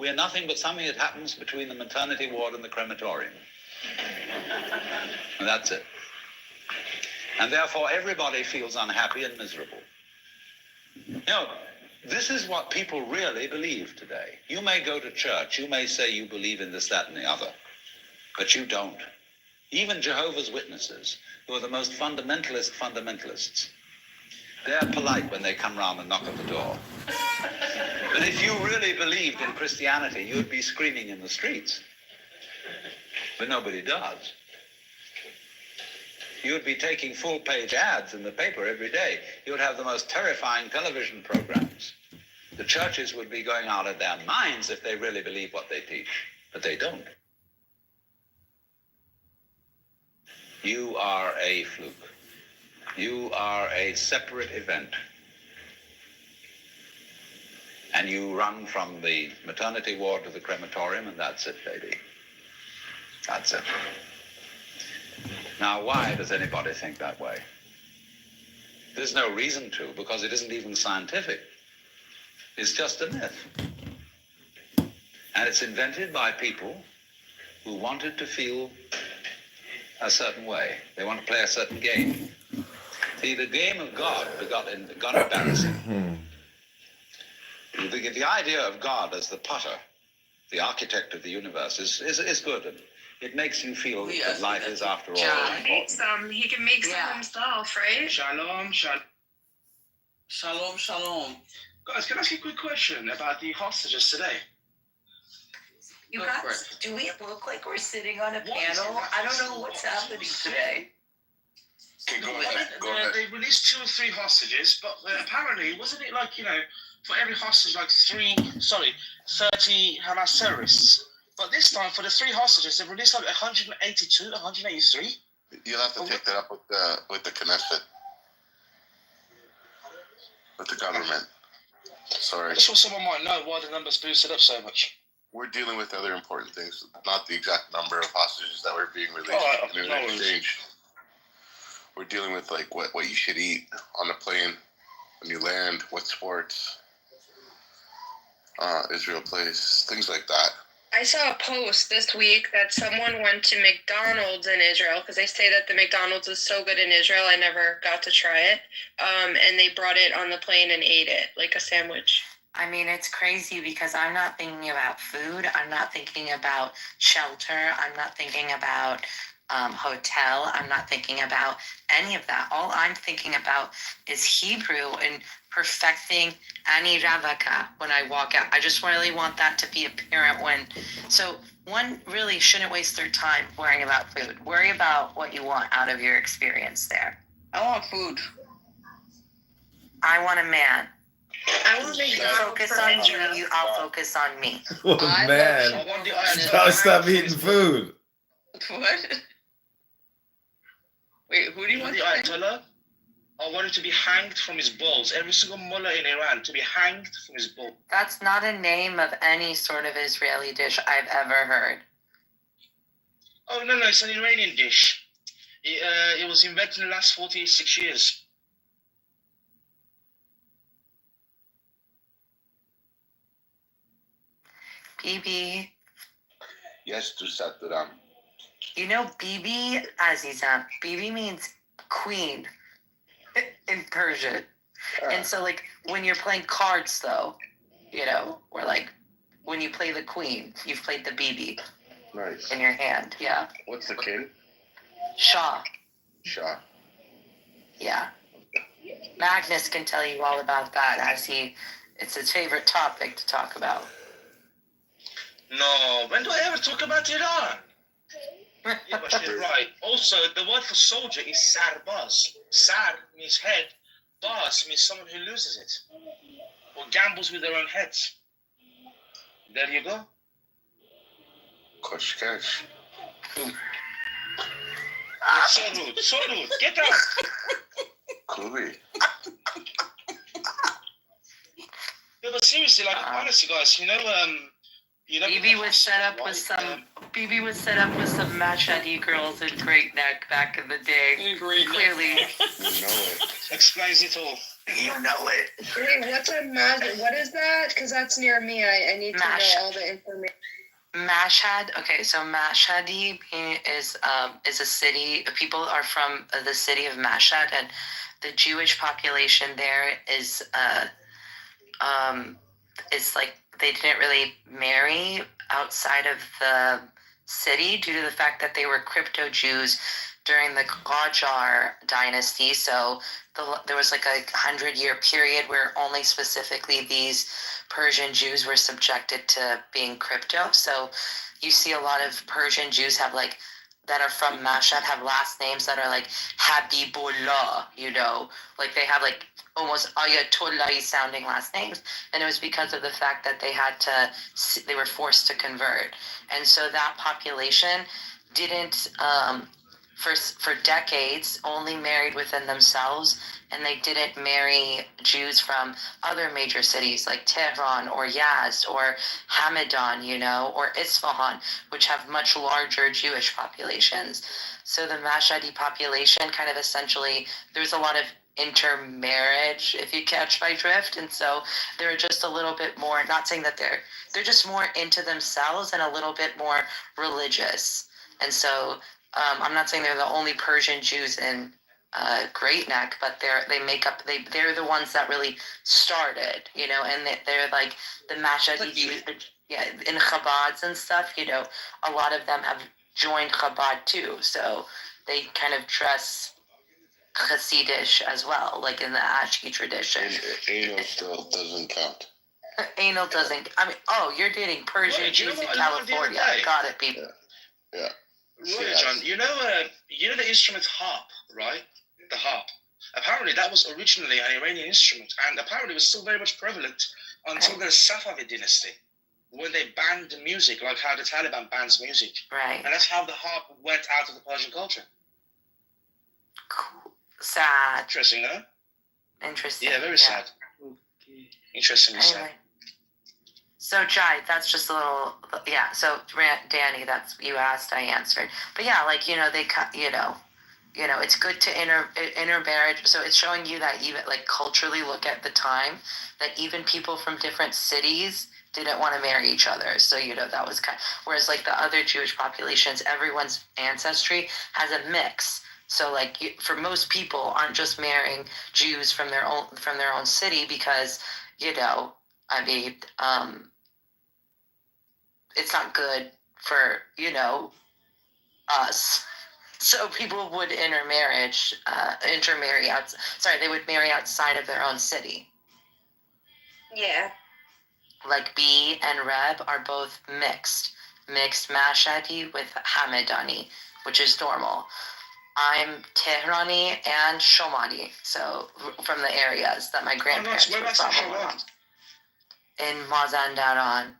we're nothing but something that happens between the maternity ward and the crematorium. And that's it. And therefore everybody feels unhappy and miserable. You know, this is what people really believe today. You may go to church, you may say you believe in this, that, and the other, but you don't. Even Jehovah's Witnesses, who are the most fundamentalists, they're polite when they come round and knock at the door. But if you really believed in Christianity, you'd be screaming in the streets. But nobody does. You would be taking full-page ads in the paper every day. You would have the most terrifying television programs. The churches would be going out of their minds if they really believe what they teach, but they don't. You are a fluke. You are a separate event. And you run from the maternity ward to the crematorium, and that's it, baby. That's it. Now, why does anybody think that way? There's no reason to, because it isn't even scientific. It's just a myth. And it's invented by people who wanted to feel a certain way. They want to play a certain game. See, the game of God got embarrassing. The idea of God as the potter, the architect of the universe, is good. And it makes you feel that life is, after all, important. He can make some himself, right? Shalom, shalom. Shalom, shalom. Guys, can I ask you a quick question about the hostages today? You guys, do we look like we're sitting on a panel? I don't know what's happening today. Okay, go ahead. They released 2 or 3 hostages, but apparently, wasn't it like, for every hostage, like 30 Hamas terrorists? But this time, for the 3 hostages, they've released like 182, 183. You'll have to take that up with the Knesset, with the government. Sorry. Just so someone might know why the numbers boosted up so much. We're dealing with other important things, not the exact number of hostages that were being released in an exchange. We're dealing with like what you should eat on the plane when you land, what sports Israel plays, things like that. I saw a post this week that someone went to McDonald's in Israel, because they say that the McDonald's is so good in Israel. I never got to try it. And they brought it on the plane and ate it like a sandwich. I mean, it's crazy because I'm not thinking about food. I'm not thinking about shelter. I'm not thinking about hotel. I'm not thinking about any of that. All I'm thinking about is Hebrew and perfecting Ani Ravaka when I walk out. I just really want that to be apparent so one really shouldn't waste their time worrying about food. Worry about what you want out of your experience there. I want food. I want a man. I want You focus on you, I'll focus on me. Oh, man. Stop eating food. What? Wait, who do you want? The Ayatollah, I wanted to be hanged from his balls. Every single mullah in Iran to be hanged from his balls. That's not a name of any sort of Israeli dish I've ever heard. Oh, no, it's an Iranian dish. It was invented in the last 46 years. Bibi. Yes, to Saturam. You know Bibi, Azizan. Bibi means queen in Persian. And so, like, when you're playing cards, though, or like, when you play the queen, you've played the Bibi. Nice. In your hand, yeah. What's the king? Shah. Shah. Yeah. Magnus can tell you all about that, it's his favorite topic to talk about. No, when do I ever talk about Iran? Yeah, but she's right. Also, the word for soldier is sarbaz. Sar means head. Baz means someone who loses it or gambles with their own heads. There you go. Koshkesh. So rude. Get out. Kubi. Yeah, but seriously, like, honestly, guys, Bibi was set up with some Mashhadi girls in Great Neck back in the day. Great Neck. Clearly. You know it. Explains it all. You know it. Wait, what's a Mashhad? What is that? Because that's near me. I need to know all the information. Mashhad. Okay, so Mashhadi is a city. People are from the city of Mashhad, and the Jewish population there is like they didn't really marry outside of the city due to the fact that they were crypto Jews during the Qajar dynasty. So there was like 100-year period where only specifically these Persian Jews were subjected to being crypto. So you see a lot of Persian Jews have like that are from Mashhad have last names that are like Habibullah, like they have like almost Ayatollah sounding last names, and it was because of the fact that they were forced to convert, and so that population didn't for decades only married within themselves, and they didn't marry Jews from other major cities like Tehran or Yazd or Hamadan, or Isfahan, which have much larger Jewish populations. So the Mashhadi population kind of essentially, there's a lot of intermarriage, if you catch my drift, and so they're just a little bit more, not saying that they're just more into themselves and a little bit more religious. And so I'm not saying they're the only Persian Jews in Great Neck, but they're the ones that really started, and they're like the Mashhadi Jews, in Chabads and stuff, a lot of them have joined Chabad too, so they kind of dress Hasidish as well, like in the Ashki tradition. Anal still doesn't count. Anal doesn't. I mean, you're dating Persian Jews in California. Got it, people. Yeah. Right, John. You know the instrument harp, right? The harp. Apparently, that was originally an Iranian instrument, and apparently, it was still very much prevalent until the Safavid dynasty, when they banned music, like how the Taliban bans music. Right. And that's how the harp went out of the Persian culture. Cool. Sad. Interesting, huh? Interesting. Yeah, very sad. Okay. Interestingly sad. Anyway. So Jai, that's just a little, yeah. So Danny, that's you asked, I answered. But yeah, like they it's good to intermarriage. So it's showing you that even like culturally, look at the time that even people from different cities didn't want to marry each other. So that was whereas like the other Jewish populations, everyone's ancestry has a mix. So like for most people aren't just marrying Jews from their own city because I mean, it's not good for, us. So people would they would marry outside of their own city. Yeah. Like B and Reb are both mixed Mashhadi with Hamadani, which is normal. I'm Tehrani and Shomani, so from the areas that my grandparents were from. In Mazandaran,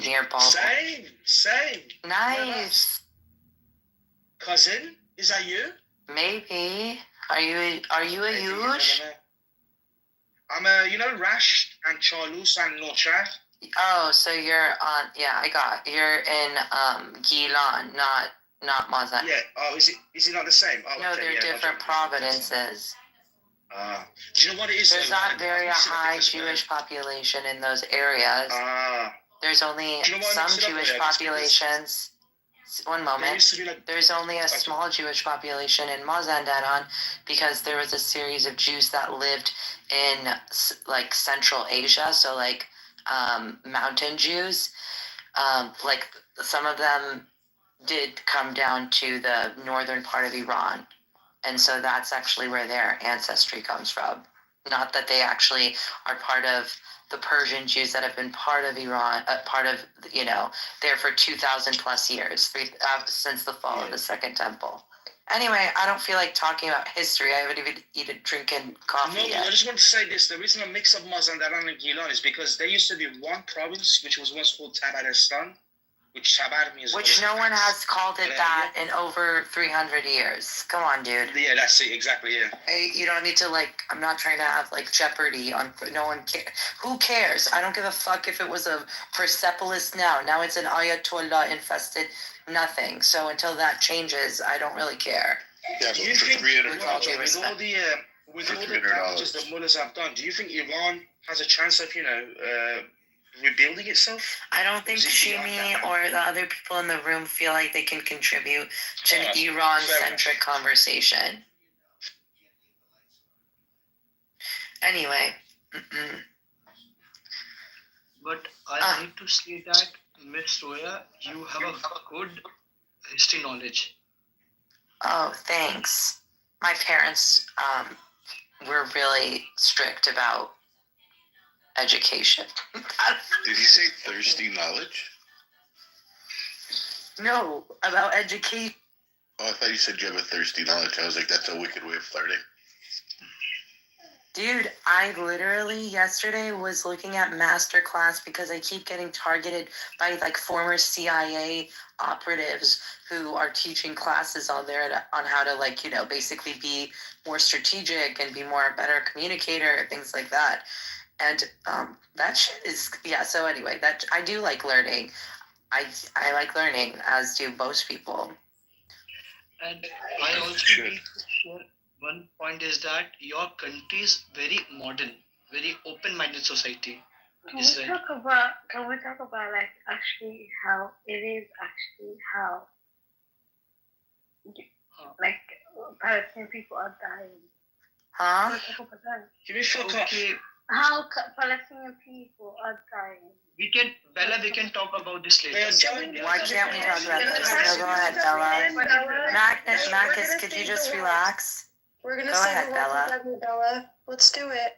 near Baltimore. Same. Nice. Cousin, is that you? Maybe. Are you a Yush? I'm Rash and Charlus and Nochar. Oh, so you're on? Yeah, you're in Gilan, not Mazan. Yeah. Oh, is it not the same? Oh, no, okay, they're different provinces. Do you know what it is? There's not very a high Jewish population in those areas. There's only some Jewish populations. One moment. There's only a small Jewish population in Mazandaran because there was a series of Jews that lived in like Central Asia, so like mountain Jews. Like some of them did come down to the northern part of Iran, and so that's actually where their ancestry comes from. Not that they actually are part of the Persian Jews that have been part of Iran, there for 2,000 plus years, since the fall of the Second Temple. Anyway, I don't feel like talking about history. I haven't even drinking coffee yet. I just want to say this. The reason I mix up Mazandaran and Gilan is because there used to be one province which was once called Tabaristan, which no one has called it that in over 300 years. Come on, dude. Yeah, that's it. Exactly, yeah. Hey, you don't need to, I'm not trying to have, Jeopardy on, no one cares. Who cares? I don't give a fuck if it was a Persepolis now. Now it's an Ayatollah-infested nothing. So until that changes, I don't really care. Yeah, but you for think, 300 with For all the $300. damages the mullahs have done, do you think Iran has a chance of, rebuilding itself? I don't think Is it beyond Shimi that? or the other people in the room feel like they can contribute to an Alright, Iran-centric conversation. Anyway. But I need to say that, Miss Roya, you have a good history knowledge. Oh, thanks. My parents were really strict about education. Did he say thirsty knowledge? No, about education. Oh, I thought you said you have a thirsty knowledge. I was like, that's a wicked way of flirting. Dude, I literally yesterday was looking at masterclass because I keep getting targeted by like former CIA operatives who are teaching classes on there on how to basically be more strategic and be a better communicator, things like that. And that shit is, yeah, so anyway, that I do like learning. I like learning, as do most people. And I also need to share one point is that your country is very modern, very open-minded society. Can we talk about like actually how it is actually how like Palestinian people are dying? Huh? Can we talk about that? Give me fuck off. Okay, How Palestinian people are dying? we can talk about this later. Why can't we talk about this? No, go ahead, Bella. Marcus, could you just relax? We're gonna Go say ahead, the Bella. word, Bella. Let's do it.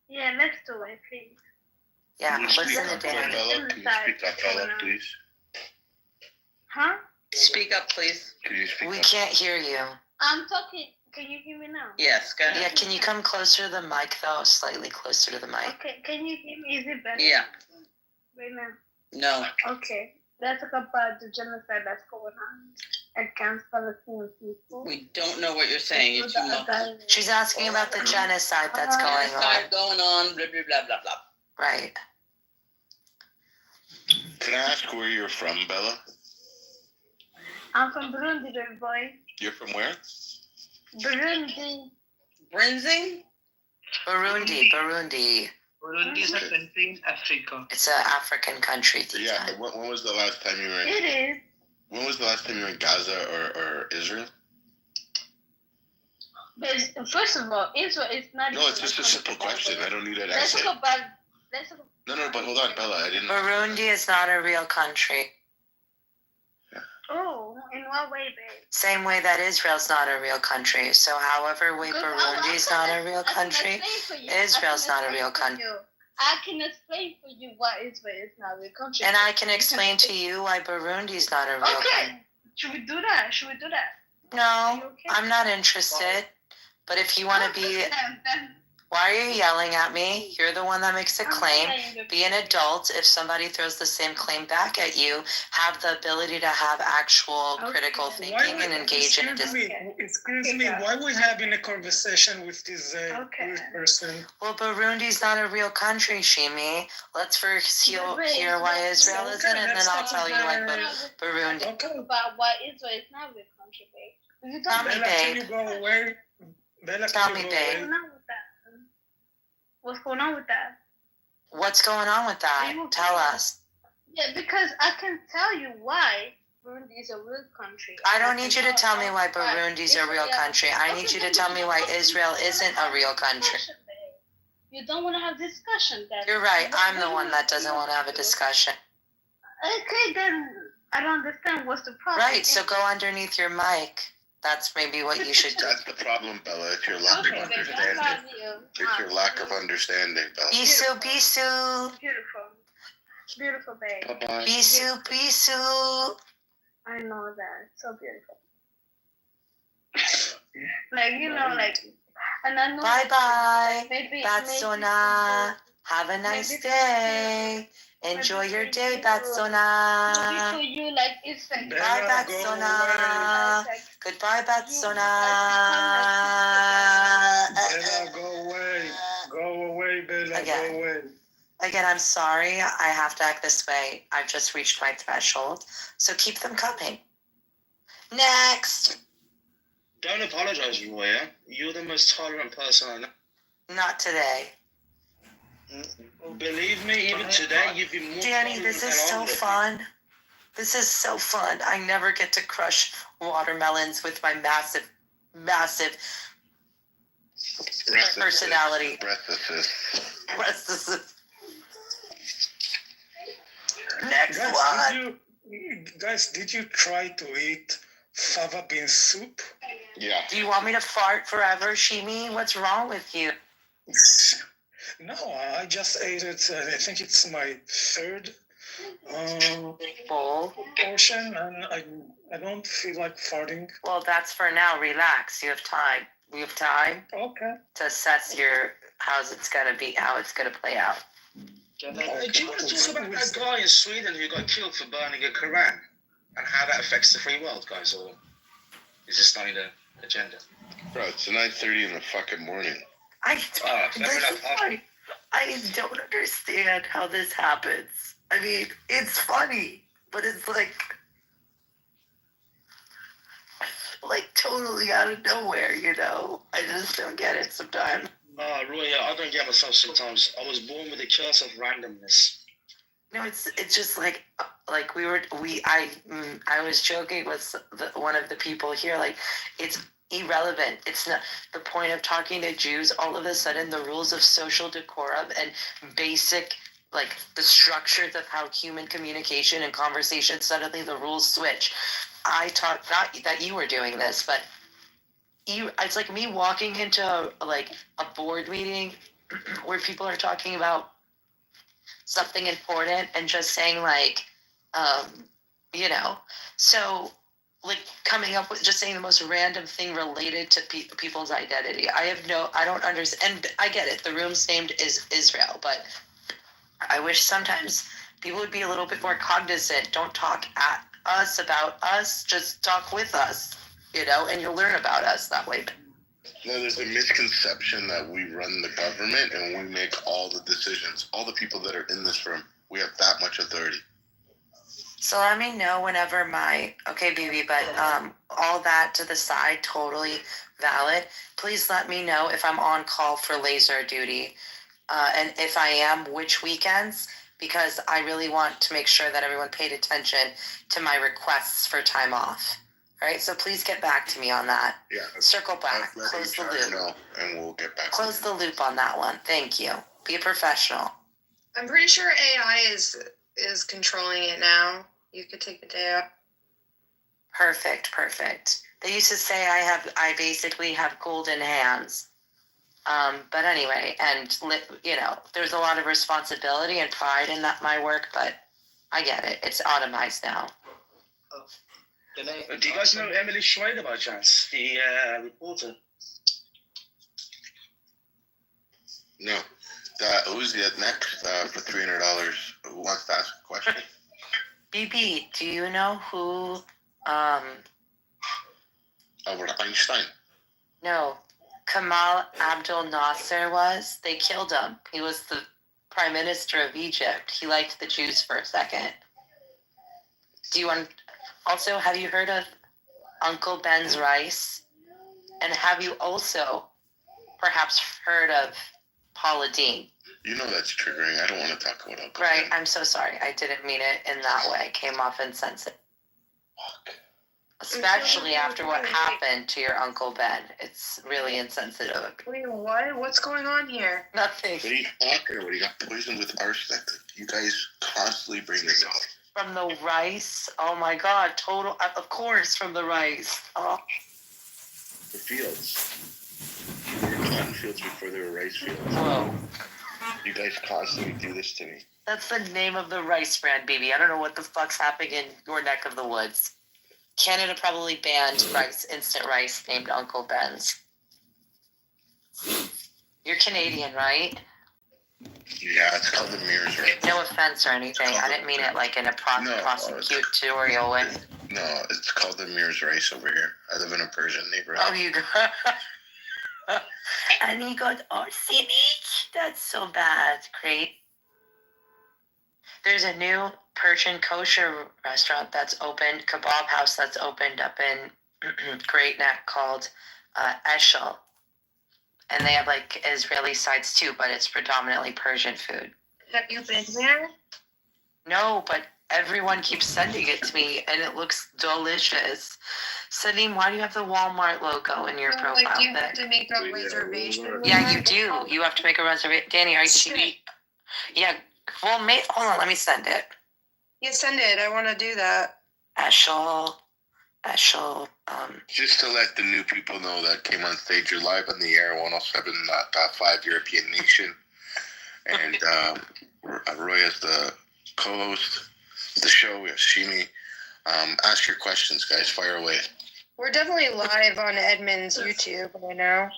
Yeah, let's do it, please. Yeah, Can you speak listen to up, Dan. Bella? Can you speak up, Bella, please? Huh? Speak up, please. Can you speak We up? can't hear you. I'm talking. Can you hear me now? Yes, go Yeah, ahead. can you come closer to the mic, though? Slightly closer to the mic. Okay, can you hear me? Is it better? Yeah. Right now. No. Okay. Let's talk about the genocide that's going on against Palestinian people. We don't know what you're saying. You're too much. She's asking about the genocide that's going on. Genocide going on, blah, blah, blah, blah, blah. Right. Can I ask where you're from, Bella? I'm from Burundi, baby boy. You're from where? Burundi. Brinzing? Burundi. Burundi is a country in Africa. It's an African country. Yeah, but when was the last time you were in? It is. When was the last time you were in Gaza or Israel? But first of all, Israel is not. No, it's just a simple question. I don't need an Let's essay. talk about. No, but hold on, Bella. I didn't. Burundi is not a real country. Oh, in what way, babe? Same way that Israel's not a real country. So however way Burundi's not a real country, Israel's not a real country. I can explain for you why Israel is not a real country. And I can explain to you why Burundi's not a real country. Okay, should we do that? No, I'm not interested. But if you want to be... Why are you yelling at me? You're the one that makes the claim. Be an adult. If somebody throws the same claim back at you, have the ability to have actual critical thinking and engage in a discussion. Excuse me, why we having a conversation with this person? Well, Burundi's not a real country, Shimi. Let's first hear why Israel isn't, and then I'll tell you why Burundi. Okay. About why Israel is not a real country, babe. Tell me, Bella, can you babe. go away? Bella, Tell can me, you go babe. away? What's going on with that? What's going on with that? Tell us. Yeah, because I can tell you why Burundi is a real country. I don't need you to tell me why Burundi's a real country. I need you to tell me why Israel isn't a real country. You don't want to have discussion then. You're right. I'm the one that doesn't want to have a discussion. Okay, then I don't understand what's the problem. Right, so go underneath your mic. That's maybe what you should do. That's the problem, Bella. It's your lack of understanding. It's your lack of understanding, Bella. Bisu, bisu. Beautiful. Beautiful, babe. Bye-bye. Bisu, bisu. I know that. So beautiful. And I know. Bye-bye. Maybe. Batsona. Have a nice day. Enjoy your day, Batsona. Maybe for you, like, it's like. Bye, Bella, go Batsona. away. Goodbye, Batsona. Bella, go away. Go away, Bella, Again. go away. Again, I'm sorry. I have to act this way. I've just reached my threshold. So keep them coming. Next. Don't apologize, Roya. You're the most tolerant person I know. Not today. Believe me, even today, you've been more Danny, tolerant this is than so all of fun. This is so fun. I never get to crush watermelons with my massive personality. Next one. Did you try to eat fava bean soup? Yeah. Do you want me to fart forever, Shimi? What's wrong with you? No, I just ate it. I think it's my third Bowl. portion, and I don't feel like farting. Well, that's for now. Relax. You have time. We have time Okay. to assess how it's gonna play out. Do you want to talk about that guy in Sweden who got killed for burning a Quran and how that affects the free world, guys? Or is this not in the agenda? Bro, it's 9:30 in the fucking morning. I don't understand how this happens. I mean, it's funny, but it's like totally out of nowhere, you know? I just don't get it sometimes. Roy, I don't get myself sometimes. I was born with a curse of randomness. No, it's just like I was joking with one of the people here, like, it's irrelevant. It's not the point of talking to Jews. All of a sudden, the rules of social decorum and basic, like, the structures of how human communication and conversation, suddenly the rules switch. Not that you were doing this, but it's like me walking into a board meeting where people are talking about something important and just saying so coming up with just saying the most random thing related to people's identity. I don't understand, and I get it. The room's named is Israel, but I wish sometimes people would be a little bit more cognizant. Don't talk at us about us, just talk with us, and you'll learn about us that way. No, there's a misconception that we run the government and we make all the decisions. All the people that are in this room, we have that much authority. So let me know whenever okay, BB, but all that to the side, totally valid. Please let me know if I'm on call for laser duty, and if I am, which weekends, because I really want to make sure that everyone paid attention to my requests for time off. All right, so please get back to me on that. Yeah. Circle back. Close the loop. No, and we'll get back. Close the loop on that one. Thank you. Be a professional. I'm pretty sure AI is controlling it now. You could take a day off. Perfect. They used to say I basically have golden hands. But anyway, and there's a lot of responsibility and pride in my work, but I get it. It's automized now. Do you guys know Emily Schrader by chance, the reporter? No. Who's the next for $300? Who wants to ask a question? BB, do you know who? Albert Einstein. No, Kamal Abdel Nasser was. They killed him. He was the prime minister of Egypt. He liked the Jews for a second. Also, have you heard of Uncle Ben's rice? And have you also perhaps heard of Paula Deen? You know that's triggering. I don't want to talk about Uncle Right, Ben. I'm so sorry. I didn't mean it in that way. It came off insensitive. Fuck. Especially after what happened to your Uncle Ben. It's really insensitive. Wait, what? What's going on here? Nothing. What are you talking about? He got poisoned with arsenic. You guys constantly bring this up. From the rice? Oh my God, total, of course, from the rice. Oh. The fields. There were cotton fields before there were rice fields. Whoa. You guys constantly do this to me. That's the name of the rice brand, baby. I don't know what the fuck's happening in your neck of the woods. Canada probably banned instant rice named Uncle Ben's. You're Canadian, right? Yeah, it's called the Mirrors rice. No offense or anything. I didn't mean it like in a prosecutorial way. No, it's called the Mirrors rice over here. I live in a Persian neighborhood. Oh, you got... And he got arsenic? That's so bad. Great. There's a new Persian kosher restaurant that's opened, kebab house that's opened up in Great Neck called Eshel. And they have like Israeli sides too, but it's predominantly Persian food. Have you been there? No, but everyone keeps sending it to me and it looks delicious. Salim, why do you have the Walmart logo in your profile Like, do you have pic? to make a reservation? Yeah, you do. You have to make a reservation. Danny, are you? Yeah. Well, hold on. Let me send it. Yeah, send it. I want to do that. Eshel. Just to let the new people know that came on stage, you're live on the air, 107.5 European Nation. And Roy is the co-host of the show. We have Shimi. Ask your questions, guys. Fire away. We're definitely live on Edmund's YouTube right now.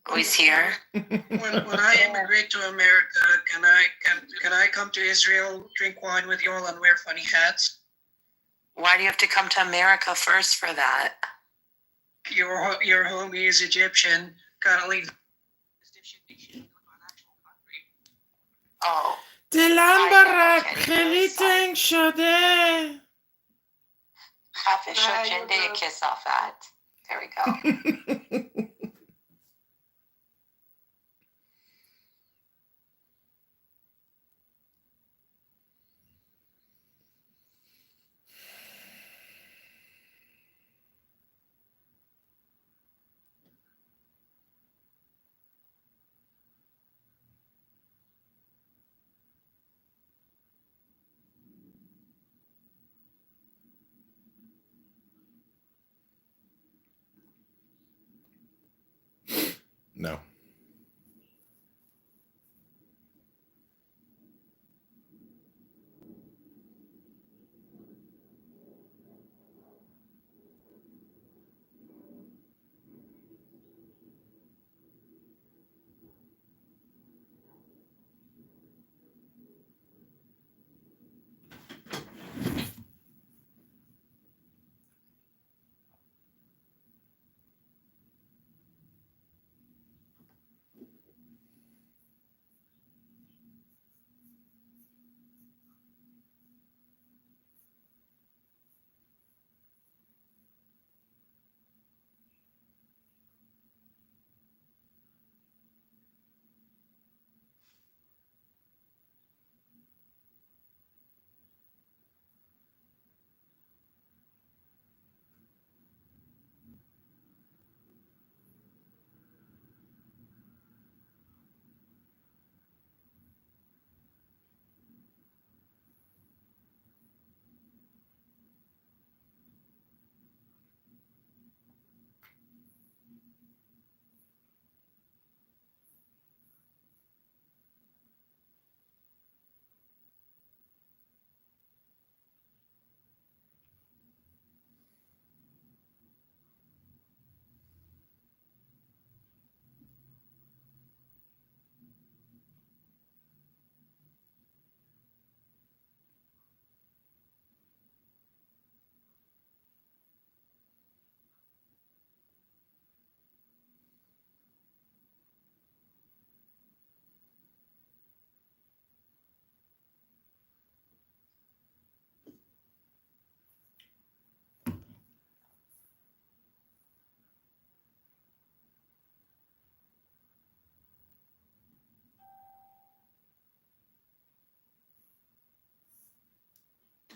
Oh, he's here. When I immigrate to America, can I come to Israel, drink wine with you all, and wear funny hats? Why do you have to come to America first for that? Your homie is Egyptian. Gotta leave. Oh. دلم برات خیلی تنگ شده. خفه شد جنده کسافت. There we go. No.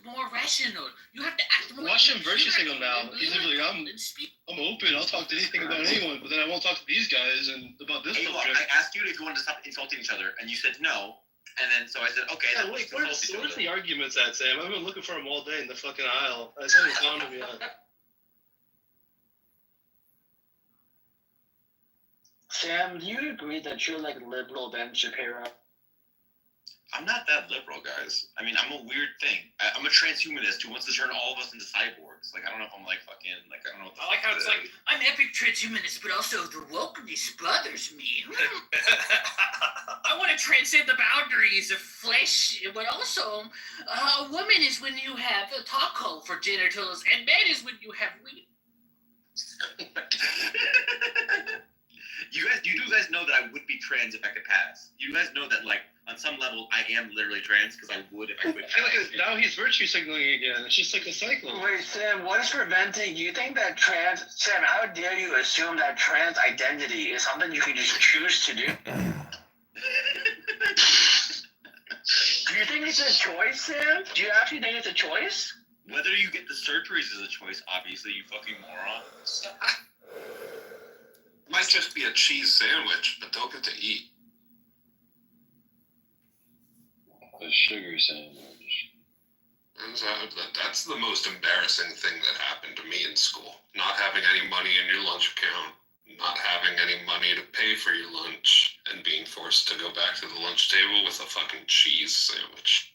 More rational. You have to act more. Watch him versus him now. He's like, I'm open. I'll talk to anything about anyone, but then I won't talk to these guys and about this subject. I asked you if you wanted to stop insulting each other, and you said no. And then so I said, okay. Yeah, where's the arguments at, Sam? I've been looking for him all day in the fucking aisle. I said he's found me on. Sam, do you agree that you're like liberal Ben Shapiro? I'm not that liberal, guys. I mean, I'm a weird thing. I'm a transhumanist who wants to turn all of us into cyborgs. Like, I don't know if I'm like fucking, like, I don't know what the I like how it's like, I'm epic transhumanist, but also the wokeness bothers me. I want to transcend the boundaries of flesh, but also, a woman is when you have a taco for genitals, and man is when you have weed. You guys know that I would be trans if I could pass. You guys know that, like, on some level, I am literally trans because I would if I could. Now he's virtue signaling again. It's just like a cycle. Wait, Sam, what is preventing? You think that Sam, how dare you assume that trans identity is something you can just choose to do? Do you think it's a choice, Sam? Do you actually think it's a choice? Whether you get the surgeries is a choice, obviously, you fucking moron. Might just be a cheese sandwich, but don't get to eat. A sugar sandwich. That's the most embarrassing thing that happened to me in school. Not having any money in your lunch account, not having any money to pay for your lunch, and being forced to go back to the lunch table with a fucking cheese sandwich.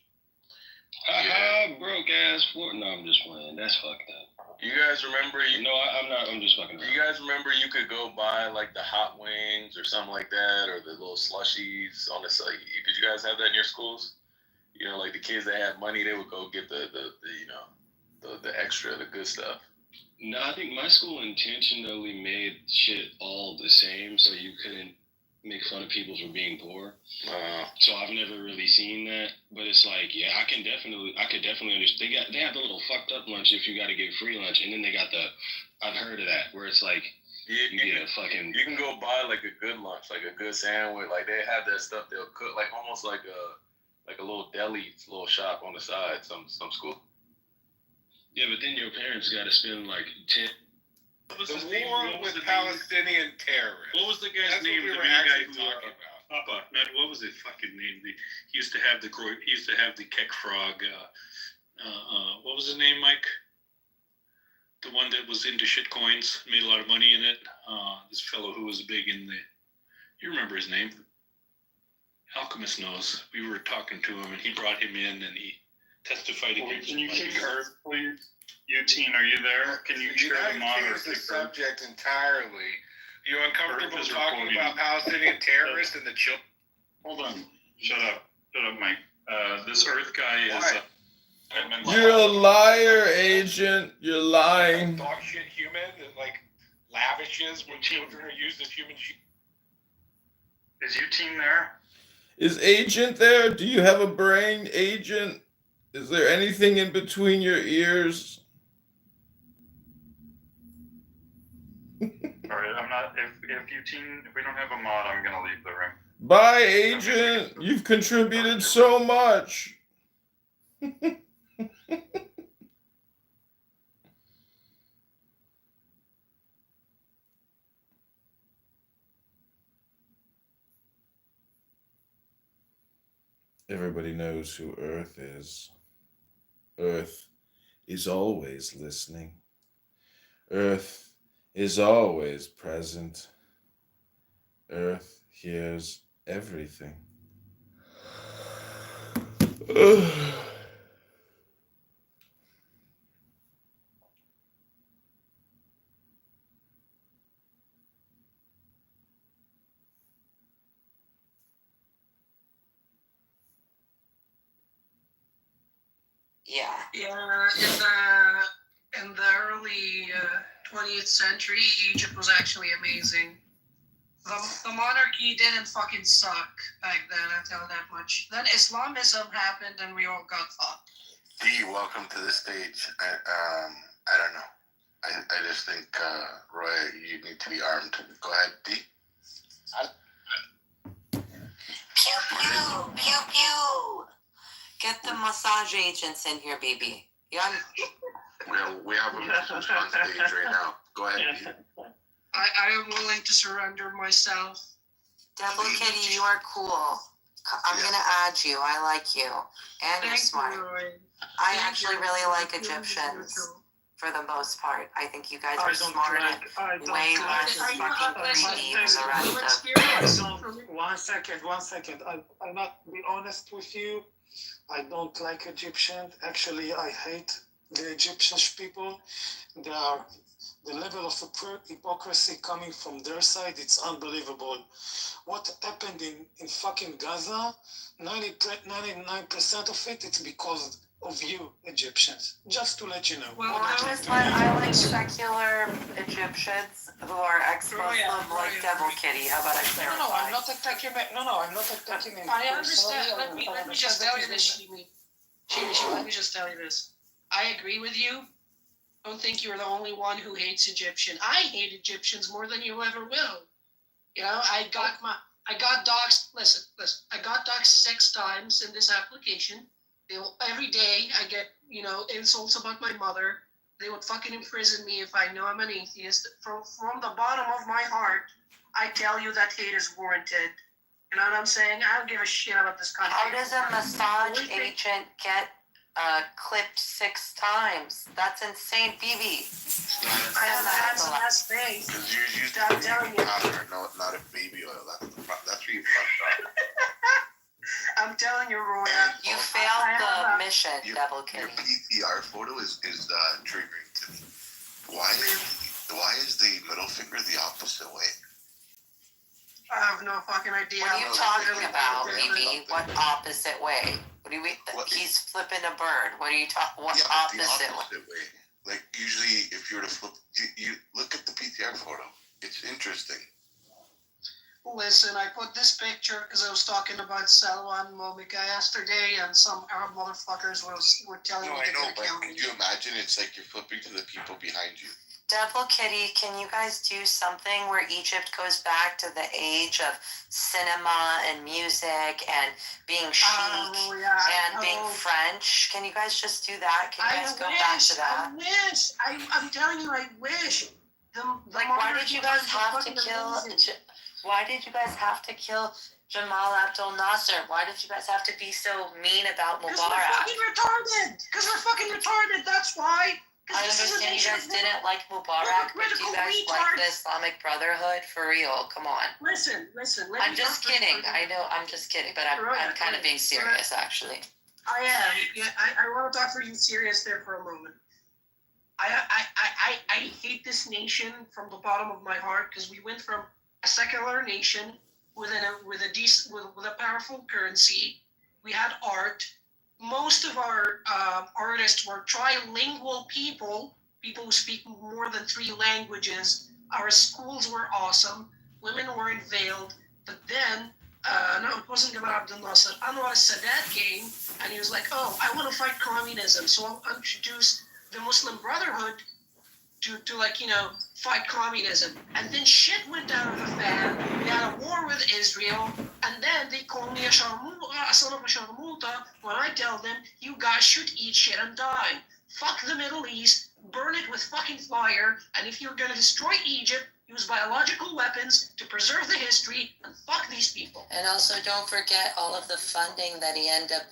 Broke ass floor. No, I'm just playing. That's fucked up. You guys remember? I'm not. I'm just fucking. Do you guys remember you could go buy like the hot wings or something like that, or the little slushies on the side? Did you guys have that in your schools? You know, like the kids that had money, they would go get the extra, the good stuff. No, I think my school intentionally made shit all the same, so you couldn't make fun of people for being poor. So I've never really seen that, but it's like, yeah, I could definitely understand. They have the little fucked up lunch if you got to get free lunch, and then they got I've heard of that where it's like you get a fucking. You can go buy like a good lunch, like a good sandwich. Like they have that stuff they'll cook, like almost like a little deli, little shop on the side. Some school. Yeah, but then your parents got to spend like 10. What was the war with Palestinian terrorists. What was the guy's name? The main guy who Papa. Not what was his fucking name? He used to have the Keck Frog. What was his name, Mike? The one that was into shit coins, made a lot of money in it. This fellow who was big in the. You remember his name? Alchemist knows. We were talking to him, and he brought him in, and he testified against. Can you kick Earth, please? Eugene, are you there? Can you try to monitor the subject entirely? You're uncomfortable talking about Palestinian terrorists and the children? Hold on. Shut up, Mike. This Earth guy is. You're a liar, agent. You're lying. Dog shit human that like lavishes when children are used as human sheep. Is Eugene there? Is agent there? Do you have a brain, agent? Is there anything in between your ears? All right, I'm not. If Eugene, if we don't have a mod, I'm gonna leave the room. Bye, agent. You've contributed so much. Everybody knows who Earth is. Earth is always listening. Earth is always present. Earth hears everything. Yeah. Yeah, in the early 20th century, Egypt was actually amazing. The monarchy didn't fucking suck back then, I'll tell you that much. Then Islamism happened and we all got fucked. D, welcome to the stage. I don't know. I just think, Roy, you need to be armed. Go ahead, D. Pew pew, pew pew. Get the massage agents in here, baby. We have them on stage right now. Go ahead, D. I am willing to surrender myself. Devil Kitty, you are cool. I'm gonna add you. I like you. And you're smart. I actually really like Egyptians for the most part. I think you guys are smart and way less fucking greedy than the rest of. One second. I'll not be honest with you. I don't like Egyptians. Actually, I hate the Egyptian people. The level of hypocrisy coming from their side, it's unbelievable. What happened in fucking Gaza, 99% of it, it's because of you Egyptians. Just to let you know. Well, I like secular Egyptians who are ex-Muslim like Devil Kitty. How about I clarify? No, I'm not attacking. I'm not attacking him. I understand. Let me just tell you this, Shimi. Let me just tell you this. I agree with you. Don't think you're the only one who hates Egyptian. I hate Egyptians more than you ever will. You know, I got doxxed. Listen. I got doxxed 6 times in this application. Every day I get, insults about my mother. They would fucking imprison me if I know I'm an atheist. From the bottom of my heart, I tell you that hate is warranted. You know what I'm saying? I don't give a shit about this country. How does a massage agent get clipped 6 times? That's insane, Phoebe. I have a last thing. Because you're using I'm telling you. powder, not a baby oil. That's where you fucked up. I'm telling you, Roy. You failed the mission, Devil Your Kitty. PTR photo is triggering to me. Why is the middle finger the opposite way? I have no fucking idea. What are you talking about, Phoebe? What opposite way? What do you mean? He's flipping a bird. What are you talking? What opposite way? Like usually, if you were to flip, you look at the PTR photo. It's interesting. Listen, I put this picture because I was talking about Salwa and Momika yesterday, and some Arab motherfuckers were telling me I they're know, gonna but kill me. could you imagine? It's like you're flipping to the people behind you. Devil Kitty, can you guys do something where Egypt goes back to the age of cinema and music and being chic and being French? Can you guys just do that? Can you guys go back to that? I wish. I'm telling you, I wish. Why did you guys have to kill? Why did you guys have to kill Jamal Abdel Nasser? Why did you guys have to be so mean about Mubarak? Because we're fucking retarded. That's why. I understand you guys didn't like Mubarak, but do you guys like the Islamic Brotherhood? For real, come on. Listen. I'm just kidding. I know, I'm just kidding, but I'm kind of being serious, actually. I am. Yeah, I want to talk for you serious there for a moment. I hate this nation from the bottom of my heart because we went from a secular nation with a powerful currency. We had art. Most of our artists were trilingual people who speak more than 3 languages. Our schools were awesome. Women weren't veiled. But then, no, it wasn't Gamal Abdel Nasser. Anwar Sadat came, and he was like, oh, I want to fight communism. So I'll introduce the Muslim Brotherhood to fight communism. And then shit went down of the fan. We had a war with Israel, and then they call me a son of a sharmuta when I tell them, you guys should eat shit and die. Fuck the Middle East, burn it with fucking fire, and if you're gonna destroy Egypt, use biological weapons to preserve the history, and fuck these people. And also don't forget all of the funding that he ended up,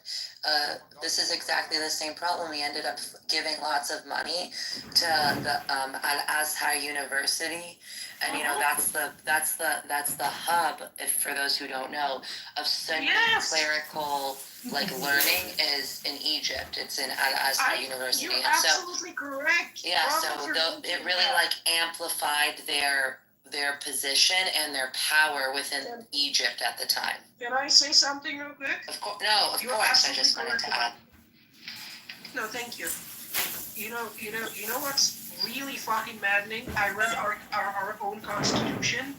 this is exactly the same problem. He ended up giving lots of money to the Al-Azhar University. And that's the hub, for those who don't know, of Sunni clerical learning is in Egypt. It's in Al-Azhar University. You're absolutely correct. Yeah, so it really amplified their position and their power within Egypt at the time. Can I say something real quick? Of course, I just wanted to add. No, thank you. You know what's really fucking maddening? I read our own constitution.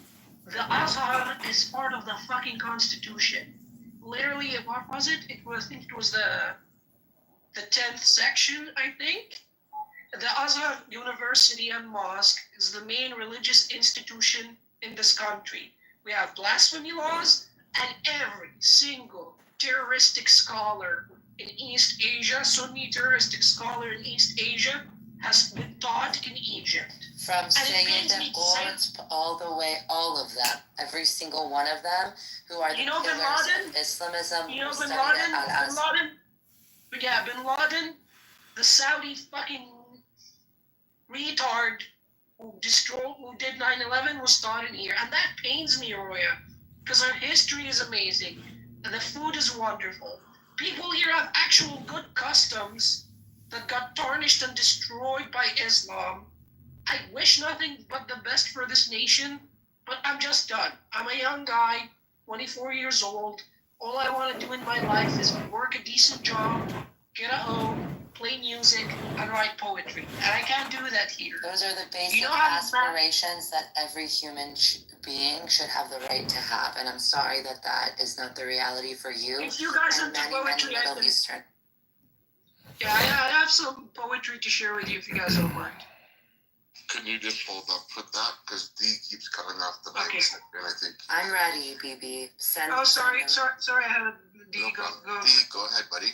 The Azhar is part of the fucking constitution. Literally, what was it? I think it was the 10th section, I think. The Azhar University and Mosque is the main religious institution in this country. We have blasphemy laws, and every single terroristic scholar in East Asia, Sunni terroristic scholar in East Asia, has been taught in Egypt. From Sayyid Qur'an all the way, all of them, every single one of them, who are the pillars of Islamism. You know Bin Laden? Yeah, Bin Laden, the Saudi fucking retard who did 9/11 was taught in here. And that pains me, Roya, because our history is amazing. And the food is wonderful. People here have actual good customs that got tarnished and destroyed by Islam. I wish nothing but the best for this nation, but I'm just done. I'm a young guy, 24 years old. All I want to do in my life is work a decent job, get a home, play music, and write poetry. And I can't do that here. Those are the basic You know how to aspirations that every human being should have the right to have. And I'm sorry that that is not the reality for you. If you guys and into many, poetry, many I Middle can. Eastern. Yeah, I have some poetry to share with you if you guys don't mind. Can you just hold up for that? Because D keeps cutting off the mic, Okay. and I think. I'm ready, BB. Send. Oh, sorry, send sorry. I had D No go. problem. D, go ahead, buddy.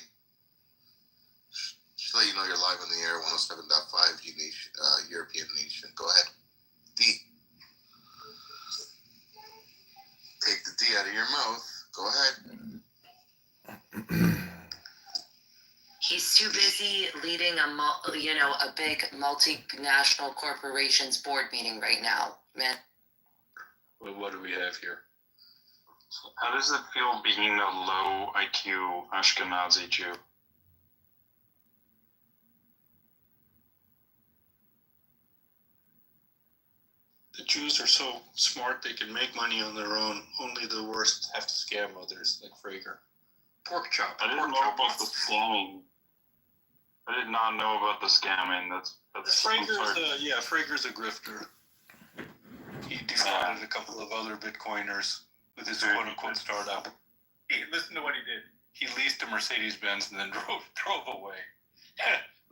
Just let you know you're live on the air, 107.5 European Nation. Go ahead. D. Take the D out of your mouth. Go ahead. He's too busy leading a big multinational corporations board meeting right now, man. Well, what do we have here? How does it feel being a low IQ Ashkenazi Jew? The Jews are so smart they can make money on their own. Only the worst have to scam others, like Frager. Pork chop. I didn't know about the scamming. I did not know about the scamming. That's Frager's a grifter. He defrauded a couple of other Bitcoiners with his quote-unquote startup. Hey, listen to what he did. He leased a Mercedes-Benz and then drove away.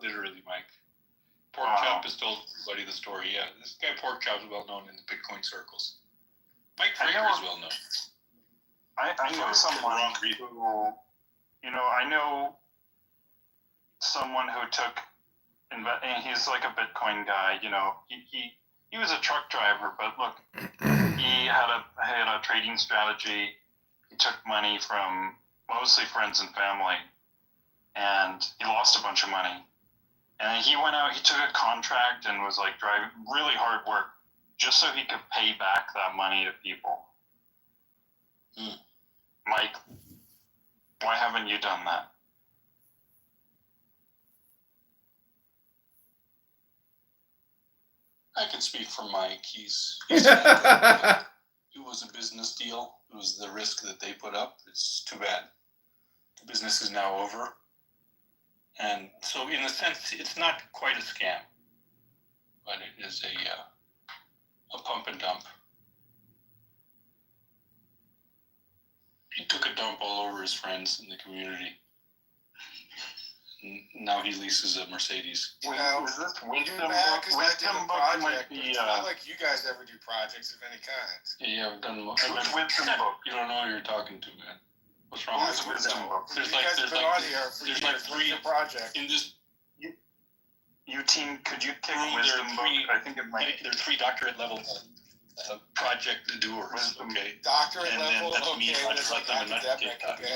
Literally, Mike. Pork Chop has told everybody the story. Yeah, this guy Pork Chop is well known in the Bitcoin circles. Mike Frager is well known. I know someone who, I know someone who took, and he's like a Bitcoin guy, he was a truck driver, but look, he had a trading strategy. He took money from mostly friends and family, and he lost a bunch of money. And he went out, he took a contract and was like driving really hard work just so he could pay back that money to people. Mike, why haven't you done that? I can speak for Mike. It was a business deal. It was the risk that they put up. It's too bad. The business is now over. And so in a sense, it's not quite a scam, but it is a pump and dump. He took a dump all over his friends in the community. And now he leases a Mercedes. Was this Wisdom Book might be, It's not like you guys ever do projects of any kind. Yeah, I've done Wisdom Book. You don't know who you're talking to, man. What's wrong Who's with Wisdom Book? There's You guys have been on here for there's years. like three project. in this. You team, could you kick There Wisdom are Book? three. I think it might. There are three doctorate level project doers. Wisdom. Okay. Doctorate And then level, that's me okay, trying to that's let like them and not academic, get caught. okay.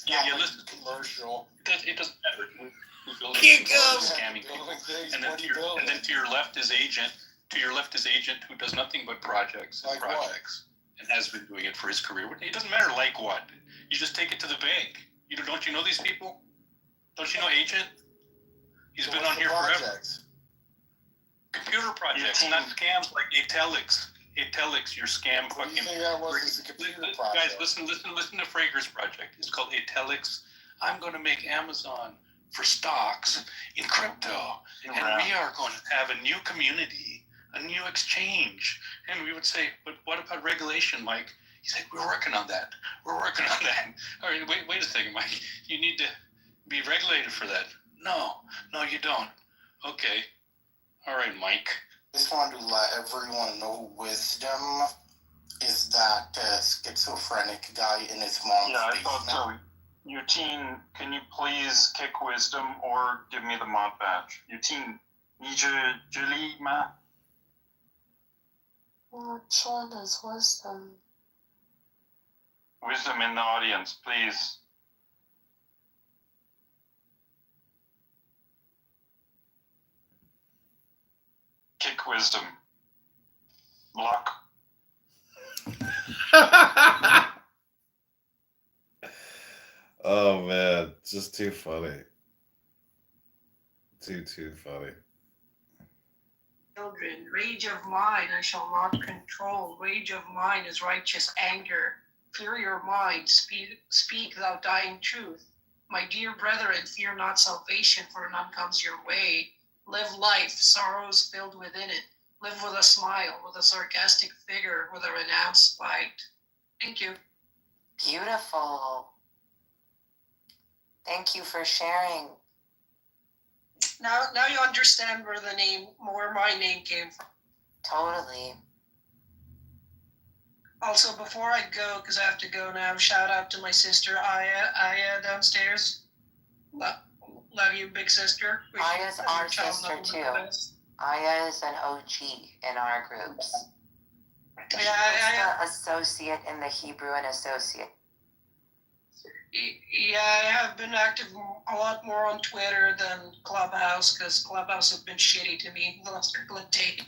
Yeah, Not like listen. commercial. It doesn't matter. Who builds Kick it, who's him! scamming people. Building things, And then, bodybuilding. to your left is agent. To your left is agent who does nothing but projects and Like what? projects, and has been doing it for his career. It doesn't matter like what. You just take it to the bank. Don't you know these people? Don't you know agent? He's So been what's on the here forever. projects? Computer projects, not scams like Atelix. Atelix, your scam What do you fucking. think that was? It's a computer Guys, project. listen to Frager's project. It's called Atelix. I'm going to make Amazon for stocks in crypto, and we are going to have a new community, a new exchange. And we would say, but what about regulation, Mike? He's like, we're working on that. We're working on that. All right, wait a second, Mike. You need to be regulated for that. No, you don't. Okay. All right, Mike. I just wanted to let everyone know Wisdom is that schizophrenic guy in his mom's Yeah, I basement. thought so. Eugene, can you please kick Wisdom or give me the mod badge? Eugene, Julie Ma. Which one is Wisdom? Wisdom in the audience, please. Kick Wisdom. Block. Oh man, just too funny. Too funny. Children, rage of mine I shall not control. Rage of mine is righteous anger. Clear your mind, speak thou dying truth. My dear brethren, fear not salvation, for none comes your way. Live life, sorrows filled within it. Live with a smile, with a sarcastic figure, with a renounced spite. Thank you. Beautiful. Thank you for sharing. Now you understand where my name came from. Totally. Also, before I go, because I have to go now, shout out to my sister Aya downstairs. Love you, big sister. Aya's our sister too. Aya is an OG in our groups. Yeah, the associate in the Hebrew and associate. Yeah, I have been active a lot more on Twitter than Clubhouse, because Clubhouse has been shitty to me the last couple of days.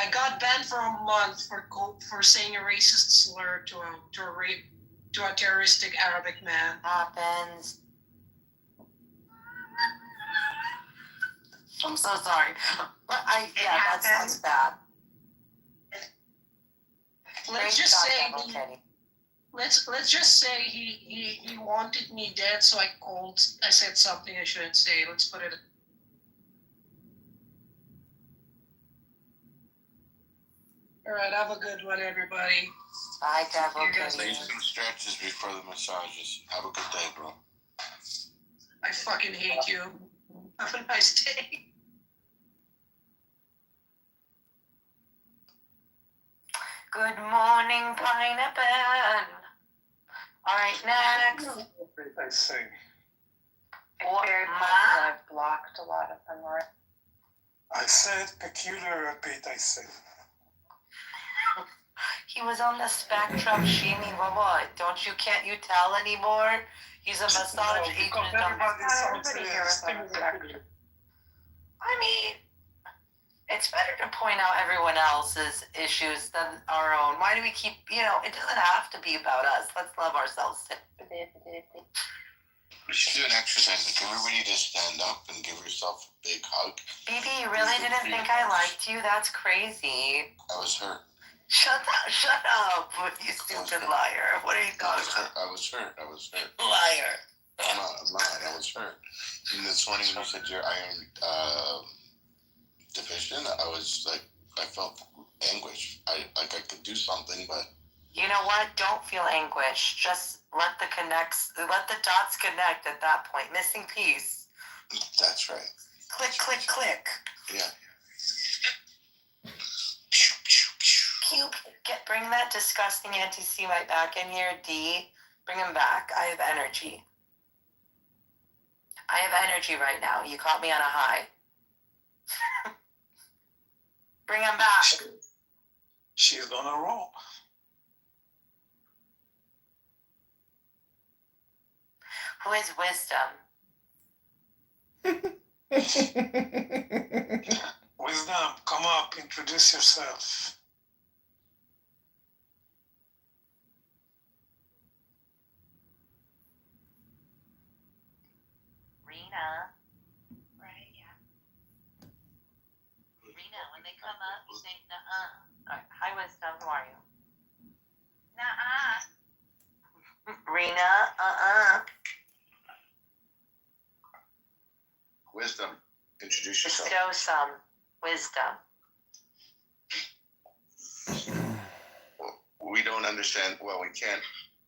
I got banned for a month for saying a racist slur to a terroristic Arabic man. Happens. I'm so sorry. But that sounds bad. Let's just say he wanted me dead, so I said something I shouldn't say. Let's put it. All right, have a good one, everybody. Bye, Devil. Need some stretches before the massages. Have a good day, bro. I fucking hate you. Have a nice day. Good morning, pineapple. All right, next. I sing. Very popular. I've blocked a lot of them. I said peculiar repeat, I sing. He was on the spectrum, Shimi. What? Can't you tell anymore? He's a massage agent. Everybody here is on the spectrum. I mean, it's better to point out everyone else's issues than our own. Why do we keep, it doesn't have to be about us. Let's love ourselves. We should do an exercise. Like everybody just stand up and give yourself a big hug. Baby, you really didn't think I liked you? That's crazy. I was hurt. Shut up, you stupid liar. What are you talking about? I was hurt. Liar. I'm not. I was hurt. And this morning when you said you're iron deficient, I felt anguish. I could do something, but. You know what? Don't feel anguish. Just let the dots connect at that point. Missing piece. That's right. Click, click, click. Yeah. Bring that disgusting anti-Semite back in here, D. Bring him back. I have energy. Right now. You caught me on a high. Bring him back. She's gonna roll. Who is Wisdom? Wisdom, come up, introduce yourself. Rena. Right, yeah. Rena, when they come up, you say, nuh-uh. All right. Hi, Wisdom. How are you? Nuh-uh. Rena, Wisdom, introduce yourself. Bestow some wisdom. We don't understand. Well, we can't.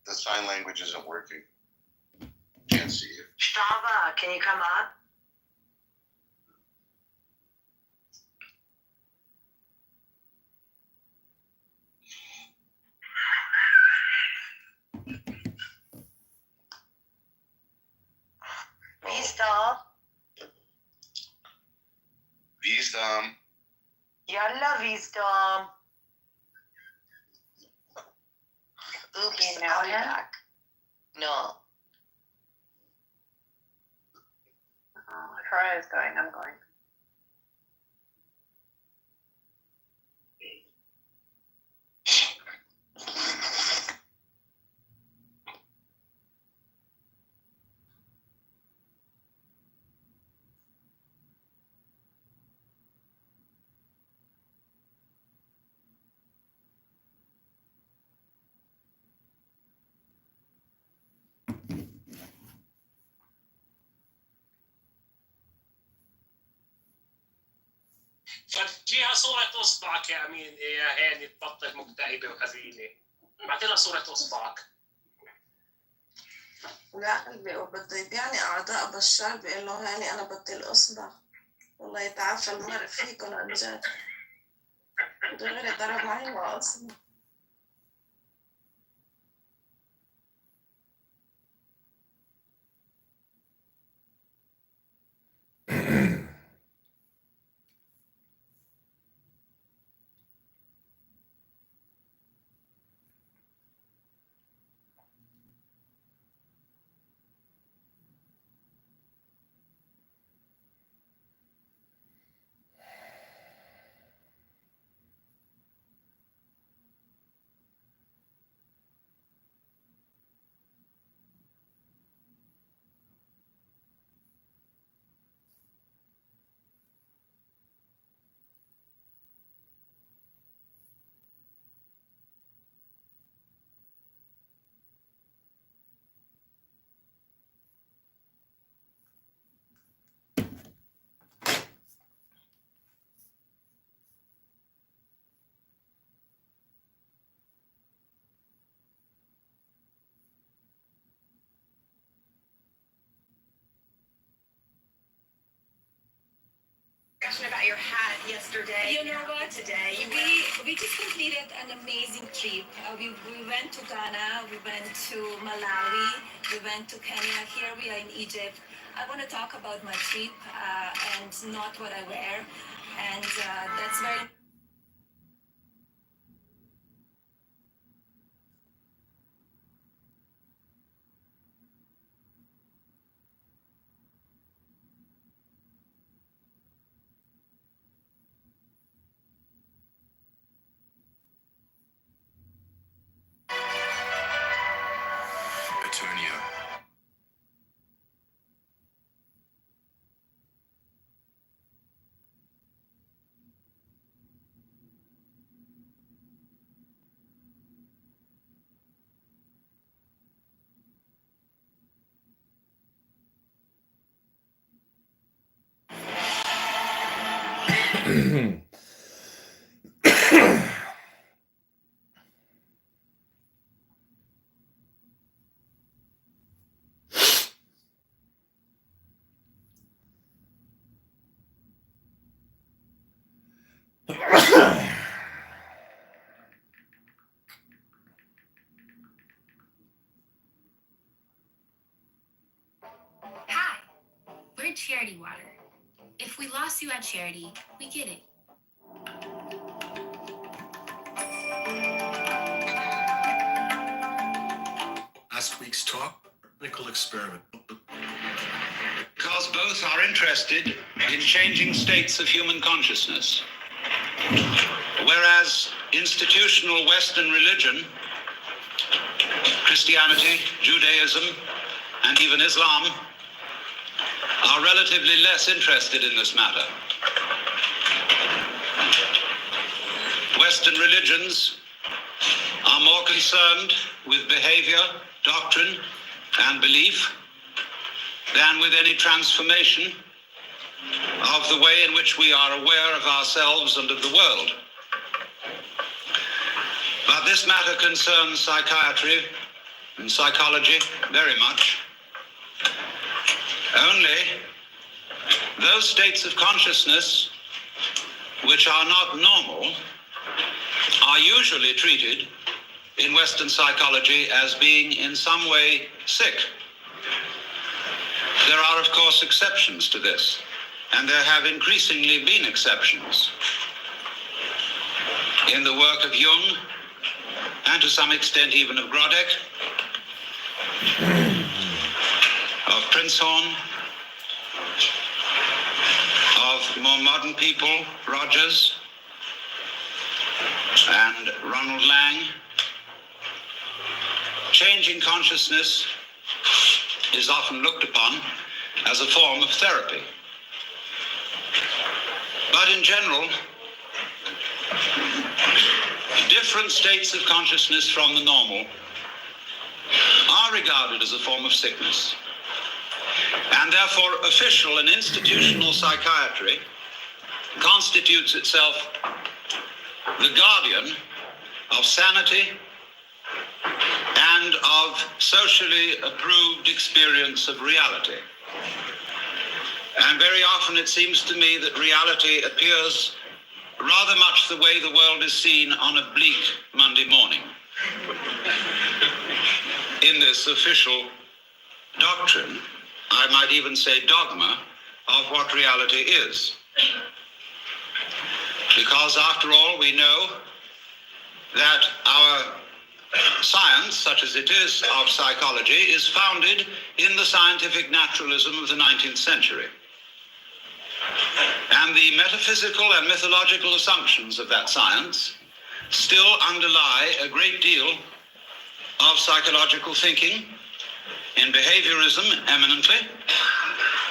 The sign language isn't working. Can't see you. Strava, can you come up? Wisdom. Yalla, Wisdom. Oops, I'll be back. No. Troy is going. I'm going. فرجيها صورة اصبعك يا امين يا هاني تبطل مكتئبة وحزينة. بعتلها صورة اصبعك. لا قلبي وبده يبيعني اعضاء بشار بيقول له هاني انا بدي الاصبع. والله يتعافى المرء فيكم عن جد. دغري ضرب معي واصبع. About your hat yesterday. You know what? Today we just completed an amazing trip. We went to Ghana, we went to Malawi, we went to Kenya. Here we are in Egypt. I want to talk about my trip and not what I wear, and that's very. Eternia. Hi, we're Charity Water. If we lost you at Charity, we get it. Last week's talk, clinical experiment. Because both are interested in changing states of human consciousness. Whereas institutional Western religion, Christianity, Judaism, and even Islam are relatively less interested in this matter. Western religions are more concerned with behavior, doctrine, and belief than with any transformation of the way in which we are aware of ourselves and of the world. But this matter concerns psychiatry and psychology very much. Only those states of consciousness which are not normal are usually treated in Western psychology as being in some way sick. There are, of course, exceptions to this, and there have increasingly been exceptions in the work of Jung, and to some extent even of Grodek, of Prinzhorn, of more modern people, Rogers and Ronald Lang. Changing consciousness is often looked upon as a form of therapy. But in general, different states of consciousness from the normal are regarded as a form of sickness. And therefore, official and institutional psychiatry constitutes itself the guardian of sanity and of socially approved experience of reality. And very often it seems to me that reality appears rather much the way the world is seen on a bleak Monday morning. In this official doctrine, I might even say dogma, of what reality is. Because after all, we know that our science, such as it is of psychology, is founded in the scientific naturalism of the 19th century. And the metaphysical and mythological assumptions of that science still underlie a great deal of psychological thinking, in behaviorism eminently,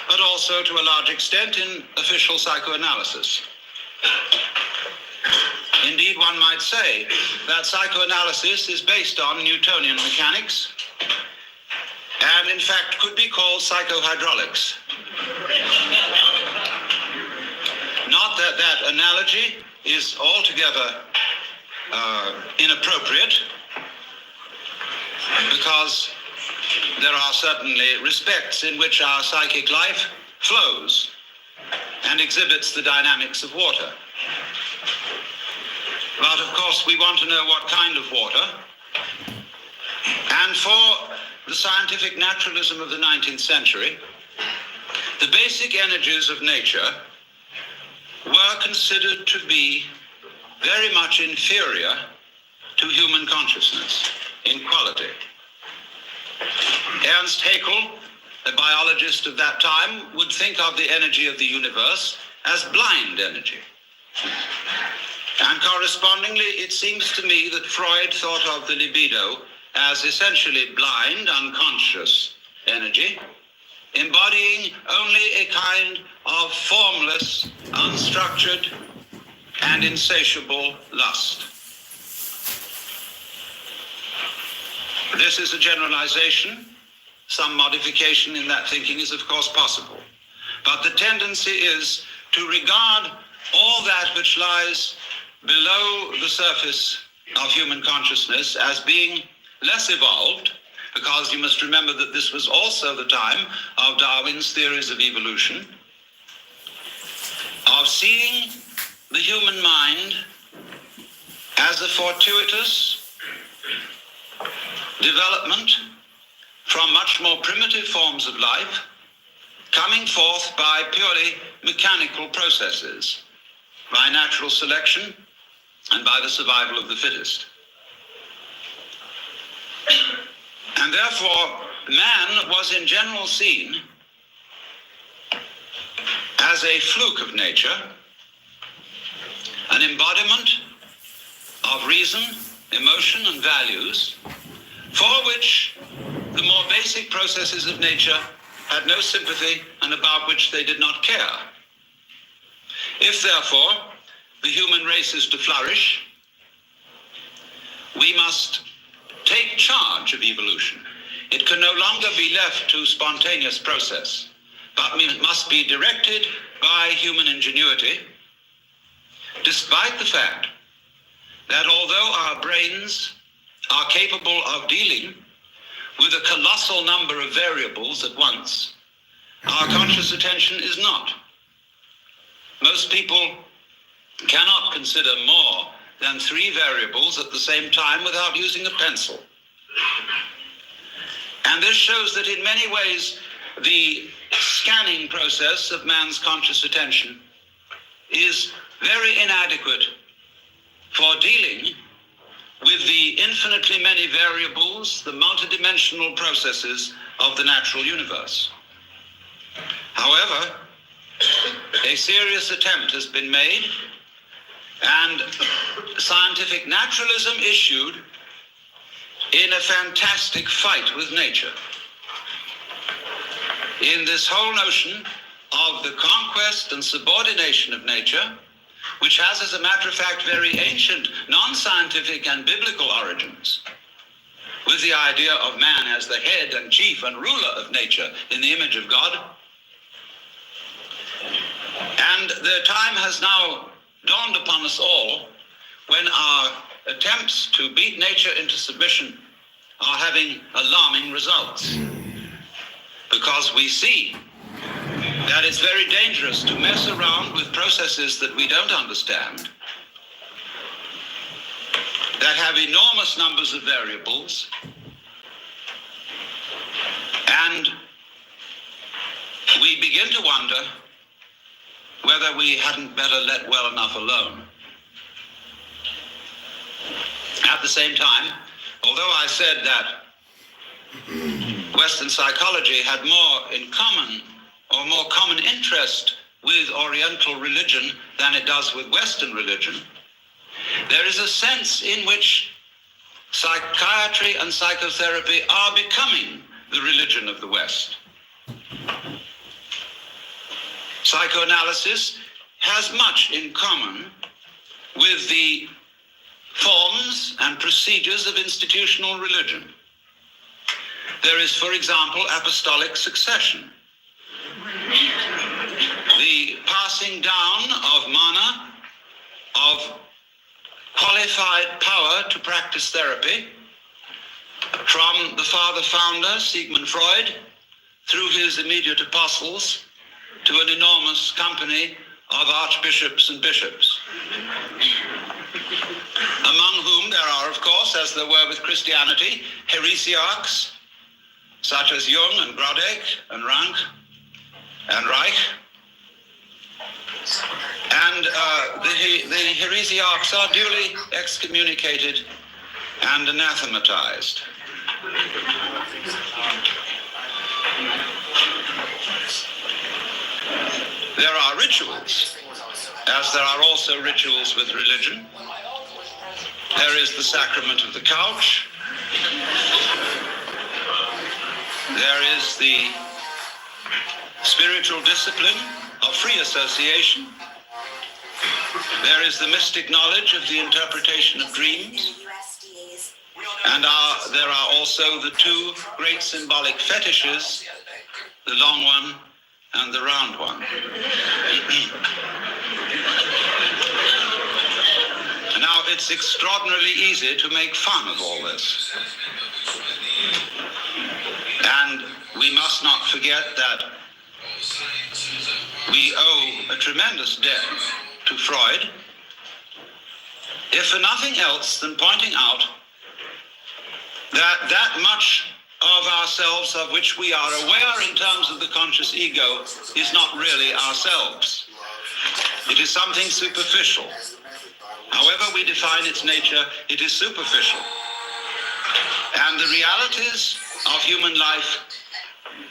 but also to a large extent in official psychoanalysis. Indeed, one might say that psychoanalysis is based on Newtonian mechanics and in fact could be called psychohydraulics. Not that that analogy is altogether inappropriate, because there are certainly respects in which our psychic life flows and exhibits the dynamics of water. But of course we want to know what kind of water. And for the scientific naturalism of the 19th century, the basic energies of nature were considered to be very much inferior to human consciousness in quality. Ernst Haeckel, a biologist of that time, would think of the energy of the universe as blind energy. And correspondingly, it seems to me that Freud thought of the libido as essentially blind, unconscious energy, embodying only a kind of formless, unstructured, and insatiable lust. This is a generalization. Some modification in that thinking is, of course, possible. But the tendency is to regard all that which lies below the surface of human consciousness as being less evolved, because you must remember that this was also the time of Darwin's theories of evolution, of seeing the human mind as a fortuitous development from much more primitive forms of life, coming forth by purely mechanical processes, by natural selection and by the survival of the fittest. And therefore, man was in general seen as a fluke of nature, an embodiment of reason, emotion, and values, for which the more basic processes of nature had no sympathy and about which they did not care. If, therefore, the human race is to flourish, we must take charge of evolution. It can no longer be left to spontaneous process, but must be directed by human ingenuity, despite the fact that although our brains are capable of dealing with a colossal number of variables at once, our conscious attention is not. Most people cannot consider more than 3 variables at the same time without using a pencil. And this shows that in many ways the scanning process of man's conscious attention is very inadequate for dealing with the infinitely many variables, the multidimensional processes of the natural universe. However, a serious attempt has been made, and scientific naturalism issued in a fantastic fight with nature. In this whole notion of the conquest and subordination of nature, which has, as a matter of fact, very ancient, non-scientific and biblical origins, with the idea of man as the head and chief and ruler of nature in the image of God, And the time has now dawned upon us all when our attempts to beat nature into submission are having alarming results. Because we see that it's very dangerous to mess around with processes that we don't understand, that have enormous numbers of variables, and we begin to wonder whether we hadn't better let well enough alone. At the same time, although I said that Western psychology had more in common, or more common interest with Oriental religion than it does with Western religion, there is a sense in which psychiatry and psychotherapy are becoming the religion of the West. Psychoanalysis has much in common with the forms and procedures of institutional religion. There is, for example, apostolic succession, the passing down of mana, of qualified power to practice therapy from the father founder, Sigmund Freud, through his immediate apostles, to an enormous company of archbishops and bishops, among whom there are, of course, as there were with Christianity, heresiarchs, such as Jung and Grodek and Rank and Reich. And the heresiarchs are duly excommunicated and anathematized. There are rituals, as there are also rituals with religion. There is the sacrament of the couch. There is the spiritual discipline of free association. There is the mystic knowledge of the interpretation of dreams. And there are also the two great symbolic fetishes, the long one and the round one. Now, it's extraordinarily easy to make fun of all this. And we must not forget that we owe a tremendous debt to Freud, if for nothing else than pointing out that much of ourselves of which we are aware in terms of the conscious ego is not really ourselves. It is something superficial. However we define its nature, it is superficial. And the realities of human life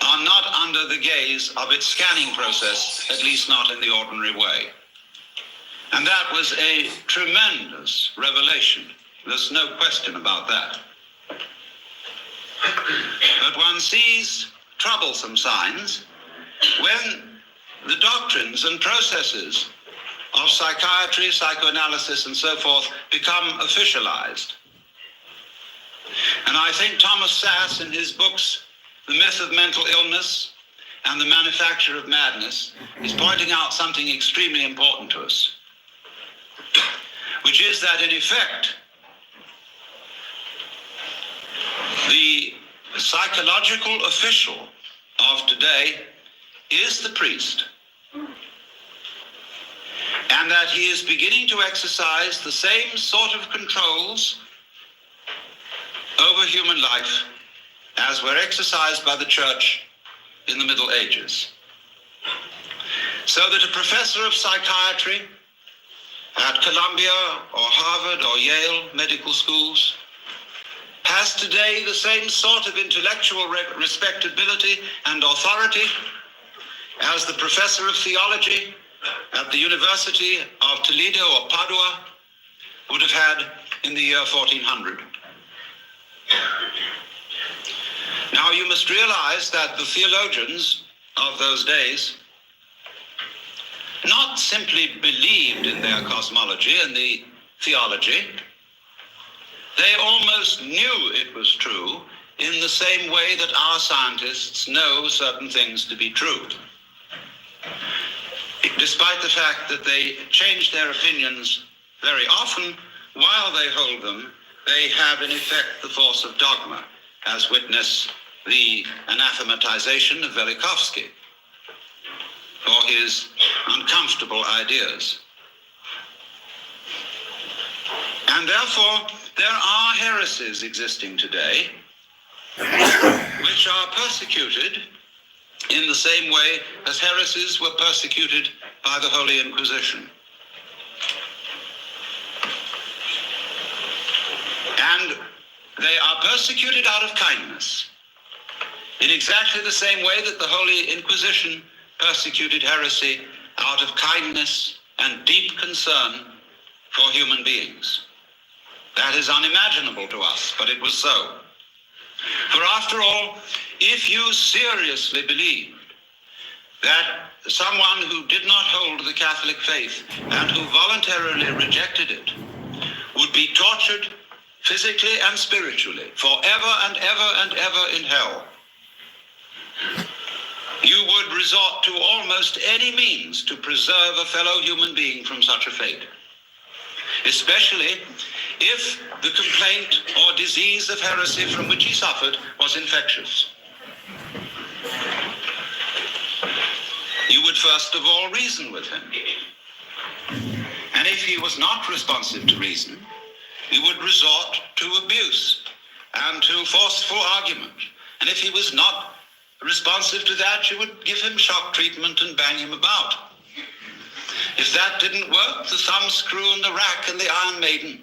are not under the gaze of its scanning process, at least not in the ordinary way. And that was a tremendous revelation. There's no question about that. But one sees troublesome signs when the doctrines and processes of psychiatry, psychoanalysis, and so forth become officialized. And I think Thomas Sass, in his books, The Myth of Mental Illness and The Manufacture of Madness, is pointing out something extremely important to us, which is that, in effect, the psychological official of today is the priest, and that he is beginning to exercise the same sort of controls over human life as were exercised by the church in the Middle Ages. So that a professor of psychiatry at Columbia or Harvard or Yale medical schools has today the same sort of intellectual respectability and authority as the professor of theology at the University of Toledo or Padua would have had in the year 1400. Now you must realize that the theologians of those days not simply believed in their cosmology and the theology, they almost knew it was true in the same way that our scientists know certain things to be true. despite the fact that they change their opinions very often. While they hold them, they have in effect the force of dogma, as witness the anathematization of Velikovsky for his uncomfortable ideas. And therefore, there are heresies existing today which are persecuted in the same way as heresies were persecuted by the Holy Inquisition. And they are persecuted out of kindness, in exactly the same way that the Holy Inquisition persecuted heresy out of kindness and deep concern for human beings. That is unimaginable to us, but it was so. For after all, if you seriously believed that someone who did not hold the Catholic faith and who voluntarily rejected it would be tortured physically and spiritually forever and ever and ever in hell, you would resort to almost any means to preserve a fellow human being from such a fate, especially if the complaint or disease of heresy from which he suffered was infectious. You would first of all reason with him. And if he was not responsive to reason, you would resort to abuse and to forceful argument. And if he was not responsive to that, you would give him shock treatment and bang him about. If that didn't work, the thumbscrew and the rack and the Iron Maiden.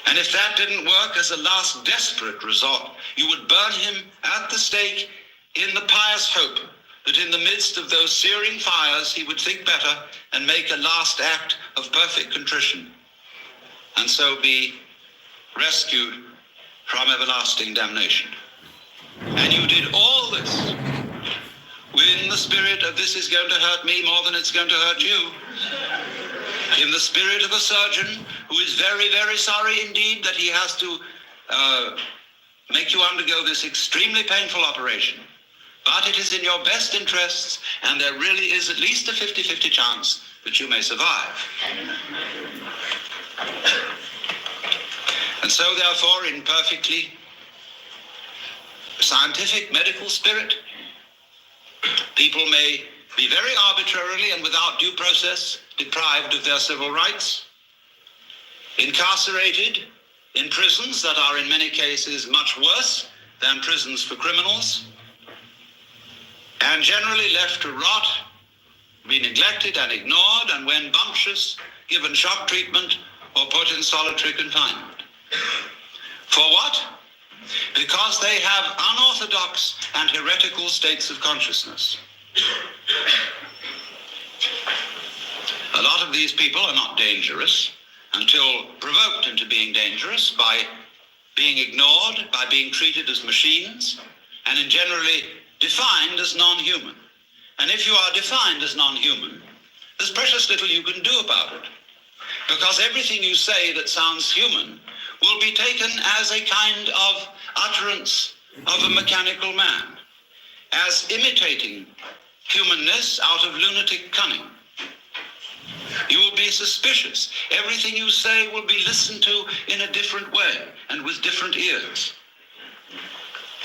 And if that didn't work, as a last desperate resort, you would burn him at the stake in the pious hope that in the midst of those searing fires he would think better and make a last act of perfect contrition, and so be rescued from everlasting damnation. And you did all this in the spirit of this is going to hurt me more than it's going to hurt you. In the spirit of a surgeon who is very, very sorry indeed that he has to make you undergo this extremely painful operation. But it is in your best interests, and there really is at least a 50-50 chance that you may survive. And so, therefore, in perfectly scientific medical spirit, people may be very arbitrarily and without due process deprived of their civil rights, incarcerated in prisons that are in many cases much worse than prisons for criminals, and generally left to rot, be neglected and ignored, and when bumptious, given shock treatment or put in solitary confinement. For what? Because they have unorthodox and heretical states of consciousness. A lot of these people are not dangerous until provoked into being dangerous by being ignored, by being treated as machines, and in generally defined as non-human. And if you are defined as non-human, there's precious little you can do about it, because everything you say that sounds human will be taken as a kind of utterance of a mechanical man, as imitating humanness out of lunatic cunning. You will be suspicious. Everything you say will be listened to in a different way and with different ears.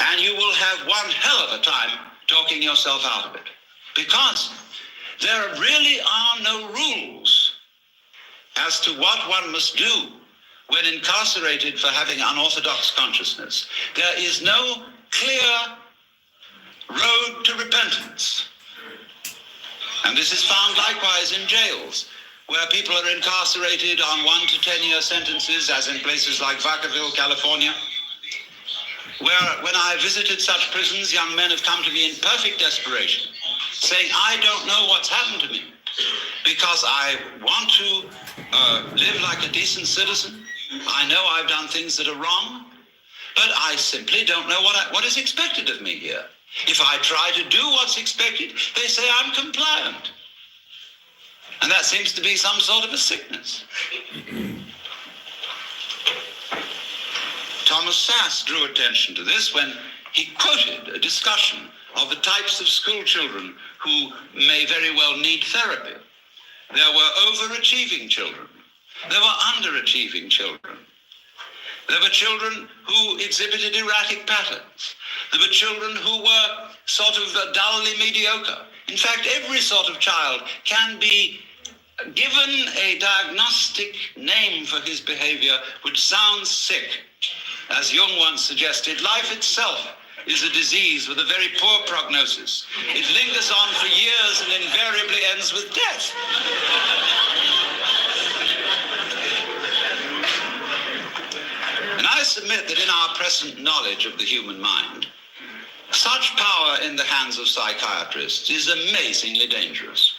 And you will have one hell of a time talking yourself out of it, because there really are no rules as to what one must do when incarcerated for having unorthodox consciousness. There is no clear road to repentance. And this is found likewise in jails, where people are incarcerated on 1 to 10 year sentences, as in places like Vacaville, California, where when I visited such prisons, young men have come to me in perfect desperation, saying, I don't know what's happened to me, because I want to live like a decent citizen. I know I've done things that are wrong, but I simply don't know what is expected of me here. If I try to do what's expected, they say I'm compliant. And that seems to be some sort of a sickness. Thomas Sass drew attention to this when he quoted a discussion of the types of school children who may very well need therapy. There were overachieving children. There were underachieving children. There were children who exhibited erratic patterns. There were children who were sort of dully mediocre. In fact, every sort of child can be given a diagnostic name for his behavior which sounds sick. As Jung once suggested, life itself is a disease with a very poor prognosis. It lingers on for years and invariably ends with death. And I submit that in our present knowledge of the human mind, such power in the hands of psychiatrists is amazingly dangerous.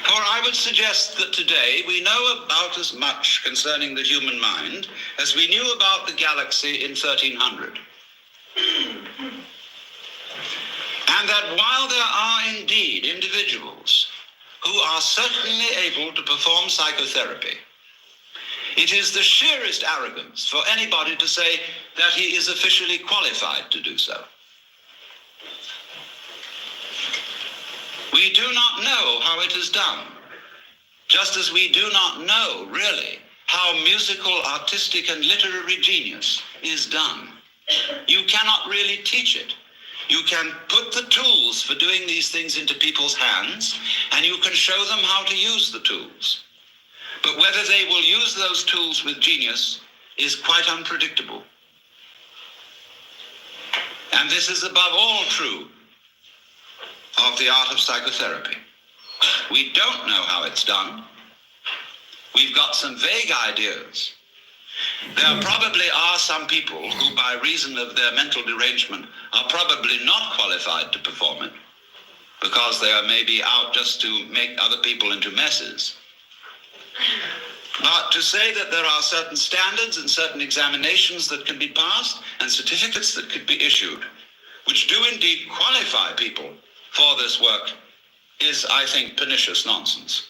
For I would suggest that today we know about as much concerning the human mind as we knew about the galaxy in 1300. And that while there are indeed individuals who are certainly able to perform psychotherapy, it is the sheerest arrogance for anybody to say that he is officially qualified to do so. We do not know how it is done, just as we do not know, really, how musical, artistic, and literary genius is done. You cannot really teach it. You can put the tools for doing these things into people's hands, and you can show them how to use the tools. But whether they will use those tools with genius is quite unpredictable. And this is above all true of the art of psychotherapy. We don't know how it's done. We've got some vague ideas. There probably are some people who, by reason of their mental derangement, are probably not qualified to perform it, because they are maybe out just to make other people into messes. But to say that there are certain standards and certain examinations that can be passed and certificates that could be issued, which do indeed qualify people for this work, is, I think, pernicious nonsense.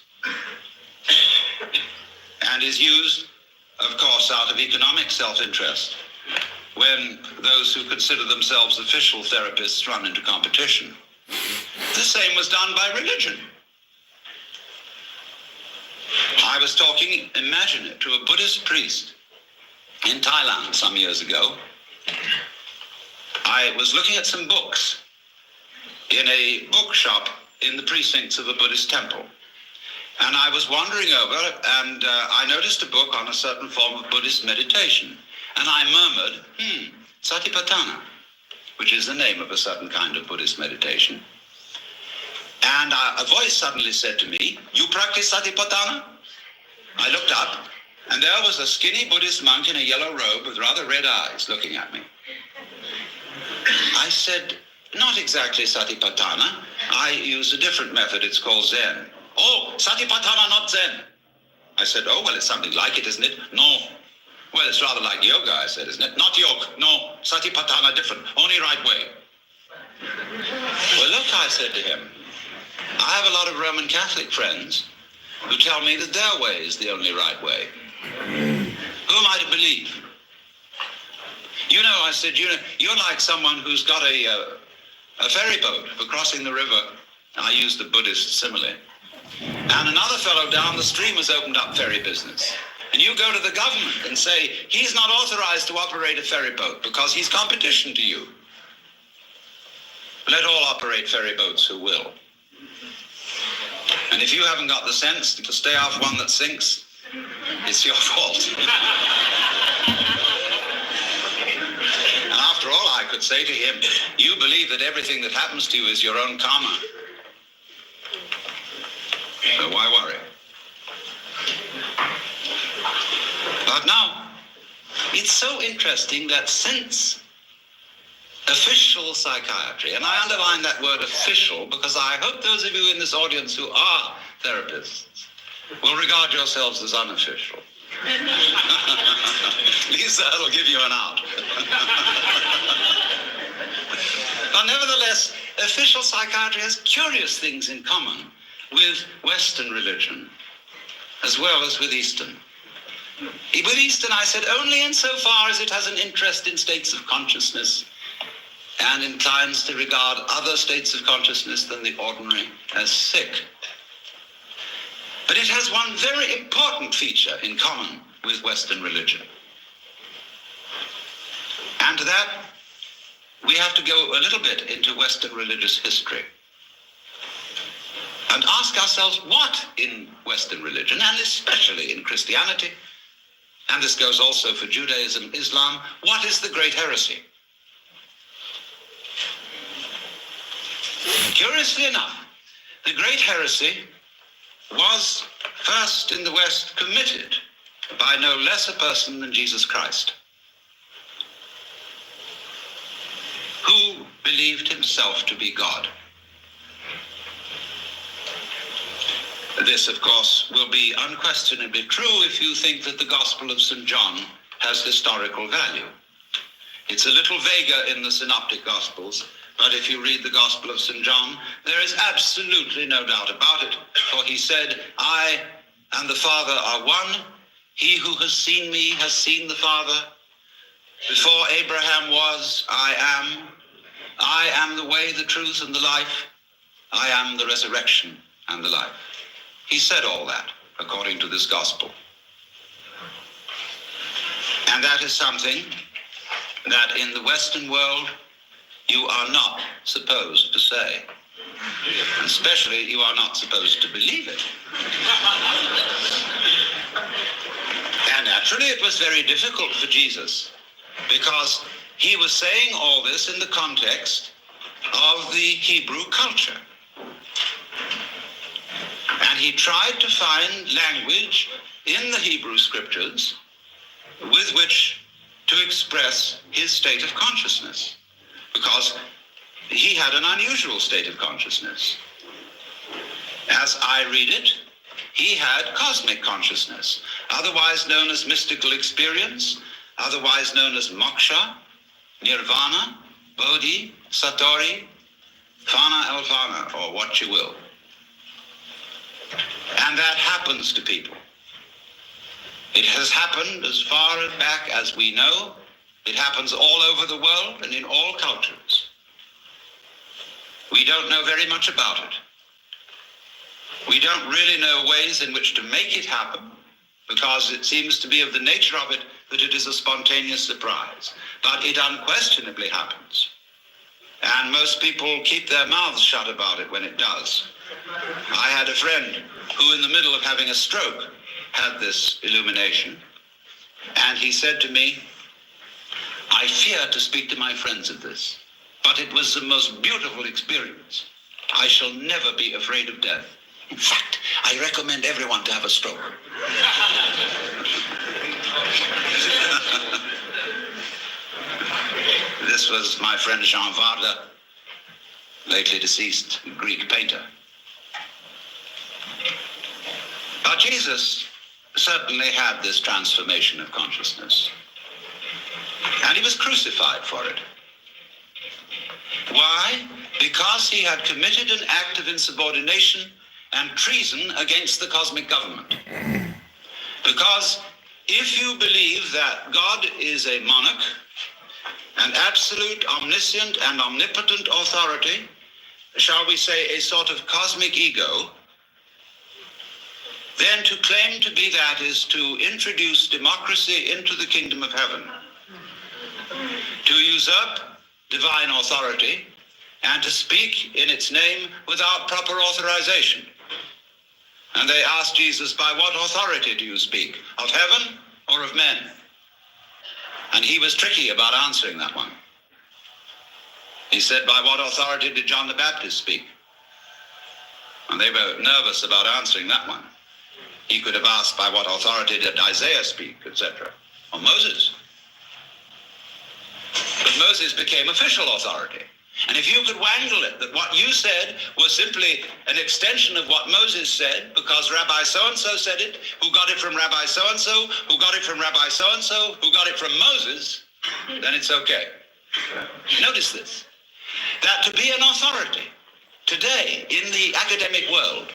And is used, of course, out of economic self-interest, when those who consider themselves official therapists run into competition. The same was done by religion. I was talking, imagine it, to a Buddhist priest in Thailand some years ago. I was looking at some books in a bookshop in the precincts of a Buddhist temple. And I was wandering over, and I noticed a book on a certain form of Buddhist meditation. And I murmured, Satipatthana, which is the name of a certain kind of Buddhist meditation. And a voice suddenly said to me, "You practice Satipatthana?" I looked up, and there was a skinny Buddhist monk in a yellow robe with rather red eyes looking at me. I said, "Not exactly Satipatthana. I use a different method. It's called Zen." "Oh, Satipatthana, not Zen." I said, "Oh, well, it's something like it, isn't it?" "No." "Well, it's rather like yoga," I said, "isn't it?" "Not yoga. No, Satipatthana different. Only right way." "Well, look," I said to him, "I have a lot of Roman Catholic friends who tell me that their way is the only right way. Who am I to believe?" "You know," I said, you're like someone who's got a ferry boat for crossing the river." I used the Buddhist simile. "And another fellow down the stream has opened up ferry business. And you go to the government and say, he's not authorized to operate a ferry boat because he's competition to you. Let all operate ferry boats who will. And if you haven't got the sense to stay off one that sinks, it's your fault." And after all, I could say to him, "You believe that everything that happens to you is your own karma. So why worry?" But now, it's so interesting that since official psychiatry, and I underline that word official because I hope those of you in this audience who are therapists will regard yourselves as unofficial. Lisa, that'll give you an out. But nevertheless, official psychiatry has curious things in common with Western religion, as well as with Eastern. With Eastern, I said, only insofar as it has an interest in states of consciousness and inclines to regard other states of consciousness than the ordinary as sick. But it has one very important feature in common with Western religion. And to that, we have to go a little bit into Western religious history and ask ourselves what in Western religion, and especially in Christianity, and this goes also for Judaism, Islam, what is the great heresy? Curiously enough, the great heresy was first in the West committed by no less a person than Jesus Christ, who believed himself to be God. This, of course, will be unquestionably true if you think that the Gospel of St. John has historical value. It's a little vaguer in the Synoptic Gospels, but if you read the Gospel of St. John, there is absolutely no doubt about it, for he said, I and the Father are one. He who has seen me has seen the Father. Before Abraham was, I am. I am the way, the truth, and the life. I am the resurrection and the life. He said all that according to this gospel. And that is something that in the Western world you are not supposed to say. And especially you are not supposed to believe it. And naturally it was very difficult for Jesus because he was saying all this in the context of the Hebrew culture. And he tried to find language in the Hebrew scriptures with which to express his state of consciousness, because he had an unusual state of consciousness. As I read it, he had cosmic consciousness, otherwise known as mystical experience, otherwise known as moksha, nirvana, bodhi, satori, fana elfana, or what you will. And that happens to people. It has happened as far back as we know. It happens all over the world and in all cultures. We don't know very much about it. We don't really know ways in which to make it happen, because it seems to be of the nature of it that it is a spontaneous surprise. But it unquestionably happens. And most people keep their mouths shut about it when it does. I had a friend who, in the middle of having a stroke, had this illumination. And he said to me, I fear to speak to my friends of this, but it was the most beautiful experience. I shall never be afraid of death. In fact, I recommend everyone to have a stroke. This was my friend Jean Varda, lately deceased Greek painter. But Jesus certainly had this transformation of consciousness, and he was crucified for it. Why? Because he had committed an act of insubordination and treason against the cosmic government. Because if you believe that God is a monarch, an absolute, omniscient, and omnipotent authority, shall we say a sort of cosmic ego, then to claim to be that is to introduce democracy into the kingdom of heaven, to usurp divine authority, and to speak in its name without proper authorization. And they asked Jesus, by what authority do you speak? Of heaven or of men? And he was tricky about answering that one. He said, by what authority did John the Baptist speak? And they were nervous about answering that one. He could have asked, by what authority did Isaiah speak, etc., or Moses. But Moses became official authority. And if you could wangle it, that what you said was simply an extension of what Moses said, because Rabbi so-and-so said it, who got it from Rabbi so-and-so, who got it from Rabbi so-and-so, who got it from Moses, then it's okay. Notice this, that to be an authority today in the academic world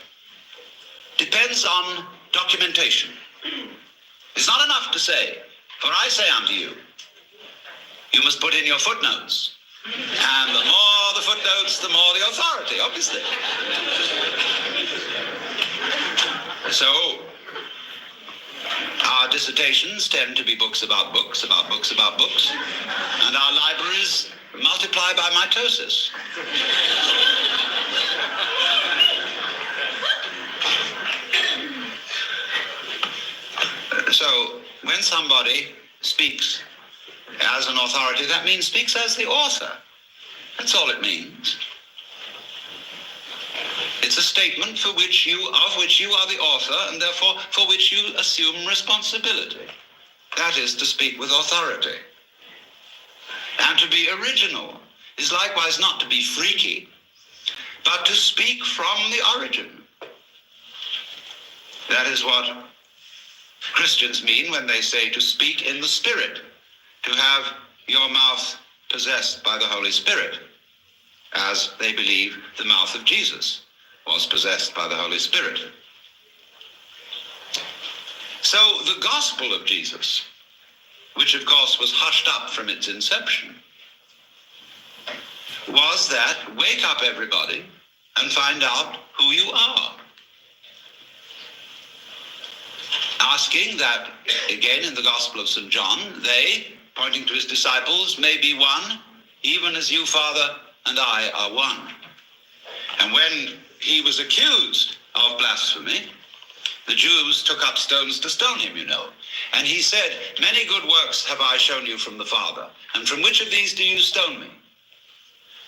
depends on documentation. It's not enough to say, for I say unto you, you must put in your footnotes. And the more the footnotes, the more the authority, obviously. So, our dissertations tend to be books about books, about books about books, and our libraries multiply by mitosis. So, when somebody speaks as an authority, that means speaks as the author. That's all it means. It's a statement of which you are the author, and therefore for which you assume responsibility. That is to speak with authority. And to be original is likewise not to be freaky, but to speak from the origin. That is what Christians mean when they say to speak in the Spirit, to have your mouth possessed by the Holy Spirit, as they believe the mouth of Jesus was possessed by the Holy Spirit. So the gospel of Jesus, which of course was hushed up from its inception, was that wake up everybody and find out who you are. Asking that, again in the Gospel of St. John, they, pointing to his disciples, may be one, even as you, Father, and I are one. And when he was accused of blasphemy, the Jews took up stones to stone him, you know. And he said, many good works have I shown you from the Father, and from which of these do you stone me?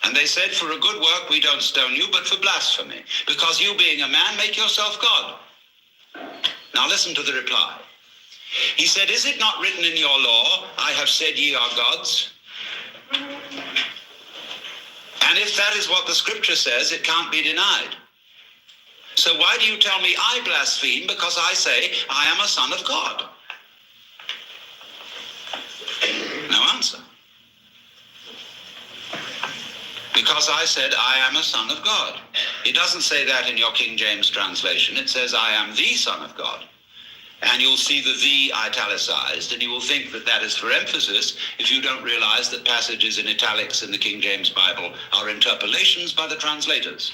And they said, for a good work we don't stone you, but for blasphemy, because you being a man make yourself God. Now listen to the reply. He said, is it not written in your law, I have said ye are gods? And if that is what the scripture says, it can't be denied. So why do you tell me I blaspheme because I say I am a son of God? No answer. Because I said I am a son of God. It doesn't say that in your King James translation. It says I am the Son of God. And you'll see the "the" italicized, and you will think that that is for emphasis if you don't realize that passages in italics in the King James Bible are interpolations by the translators.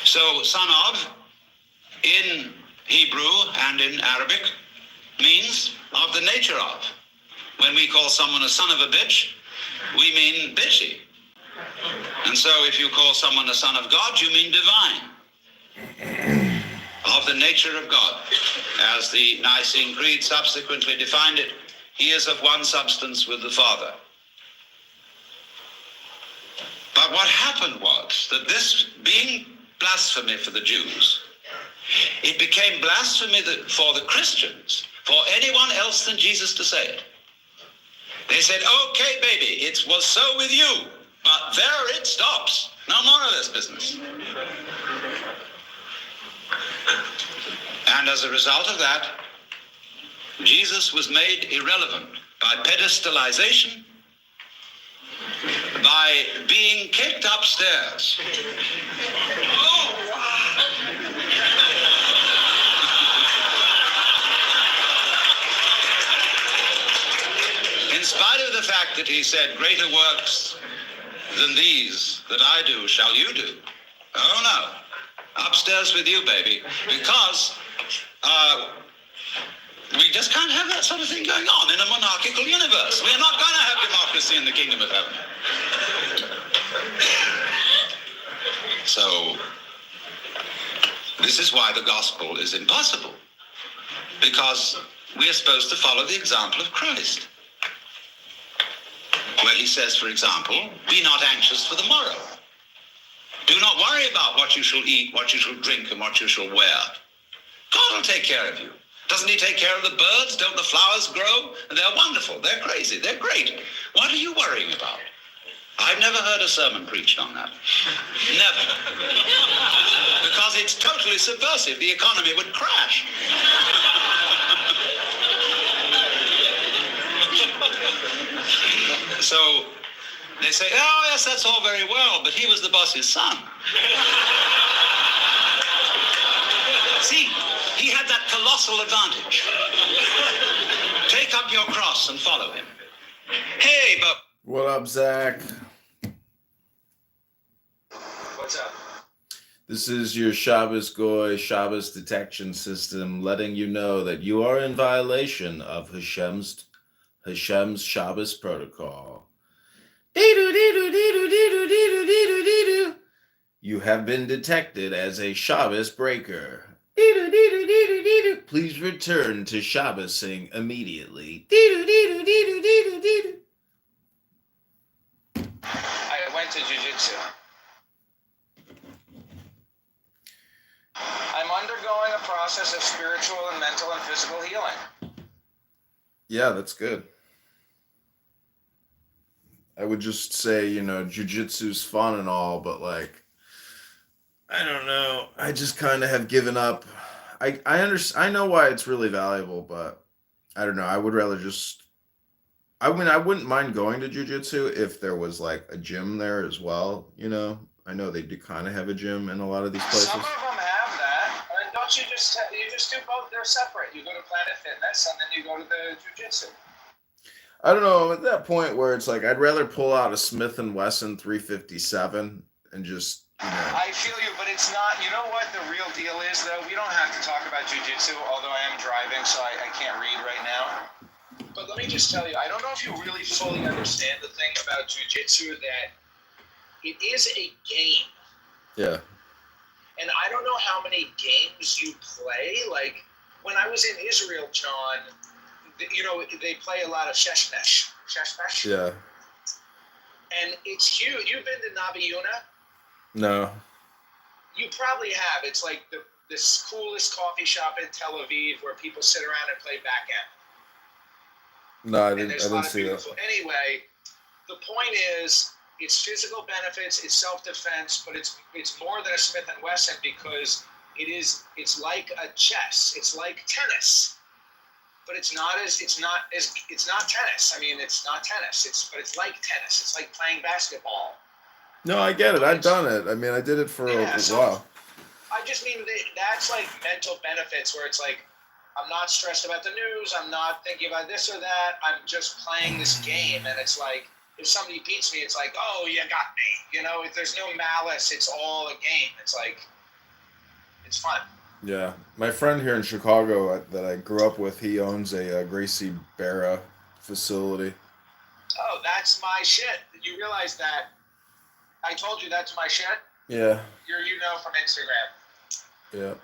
So, son of, in Hebrew and in Arabic, means of the nature of. When we call someone a son of a bitch, we mean bitchy. And so if you call someone a son of God, you mean divine. Of the nature of God. As the Nicene Creed subsequently defined it, he is of one substance with the Father. But what happened was that this being blasphemy for the Jews, it became blasphemy for the Christians, for anyone else than Jesus to say it. They said, okay, baby, it was so with you, but there it stops. No more of this business. And as a result of that, Jesus was made irrelevant by pedestalization, by being kicked upstairs. In spite of the fact that he said, greater works than these that I do shall you do. Oh no, upstairs with you, baby, because we just can't have that sort of thing going on in a monarchical universe. We're not going to have democracy in the kingdom of heaven. So, this is why the gospel is impossible, because we are supposed to follow the example of Christ, where he says, for example, be not anxious for the morrow. Do not worry about what you shall eat, what you shall drink, and what you shall wear. God will take care of you. Doesn't he take care of the birds? Don't the flowers grow? And they're wonderful. They're crazy. They're great. What are you worrying about? I've never heard a sermon preached on that. Never. Because it's totally subversive. The economy would crash. So they say, oh, yes, that's all very well, but he was the boss's son. See, he had that colossal advantage. Take Take up your cross and follow him. Hey, but... What up, Zach? What's up? This is your Shabbos Goy Shabbos detection system letting you know that you are in violation of Hashem's Shabbos protocol. You have been detected as a Shabbos breaker. Please return to Shabbosing immediately. I went to jiu-jitsu. I'm undergoing a process of spiritual and mental and physical healing. Yeah, that's good. I would just say, jiu-jitsu's fun and all, but like, I don't know. I just kind of have given up. I know why it's really valuable, but I don't know. I would rather just, I wouldn't mind going to jiu-jitsu if there was like a gym there as well, I know they do kind of have a gym in a lot of these places. Some of them have that. I mean, don't you just do both? They're separate. You go to Planet Fitness and then you go to the jiu-jitsu. I don't know, at that point where it's like I'd rather pull out a Smith & Wesson 357 and just, I feel you, but it's not. You know what the real deal is, though? We don't have to talk about jiu-jitsu, although I am driving, so I can't read right now. But let me just tell you, I don't know if you really fully understand the thing about jiu-jitsu, that it is a game. Yeah. And I don't know how many games you play. Like, when I was in Israel, John, they play a lot of sheshmesh. Sheshmesh? Yeah. And it's huge. You've been to Nabi Yuna? No. You probably have. It's like the coolest coffee shop in Tel Aviv where people sit around and play backgammon. No, I didn't see that. Anyway, the point is, it's physical benefits, it's self-defense, but it's more than a Smith & Wesson because it's like a chess. It's like tennis. But it's not tennis. I mean, it's not tennis. But it's like tennis. It's like playing basketball. No, I get it. I've done it. I mean, I did it for a while. I just mean that's like mental benefits where it's like, I'm not stressed about the news. I'm not thinking about this or that. I'm just playing this game. And it's like, if somebody beats me, it's like, oh, you got me. There's no malice. It's all a game. It's like, it's fun. Yeah. My friend here in Chicago that I grew up with, he owns a Gracie Barra facility. Oh, that's my shit. You realize that? I told you that's my shit? Yeah. From Instagram. Yeah.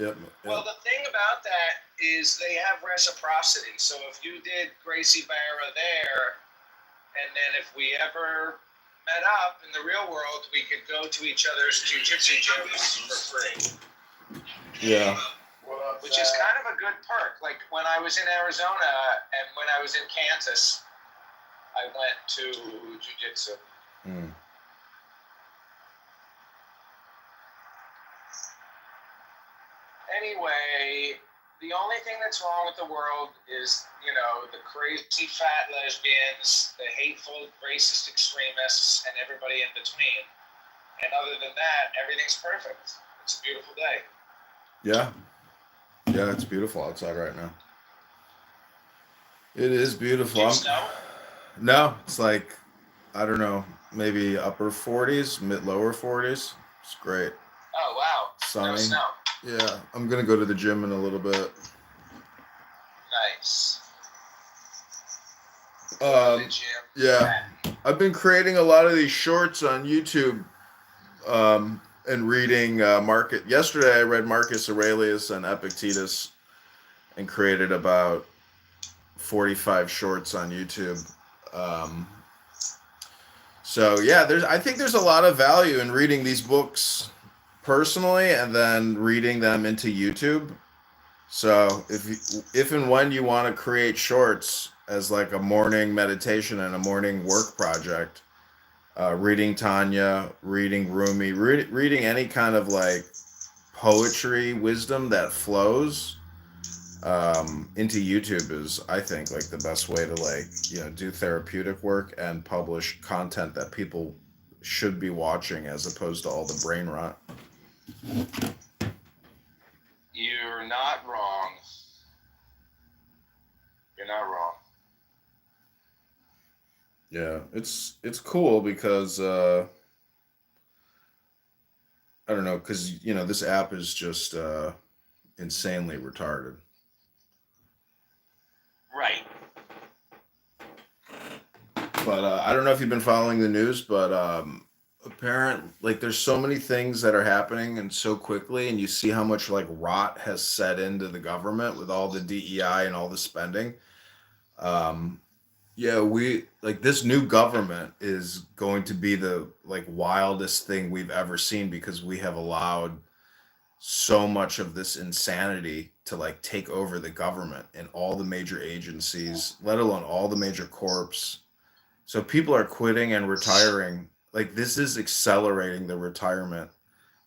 Yep. Well, the thing about that is they have reciprocity. So if you did Gracie Barra there, and then if we ever met up in the real world, we could go to each other's jiu-jitsu gyms for free. Yeah. Which is kind of a good perk. Like when I was in Arizona and when I was in Kansas, I went to jiu-jitsu. Mm. Anyway, the only thing that's wrong with the world is, the crazy fat lesbians, the hateful racist extremists, and everybody in between. And other than that, everything's perfect. It's a beautiful day. Yeah. Yeah, it's beautiful outside right now. It is beautiful. Snow? No, it's like, I don't know, maybe upper 40s, lower 40s. It's great. Oh, wow. Sunny. No snow. Yeah, I'm going to go to the gym in a little bit. Nice. Yeah. I've been creating a lot of these shorts on YouTube and reading Marcus. Yesterday I read Marcus Aurelius and Epictetus and created about 45 shorts on YouTube. So yeah, I think there's a lot of value in reading these books personally and then reading them into YouTube. So if and when you want to create shorts as like a morning meditation and a morning work project, reading Tanya, reading Rumi, reading any kind of like poetry, wisdom that flows into YouTube is, I think, like the best way to do therapeutic work and publish content that people should be watching as opposed to all the brain rot. You're not wrong. You're not wrong. Yeah, it's cool because I don't know, because this app is just insanely retarded. Right. But I don't know if you've been following the news, but there's so many things that are happening and so quickly, and you see how much like rot has set into the government with all the DEI and all the spending. Yeah, we like this new government is going to be the like wildest thing we've ever seen because we have allowed so much of this insanity to like take over the government and all the major agencies, let alone all the major corps. So people are quitting and retiring. Like this is accelerating the retirement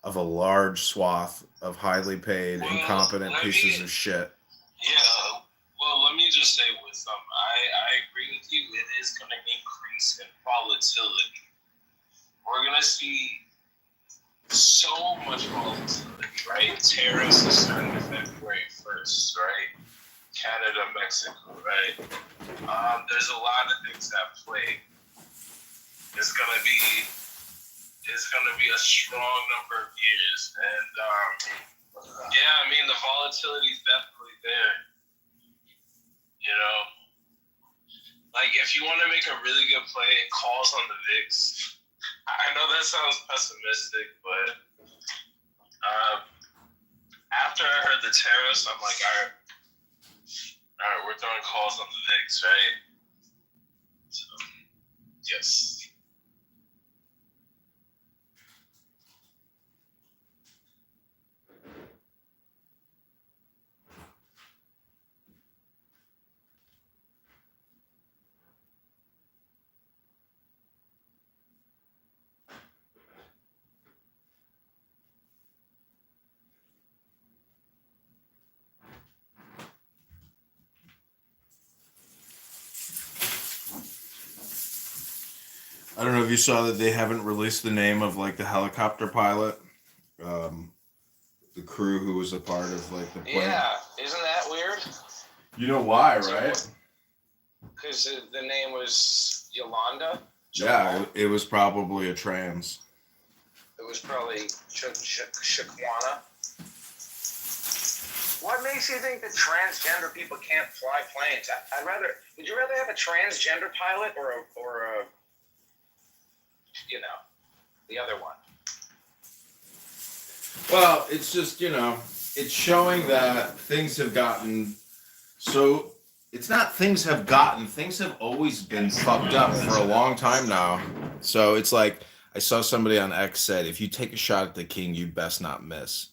of a large swath of highly paid, incompetent pieces of shit. Yeah. Well, let me just say with some. I agree with you. It is going to increase in volatility. We're going to see so much volatility, right? Tariffs are starting February 1st, right? Canada, Mexico, right? There's a lot of things at play. It's gonna be a strong number of years, and yeah, I mean the volatility is definitely there. You know, like if you want to make a really good play, it calls on the VIX. I know that sounds pessimistic, but after I heard the tariffs, I'm like, all right, we're throwing calls on the VIX, right? So, yes. I don't know if you saw that they haven't released the name of like the helicopter pilot, the crew who was a part of like the plane. Yeah, isn't that weird? You know why, right? Because the name was Yolanda. Yeah, it was probably a trans. It was probably Shaquana. What makes you think that transgender people can't fly planes? Would you rather have a transgender pilot or a the other one? Well, it's just, it's showing that things have gotten so. It's not things have always been fucked up for a long time now. So it's like, I saw somebody on X said, if you take a shot at the king, you best not miss.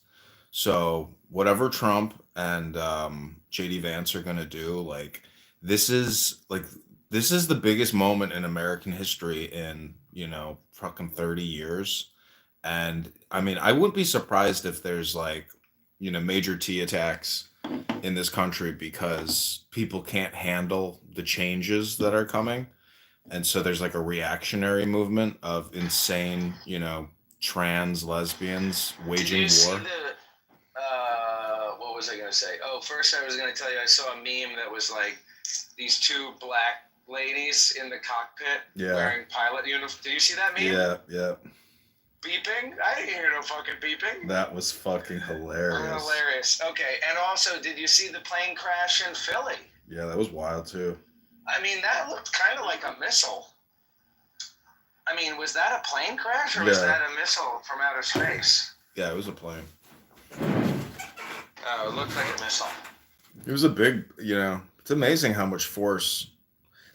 So whatever Trump and JD Vance are going to do, like, this is the biggest moment in American history in, fucking 30 years. And I mean, I wouldn't be surprised if there's like, major T attacks in this country because people can't handle the changes that are coming. And so there's like a reactionary movement of insane, trans lesbians waging war. What was I going to say? Oh, first I was going to tell you I saw a meme that was like these two black ladies in the cockpit wearing pilot uniforms. Did you see that meme? Yeah. Beeping? I didn't hear no fucking beeping. That was fucking hilarious. Hilarious. Okay, and also, did you see the plane crash in Philly? Yeah, that was wild too. I mean, that looked kind of like a missile. I mean, was that a plane crash or was that a missile from outer space? Yeah, it was a plane. Oh, it looked like a missile. It was a big, it's amazing how much force.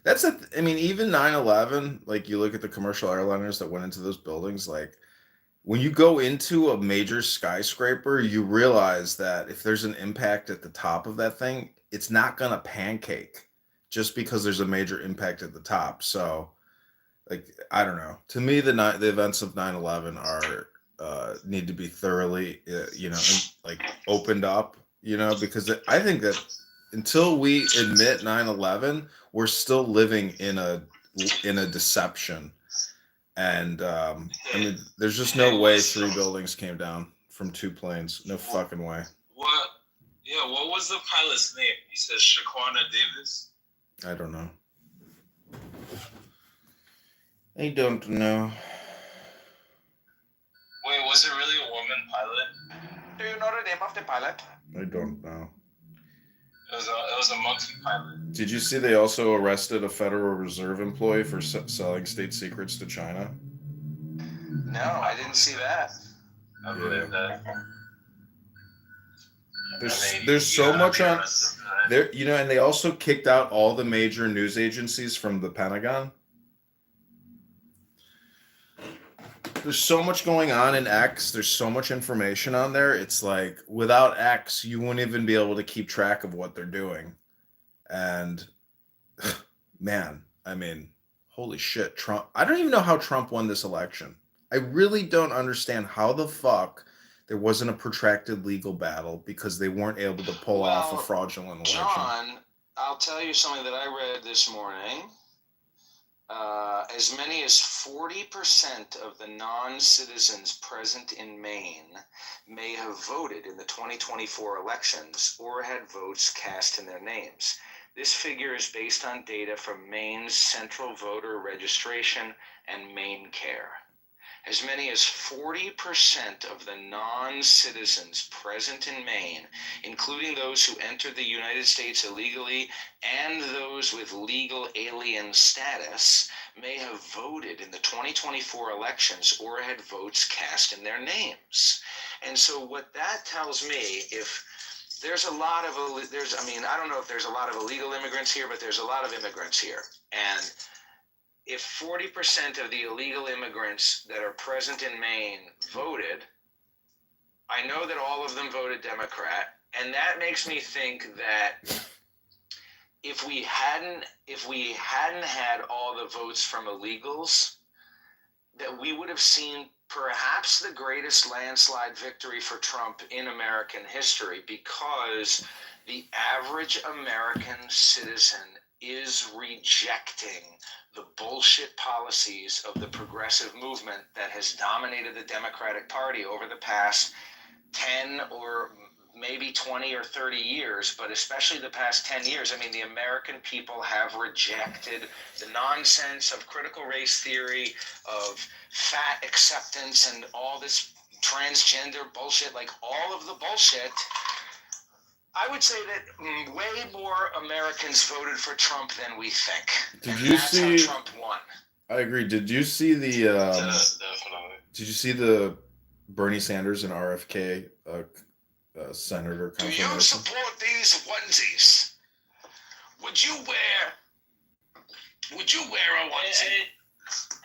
I mean, even 9/11, like you look at the commercial airliners that went into those buildings, like when you go into a major skyscraper, you realize that if there's an impact at the top of that thing, it's not going to pancake just because there's a major impact at the top. So, like, I don't know. To me, the events of 9/11 are need to be thoroughly, opened up, because I think that until we admit 9/11, we're still living in a deception. And I mean, there's just no way 3 buildings came down from 2 planes. No fucking way. What? Yeah, what was the pilot's name? He says Shaquana Davis. I don't know. I don't know. Wait, was it really a woman pilot? Do you know the name of the pilot? I don't know. It was a monkey pilot. Did you see they also arrested a Federal Reserve employee for selling state secrets to China? No, I didn't see that. I believe that. There's so much on there, you know, and they also kicked out all the major news agencies from the Pentagon. There's so much going on in X. There's so much information on there. It's like without X, you wouldn't even be able to keep track of what they're doing. And man, I mean, holy shit, Trump. I don't even know how Trump won this election. I really don't understand how the fuck there wasn't a protracted legal battle because they weren't able to pull off a fraudulent election. John, I'll tell you something that I read this morning. As many as 40% of the non-citizens present in Maine may have voted in the 2024 elections or had votes cast in their names. This figure is based on data from Maine's Central Voter Registration and Maine Care. As many as 40% of the non-citizens present in Maine, including those who entered the United States illegally and those with legal alien status, may have voted in the 2024 elections or had votes cast in their names. And so what that tells me, if there's a lot of, I don't know if there's a lot of illegal immigrants here, but there's a lot of immigrants here. And if 40% of the illegal immigrants that are present in Maine voted, I know that all of them voted Democrat, and that makes me think that if we hadn't had all the votes from illegals, that we would have seen perhaps the greatest landslide victory for Trump in American history, because the average American citizen is rejecting the bullshit policies of the progressive movement that has dominated the Democratic Party over the past 10 or maybe 20 or 30 years, but especially the past 10 years. I mean, the American people have rejected the nonsense of critical race theory, of fat acceptance, and all this transgender bullshit, like all of the bullshit. I would say that way more Americans voted for Trump than we think. Did you see? How Trump won. I agree. Did you see the? Did you see the Bernie Sanders and RFK senator Do confirmation? you support these onesies? Would you wear a onesie?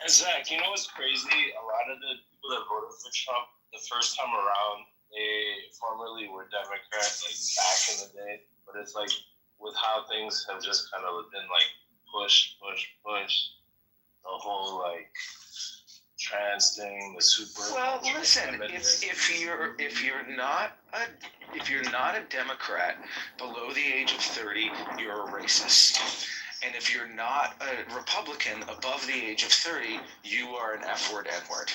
And Zach, you know what's crazy? A lot of the people that voted for Trump the first time around, they formerly were Democrats, like back in the day. But it's like with how things have just kind of been like pushed, the whole like trans thing, the super. Well, listen, if you're not a Democrat below the age of 30, you're a racist. And if you're not a Republican above the age of 30, you are an F-word, N-word.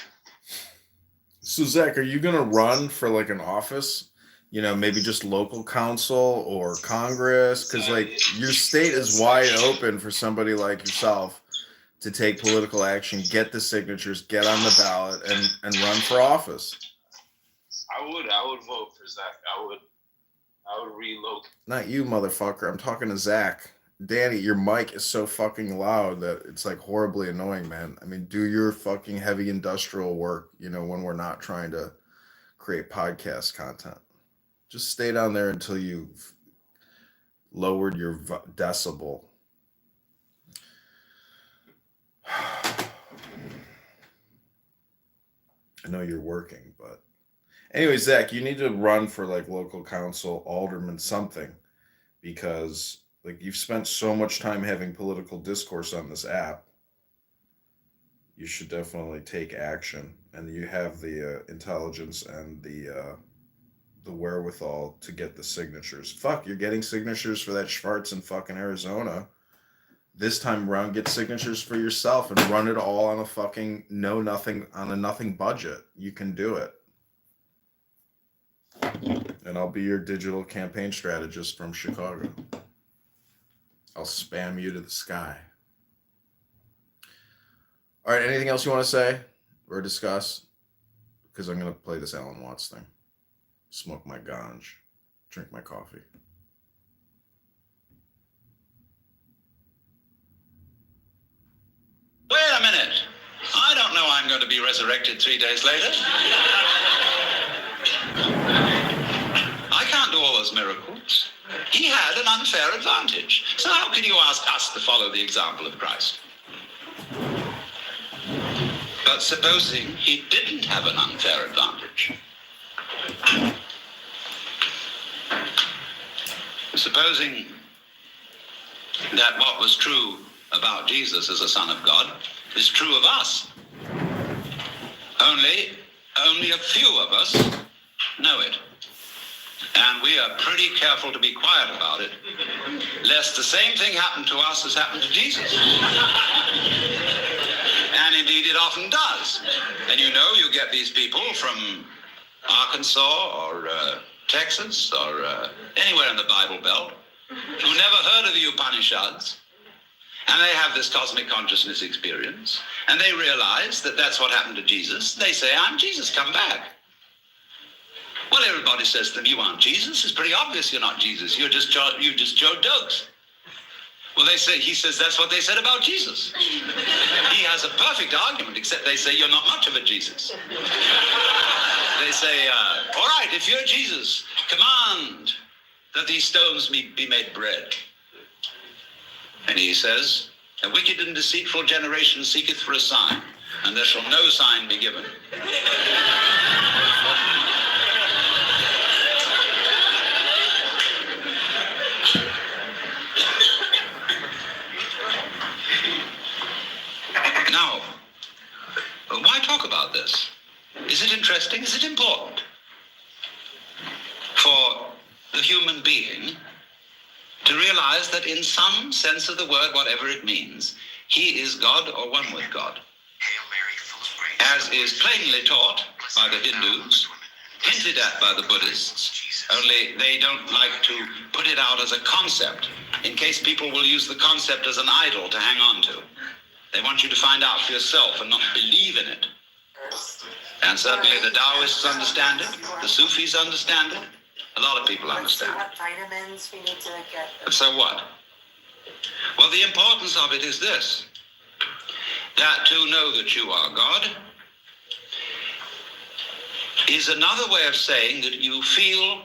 So Zach, are you gonna run for like an office? You know, maybe just local council or Congress, because like your state is wide open for somebody like yourself to take political action, get the signatures, get on the ballot, and run for office. I would vote for Zach. I would relocate. Not you, motherfucker. I'm talking to Zach. Danny, your mic is so fucking loud that it's like horribly annoying, man. I mean, do your fucking heavy industrial work, you know, when we're not trying to create podcast content. Just stay down there until you've lowered your decibel. I know you're working, but anyway, Zach, you need to run for like local council, alderman, something, because like you've spent so much time having political discourse on this app. You should definitely take action, and you have the intelligence and the wherewithal to get the signatures. Fuck, you're getting signatures for that Schwartz in fucking Arizona. This time around, get signatures for yourself and run it all on a fucking nothing budget. You can do it. And I'll be your digital campaign strategist from Chicago. I'll spam you to the sky. All right, anything else you want to say or discuss? Because I'm going to play this Alan Watts thing. Smoke my ganj. Drink my coffee. Wait a minute. I don't know I'm going to be resurrected 3 days later. I can't do all those miracles. He had an unfair advantage. So how can you ask us to follow the example of Christ? But supposing he didn't have an unfair advantage. Supposing that what was true about Jesus as a son of God is true of us. Only a few of us know it. And we are pretty careful to be quiet about it, lest the same thing happen to us as happened to Jesus. And indeed it often does. And you know, you get these people from Arkansas or Texas or anywhere in the Bible Belt who never heard of the Upanishads, and they have this cosmic consciousness experience, and they realize that that's what happened to Jesus. They say, I'm Jesus, come back. Well, everybody says to them, you aren't Jesus. It's pretty obvious you're not Jesus. You're just Joe Dogs. Well, he says that's what they said about Jesus. He has a perfect argument, except they say you're not much of a Jesus. They say, all right, if you're Jesus, command that these stones be made bread. And he says, a wicked and deceitful generation seeketh for a sign, and there shall no sign be given. Now, why talk about this? Is it interesting? Is it important for the human being to realize that in some sense of the word, whatever it means, he is God or one with God? As is plainly taught by the Hindus, hinted at by the Buddhists, only they don't like to put it out as a concept, in case people will use the concept as an idol to hang on to. They want you to find out for yourself and not believe in it. And certainly the Taoists understand it, the Sufis understand it, a lot of people understand it. What vitamins we need to get? But so what? Well, the importance of it is this, that to know that you are God is another way of saying that you feel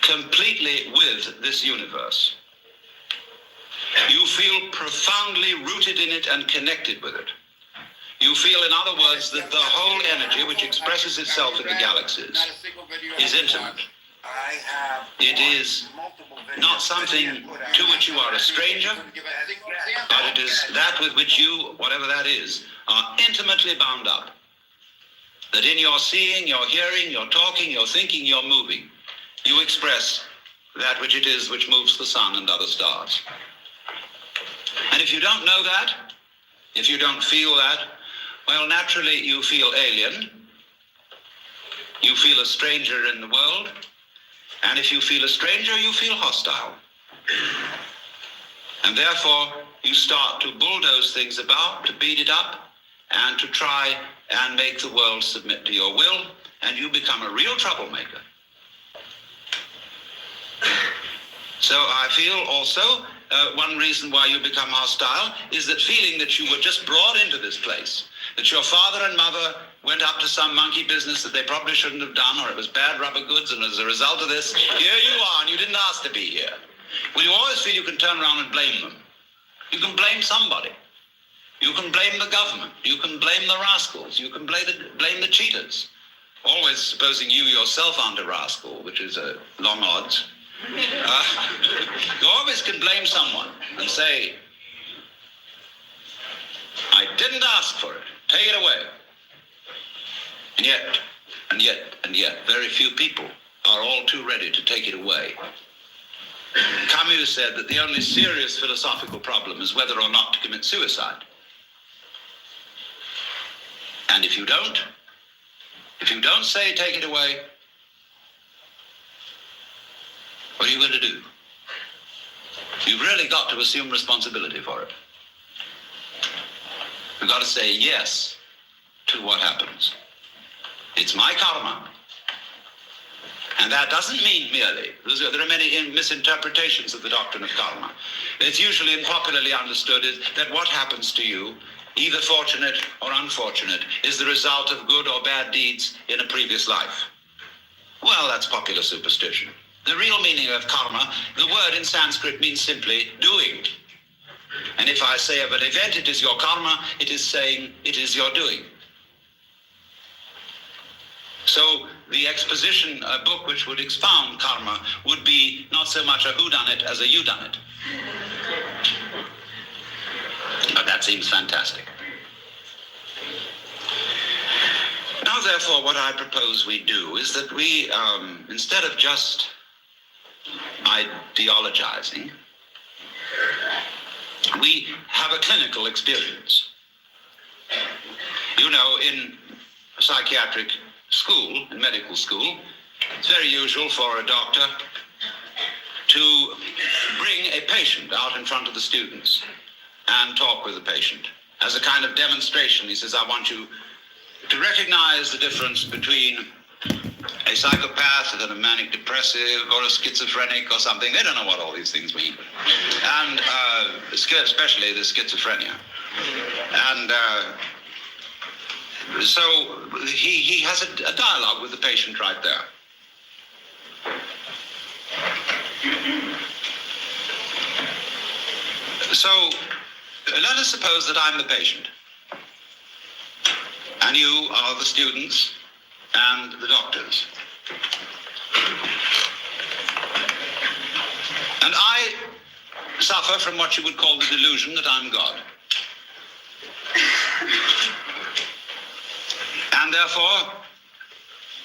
completely with this universe. You feel profoundly rooted in it and connected with it. You feel, in other words, that the whole energy which expresses itself in the galaxies is intimate. It is not something to which you are a stranger, but it is that with which you, whatever that is, are intimately bound up. That in your seeing, your hearing, your talking, your thinking, your moving, you express that which it is which moves the sun and other stars. And if you don't know that, if you don't feel that, well, naturally you feel alien, you feel a stranger in the world, and if you feel a stranger, you feel hostile. And therefore, you start to bulldoze things about, to beat it up, and to try and make the world submit to your will, and you become a real troublemaker. So I feel also one reason why you become hostile is that feeling that you were just brought into this place, that your father and mother went up to some monkey business that they probably shouldn't have done, or it was bad rubber goods, and as a result of this, here you are, and you didn't ask to be here. Well, you always feel you can turn around and blame them. You can blame somebody. You can blame the government. You can blame the rascals. You can blame the cheaters. Always supposing you yourself aren't a rascal, which is a long odds. You always can blame someone and say, I didn't ask for it. Take it away. And yet, very few people are all too ready to take it away. Camus said that the only serious philosophical problem is whether or not to commit suicide. And if you don't say take it away, what are you going to do? You've really got to assume responsibility for it. You've got to say yes to what happens. It's my karma. And that doesn't mean merely, there are many misinterpretations of the doctrine of karma. It's usually popularly understood that what happens to you, either fortunate or unfortunate, is the result of good or bad deeds in a previous life. Well, that's popular superstition. The real meaning of karma, the word in Sanskrit means simply doing. And if I say of an event, it is your karma, it is saying it is your doing. So the exposition, a book which would expound karma, would be not so much a whodunit as a youdunit. But that seems fantastic. Now, therefore, what I propose we do is that we, instead of just ideologizing, we have a clinical experience. You know, in psychiatric school, in medical school, it's very usual for a doctor to bring a patient out in front of the students and talk with the patient as a kind of demonstration. He says, I want you to recognize the difference between a psychopath and a manic depressive or a schizophrenic or something. They don't know what all these things mean. And especially the schizophrenia. And so he has a dialogue with the patient right there. So let us suppose that I'm the patient, and you are the students and the doctors. And I suffer from what you would call the delusion that I'm God. And therefore,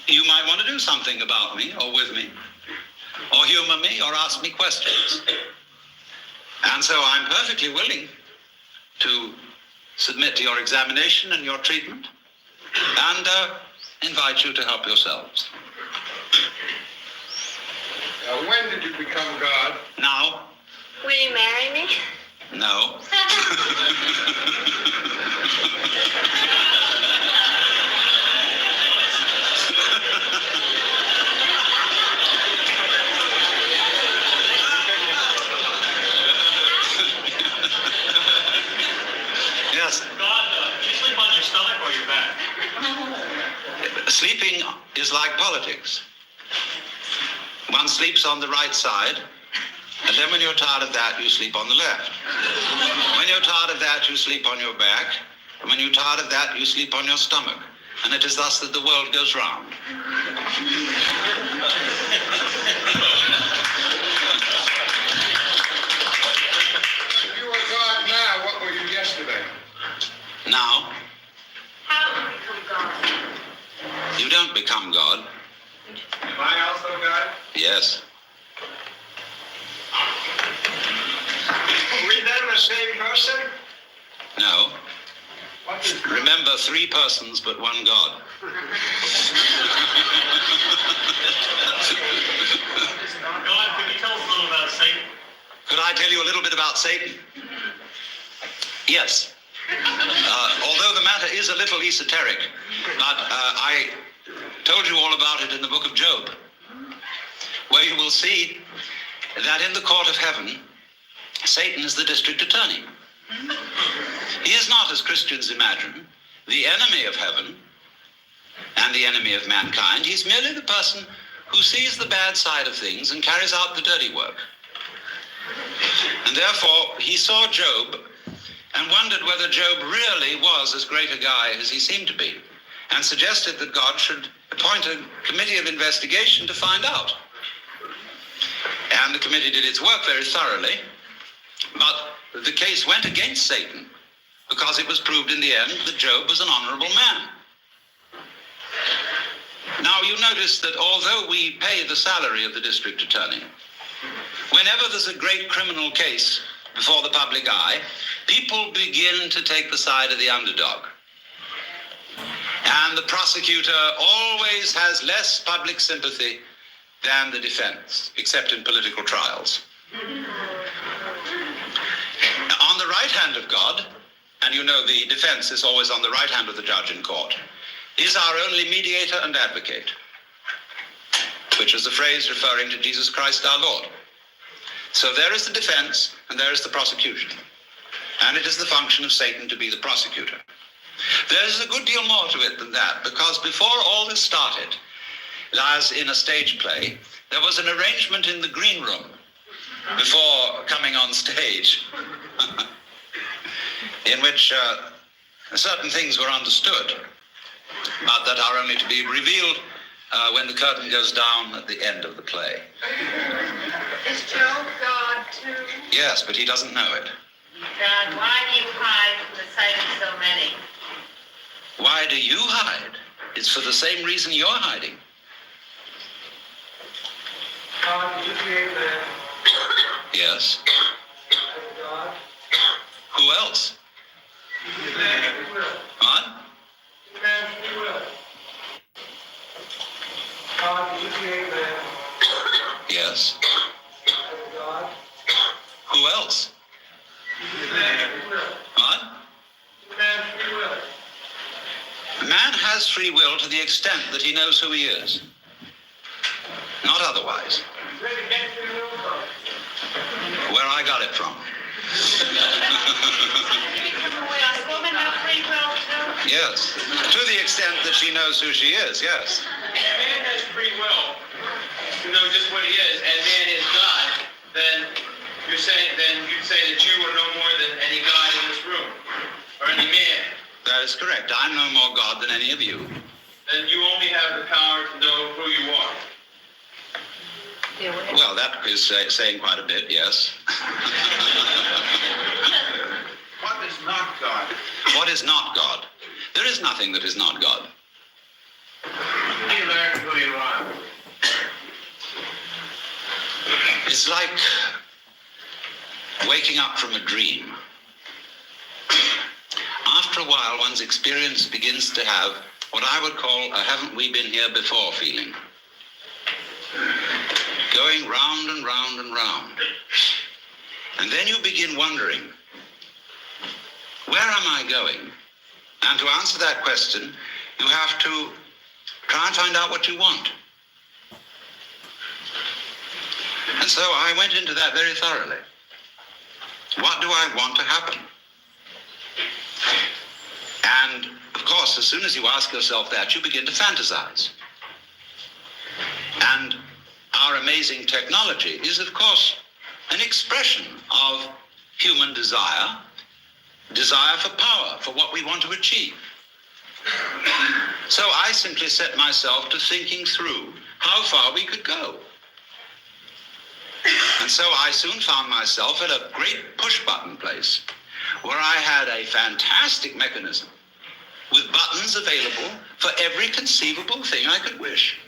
you might want to do something about me, or with me, or humor me, or ask me questions. And so I'm perfectly willing to submit to your examination and your treatment, and invite you to help yourselves. When did you become God? Now. Will you marry me? No. Yes. God, do you sleep on your stomach or your back? Sleeping is like politics. One sleeps on the right side, and then when you're tired of that, you sleep on the left. When you're tired of that, you sleep on your back, and when you're tired of that, you sleep on your stomach. And it is thus that the world goes round. If you were God now, what were you yesterday? Now, How do we become God? you don't become God. Am I also God? Yes. Were that the same person? No. Remember, 3 persons, but 1 God. God, can you tell us a little about Satan? Could I tell you a little bit about Satan? Yes. Although the matter is a little esoteric, but I told you all about it in the book of Job, where you will see that in the court of heaven, Satan is the district attorney. He is not, as Christians imagine, the enemy of heaven and the enemy of mankind. He's merely the person who sees the bad side of things and carries out the dirty work. And therefore, he saw Job and wondered whether Job really was as great a guy as he seemed to be, and suggested that God should appoint a committee of investigation to find out. And the committee did its work very thoroughly, but the case went against Satan because it was proved in the end that Job was an honorable man. Now, you notice that although we pay the salary of the district attorney, whenever there's a great criminal case before the public eye, people begin to take the side of the underdog. And the prosecutor always has less public sympathy than the defense, except in political trials. right hand of God, and you know the defense is always on the right hand of the judge in court, is our only mediator and advocate, which is the phrase referring to Jesus Christ our Lord. So there is the defense and there is the prosecution. And it is the function of Satan to be the prosecutor. There's a good deal more to it than that, because before all this started, as in a stage play, there was an arrangement in the green room before coming on stage in which certain things were understood, but that are only to be revealed when the curtain goes down at the end of the play. Is Job God too? Yes, but he doesn't know it. God, why do you hide from the sight of so many? Why do you hide? It's for the same reason you're hiding. God, did you create man? Yes. God? Who else? You man free will. What? You man free will. God, did you create man? Yes. God? Who else? You man free will. What? You man free will. Man has free will to the extent that he knows who he is. Not otherwise. Where did you get free will from? Where I got it from. A woman have free will too? Yes. To the extent that she knows who she is, yes. If man has free will to know just what he is, and man is God, then you'd say that you are no more than any God in this room, or any man. That is correct. I'm no more God than any of you. Then you only have the power to know who you are. Well, that is saying quite a bit, yes. What is not God? What is not God? There is nothing that is not God. You learn who you are. It's like waking up from a dream. After a while, one's experience begins to have what I would call a haven't we been here before feeling. Going round and round and round. And then you begin wondering, where am I going? And to answer that question, you have to try and find out what you want. And so I went into that very thoroughly. What do I want to happen? And, of course, as soon as you ask yourself that, you begin to fantasize. And our amazing technology is, of course, an expression of human desire for power, for what we want to achieve. So I simply set myself to thinking through how far we could go. And so I soon found myself at a great push-button place where I had a fantastic mechanism with buttons available for every conceivable thing I could wish.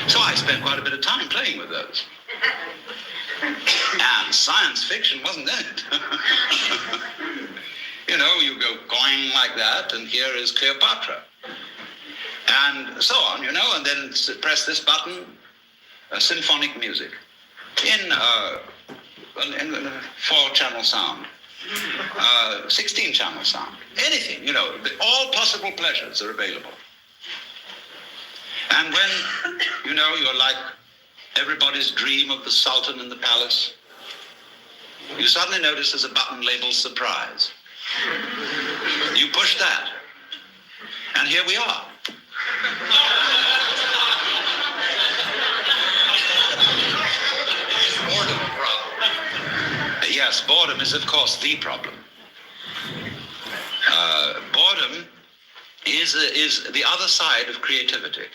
So I spent quite a bit of time playing with those. And science fiction wasn't in it. You know, you go going like that, and here is Cleopatra. And so on, you know, and then press this button, symphonic music in 4-channel sound, 16-channel sound, anything, you know, all possible pleasures are available. And when, you know, you're like everybody's dream of the Sultan in the palace, you suddenly notice there's a button labeled surprise. You push that, and here we are. Boredom problem. Yes, boredom is, of course, the problem. Boredom is the other side of creativity.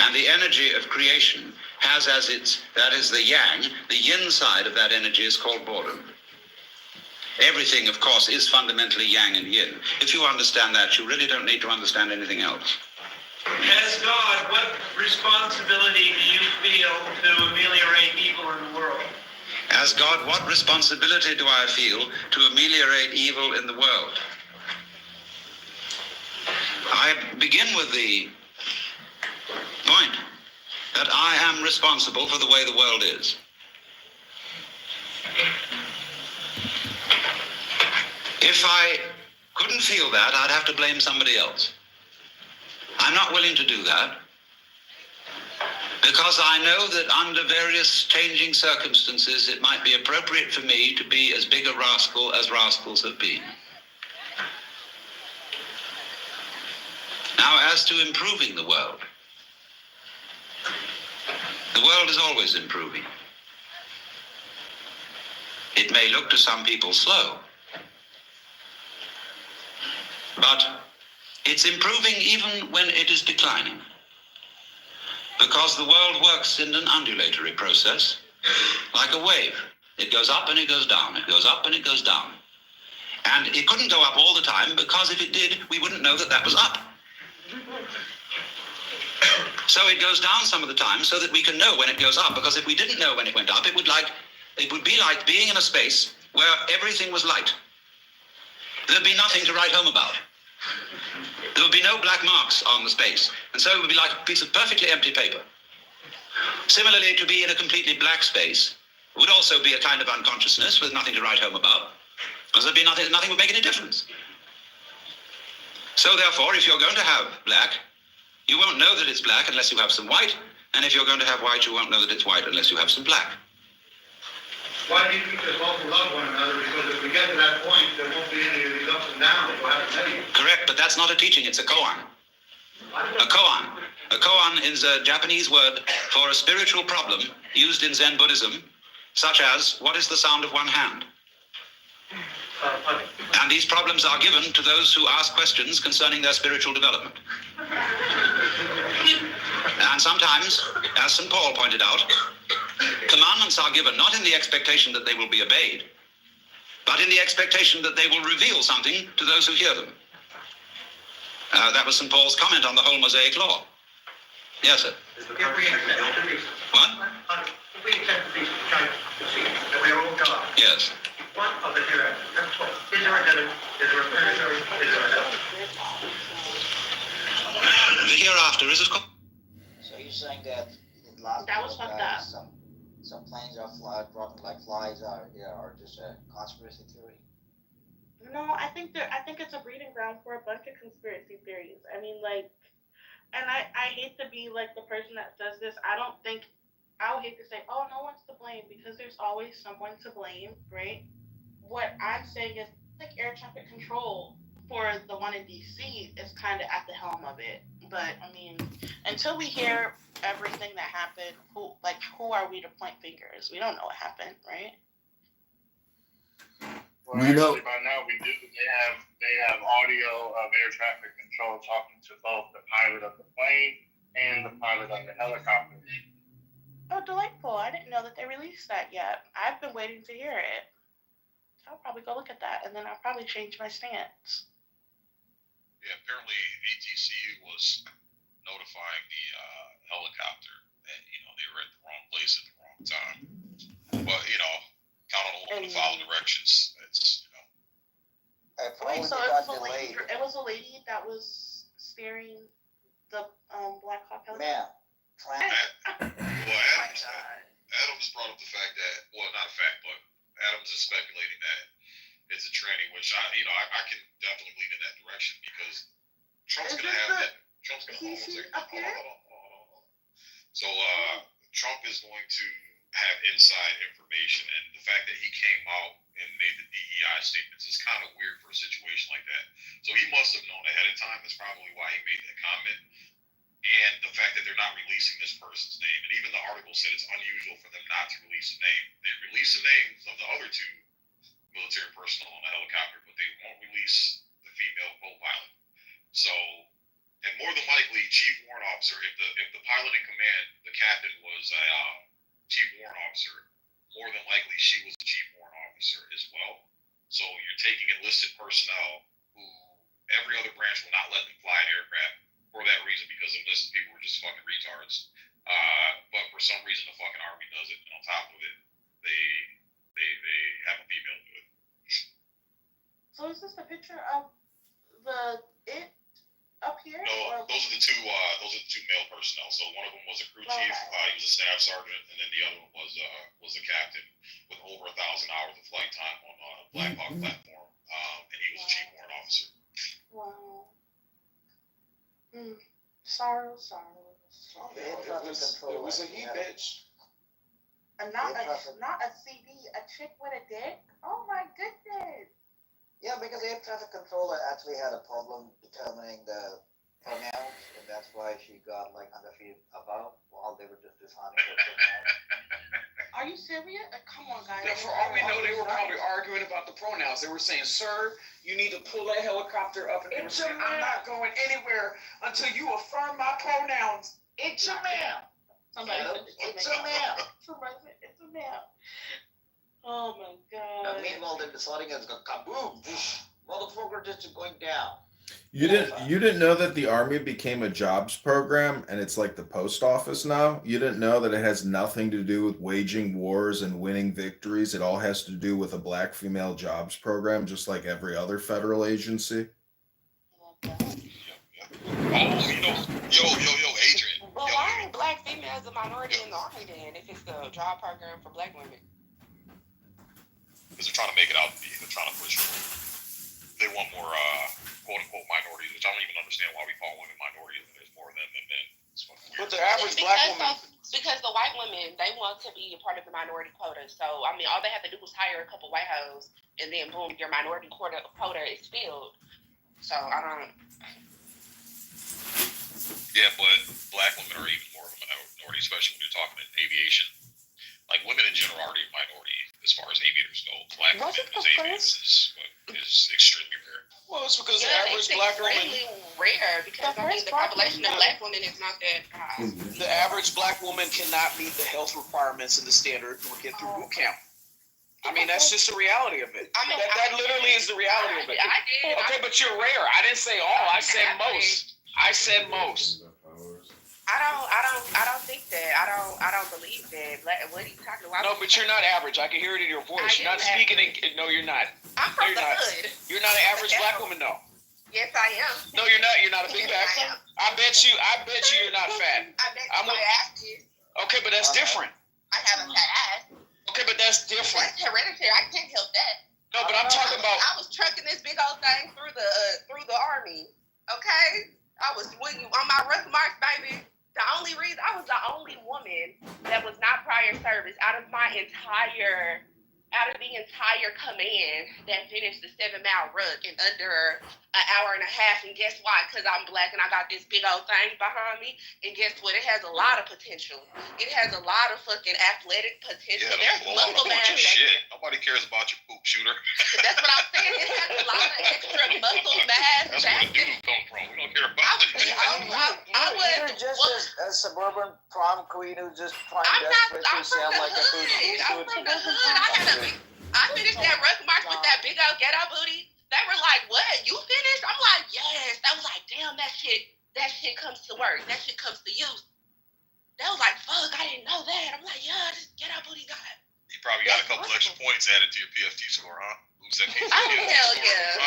And the energy of creation has that is the yang, the yin side of that energy is called boredom. Everything, of course, is fundamentally yang and yin. If you understand that, you really don't need to understand anything else. As God, what responsibility do you feel to ameliorate evil in the world? As God, what responsibility do I feel to ameliorate evil in the world? I begin with the point that I am responsible for the way the world is. If I couldn't feel that, I'd have to blame somebody else. I'm not willing to do that because I know that under various changing circumstances, it might be appropriate for me to be as big a rascal as rascals have been. Now, as to improving the world is always improving. It may look to some people slow, but it's improving even when it is declining, because the world works in an undulatory process, like a wave. It goes up and it goes down, it goes up and it goes down. And it couldn't go up all the time, because if it did, we wouldn't know that that was up. So it goes down some of the time so that we can know when it goes up, because if we didn't know when it went up, it would be like being in a space where everything was light. There'd be nothing to write home about. There would be no black marks on the space, and so it would be like a piece of perfectly empty paper. Similarly, to be in a completely black space would also be a kind of unconsciousness with nothing to write home about, because there'd be nothing would make any difference. So therefore, if you're going to have black, you won't know that it's black unless you have some white, and if you're going to have white, you won't know that it's white unless you have some black. Why do you teach us all to love one another? Because if we get to that point, there won't be any of these ups and downs that we'll have to tell you. Correct, but that's not a teaching, it's a koan. A koan. A koan is a Japanese word for a spiritual problem used in Zen Buddhism, such as, what is the sound of one hand? And these problems are given to those who ask questions concerning their spiritual development. And sometimes, as St. Paul pointed out, commandments are given not in the expectation that they will be obeyed, but in the expectation that they will reveal something to those who hear them. That was St. Paul's comment on the whole Mosaic law. Yes, sir. What? If we accept the peace of China, that we are all God. Yes. What of the hereafter? Is there a heaven? Is there a purgatory? Is there a hell? The hereafter is, of course. So you're saying that last That was fucked up. some planes are dropping like flies are just a conspiracy theory? No, I think it's a breeding ground for a bunch of conspiracy theories. I mean, like, and I hate to be like the person that says this. I would hate to say, oh, no one's to blame, because there's always someone to blame, right? What I'm saying is, like, air traffic control for the one in DC is kind of at the helm of it. But I mean, until we hear everything that happened, who are we to point fingers? We don't know what happened, right? Well, actually, by now we do. They have audio of air traffic control talking to both the pilot of the plane and the pilot of the helicopter. Oh, delightful. I didn't know that they released that yet. I've been waiting to hear it. I'll probably go look at that, and then I'll probably change my stance. Yeah, apparently ATCU was notifying the helicopter that, they were at the wrong place at the wrong time. But, count on the to follow directions. It's, Wait, so it was a lady that was steering the Black Hawk helicopter? Adams brought up the fact that, not fact, but Adams is speculating that it's a tranny, which I can definitely lean in that direction, because Trump's going to have that. Trump's going to hold on. So Trump is going to have inside information, and the fact that he came out and made the DEI statements is kind of weird for a situation like that. So he must have known ahead of time. That's probably why he made that comment. And the fact that they're not releasing this person's name, and even the article said it's unusual for them not to release a name. They release the names of the other two military personnel on the helicopter, but they won't release the female co-pilot. So, and more than likely, Chief Warrant Officer, if the pilot in command, the captain, was a Chief Warrant Officer, more than likely she was a Chief Warrant Officer as well. So you're taking enlisted personnel who every other branch will not let them fly an aircraft for that reason, because enlisted people were just fucking retards. But for some reason, the fucking Army does it, and on top of it, they have a female do it. So is this a picture of it up here? No, those are the two male personnel. So one of them was a crew chief, he was a staff sergeant, and then the other one was a captain with over 1,000 hours of flight time on a Black Hawk platform. And he officer. Wow. Sorrow. It was a he bitch. And not a CD, a chick with a dick? Oh my goodness. Yeah, because the air traffic controller actually had a problem determining the pronouns, and that's why she got like 100 feet above while they were just deciding the pronouns. Are you serious? Come on, guys. Yeah, for all we know, they were probably arguing about the pronouns. They were saying, "Sir, you need to pull that helicopter up," and they were saying, "I'm not going anywhere until you affirm my pronouns." It's a man. Somebody said It's a man. Somebody said it's a man. Oh my God. And meanwhile, they're deciding it's going kaboom, motherfucker, just going down. You didn't know that the Army became a jobs program and it's like the post office now? You didn't know that it has nothing to do with waging wars and winning victories. It all has to do with a black female jobs program, just like every other federal agency. Oh, yo, Adrian. Well, why ain't black females a minority in the Army then if it's the job program for black women? Because they're trying to make it out to be, they're trying to push it. They want more, quote unquote, minorities, which I don't even understand why we call women minorities when there's more of them than men. But the average black woman. Because the white women, they want to be a part of the minority quota. So, I mean, all they have to do is hire a couple white hoes, and then boom, your minority quota is filled. So, I don't. Yeah, but black women are even more of a minority, especially when you're talking in aviation. Like, women in general are a minority as far as aviators go. Black women as aviators is extremely rare. Well, it's because the it's average black woman. extremely rare because I mean the population of black women is not that high. The average black woman cannot meet the health requirements and the standard or get through boot camp. I mean, that's just the reality of it. I mean, that literally is the reality of it. I did. Okay, but you're rare. I didn't say all. I said most. I said most. I don't think that. I don't believe that. What are you talking about? No, but you're not average. I can hear it in your voice. You're not speaking in. No, you're not. I'm from the hood. You're not an average black woman, though. Yes, I am. No, you're not. You're not a big back. I bet you you're not fat. I bet you my ass is. Okay, but that's different. I have a fat ass. Okay, but that's different. That's hereditary. I can't help that. No, but I'm talking about. I was trucking this big old thing through the Army. Okay, I was swinging on my ruck march, baby. The only reason I was the only woman that was not prior service out of the entire command that finished the 7-mile ruck in under an hour and a half. And guess why? Because I'm black and I got this big old thing behind me. And guess what? It has a lot of potential. It has a lot of fucking athletic potential. Yeah, there's muscle mass. Shit. Nobody cares about your poop shooter. That's what I'm saying. It has a lot of extra muscle mass. That's where the dudes come from. We don't care about it. You're just a suburban prom queen who's just trying desperately to sound like a food. I'm from the hood. I finished that ruck march with that big old ghetto booty. They were like, "What? You finished?" I'm like, "Yes." They was like, "Damn, that shit comes to work. That shit comes to use." They was like, "Fuck, I didn't know that." I'm like, "Yeah, this ghetto booty got it." You probably got a couple extra points added to your PFT score, huh? Who's that? Oh, hell yeah.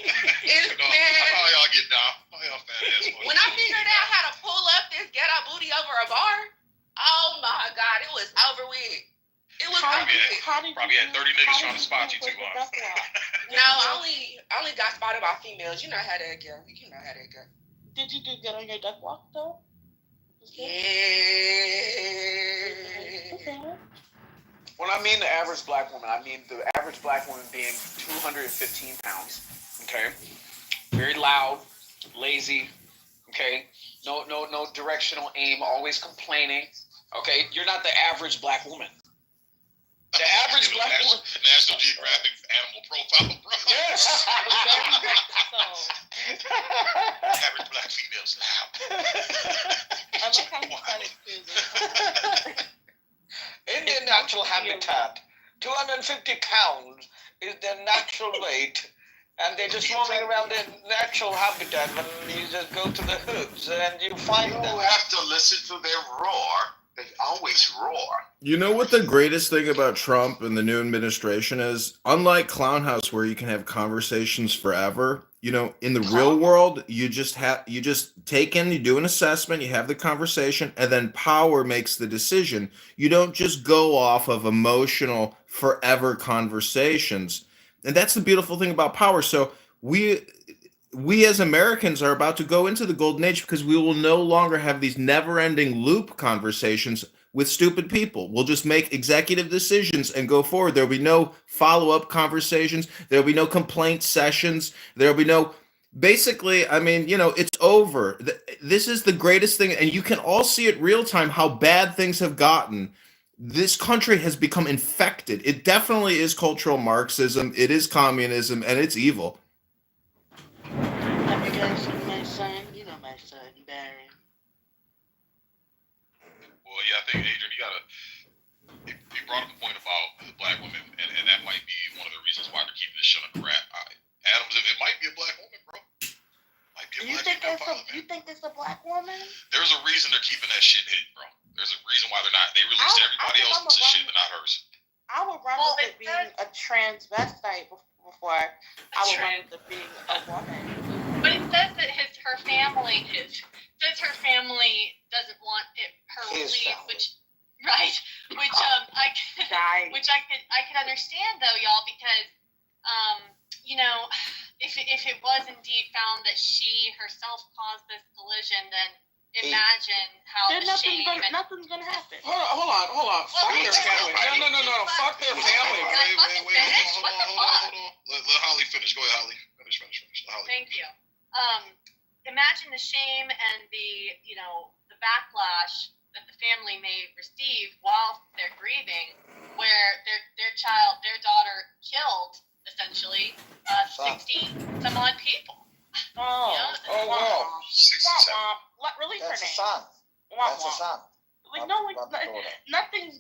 How y'all get down? How y'all fat ass? When I figured out how to pull up this ghetto booty over a bar, oh my God, it was over with. It was probably had 30 niggas trying to spot you too, huh? No, I only got spotted by females. You know how that go. Did you get on your duck walk though? Yeah. Okay. When I mean the average black woman, I mean the average black woman being 215 pounds. Okay, very loud, lazy. Okay, no directional aim, always complaining. Okay, you're not the average black woman. The average black woman. National Geographic animal profile, bro. Yes. Average black females loud. I like how you said it, In their natural habitat, 250 pounds is their natural weight, and they're just roaming around their natural habitat when you just go to the hoods and you find them. You have to listen to their roar. They always roar. You know what the greatest thing about Trump and the new administration is? Unlike Clown House, where you can have conversations forever, you know, in the real world, you just take in, you do an assessment, you have the conversation, and then power makes the decision. You don't just go off of emotional forever conversations. And that's the beautiful thing about power. So we as Americans are about to go into the golden age because we will no longer have these never-ending loop conversations with stupid people. We'll just make executive decisions and go forward. There'll be no follow-up conversations. There'll be no complaint sessions. There'll be no basically, I mean, it's over. This is the greatest thing, and you can all see it real time how bad things have gotten. This country has become infected. It definitely is cultural Marxism. It is communism, and it's evil. Let me go see my son. You know my son, Barry. Well, yeah, I think Adrian, you brought up a point about the black women, and that might be one of the reasons why they're keeping this shit under wrap. Adams, it might be a black woman, bro. Might be a black female pilot, man. You think it's a black woman? There's a reason they're keeping that shit hidden, bro. There's a reason why they're not. They released everybody else's shit, but not hers. I would run with it being a transvestite before I would run with it being a woman. But it says that her family doesn't want her released, which I could understand though, y'all, because if it was indeed found that she herself caused this collision, then imagine how the shame and nothing's gonna happen. Hold on. Fuck their family. No. Fuck their family. Wait. Hold on. Let Holly finish. Go ahead, Holly. Finish. Holly. Thank you. Imagine the shame and the backlash that the family may receive while they're grieving, where their daughter killed essentially 60 some odd people. Wow. 67. Release her That's a name. son. That's a son. Like Not the daughter. nothing major is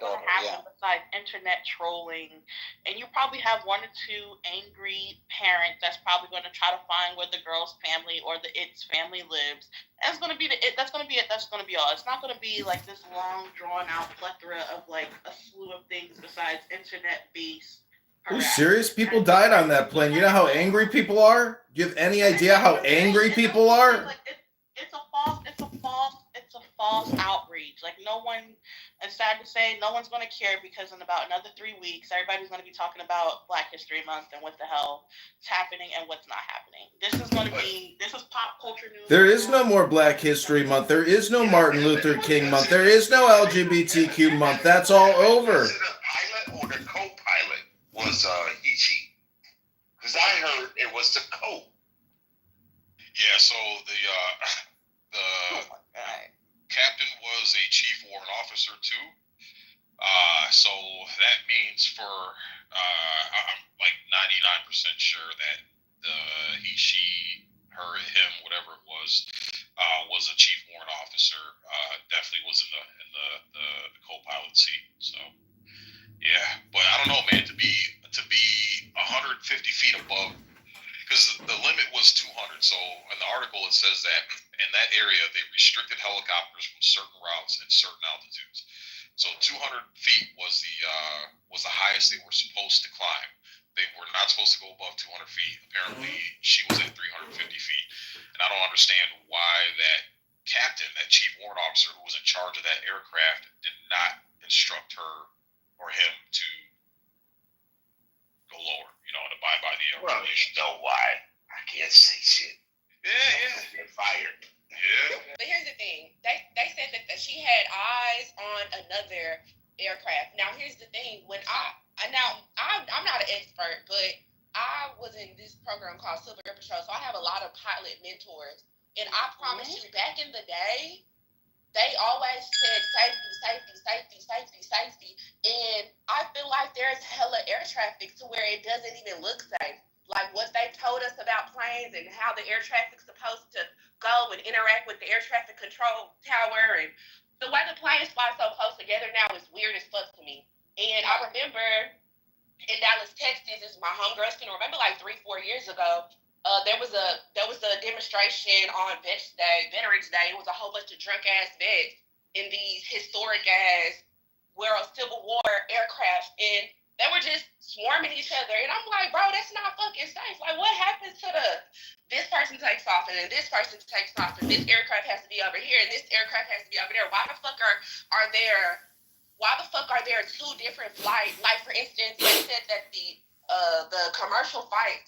gonna happen besides internet trolling, and you probably have one or two angry parents that's probably going to try to find where the girl's family or its family lives. That's gonna be it. That's gonna be all. It's not gonna be like this long drawn out plethora of like a slew of things besides internet based. Are you serious? People died on that plane. You know how angry people are? Do you have any idea how angry people are? It's a false outrage. Like no one, it's sad to say, no one's going to care because in about another 3 weeks, everybody's going to be talking about Black History Month and what the hell is happening and what's not happening. This is pop culture news. There is no more Black History Month. There is no Martin Luther King Month. There is no LGBTQ month. That's all over. Was it a pilot or the co-pilot was Ichi? Because I heard it was the co. Yeah, so the captain was a chief warrant officer too. So that means I'm like 99% sure that he, she, her, him, whatever it was a chief warrant officer. Definitely was in the co-pilot seat. So yeah, but I don't know, man. To be 150 feet above. Because the limit was 200. So in the article it says that in that area they restricted helicopters from certain routes and certain altitudes. So 200 feet was the highest they were supposed to climb. They were not supposed to go above 200 feet. Apparently she was at 350 feet. And I don't understand why that captain, that chief warrant officer who was in charge of that aircraft, did not instruct her or him to go lower, and abide by the regulations. You know why? I can't say shit. Yeah. Get fired. Yeah. But here's the thing. They said that she had eyes on another aircraft. Now here's the thing. I'm not an expert, but I was in this program called Civil Air Patrol, so I have a lot of pilot mentors. And I promise you, back in the day, they always said safety. And I feel like there's hella air traffic to where it doesn't even look safe. Like what they told us about planes and how the air traffic's supposed to go and interact with the air traffic control tower. And the way the planes fly so close together now is weird as fuck to me. And I remember in Dallas, Texas, is my homegirls can remember like 3-4 years ago, there was a demonstration on Veterans Day. It was a whole bunch of drunk ass vets in these historic ass World Civil War aircraft, and they were just swarming each other. And I'm like, bro, that's not fucking safe. Like, what happens to this person takes off and then this person takes off and this aircraft has to be over here and this aircraft has to be over there? Why the fuck are there two different flights? Like, for instance, they said that the the commercial flight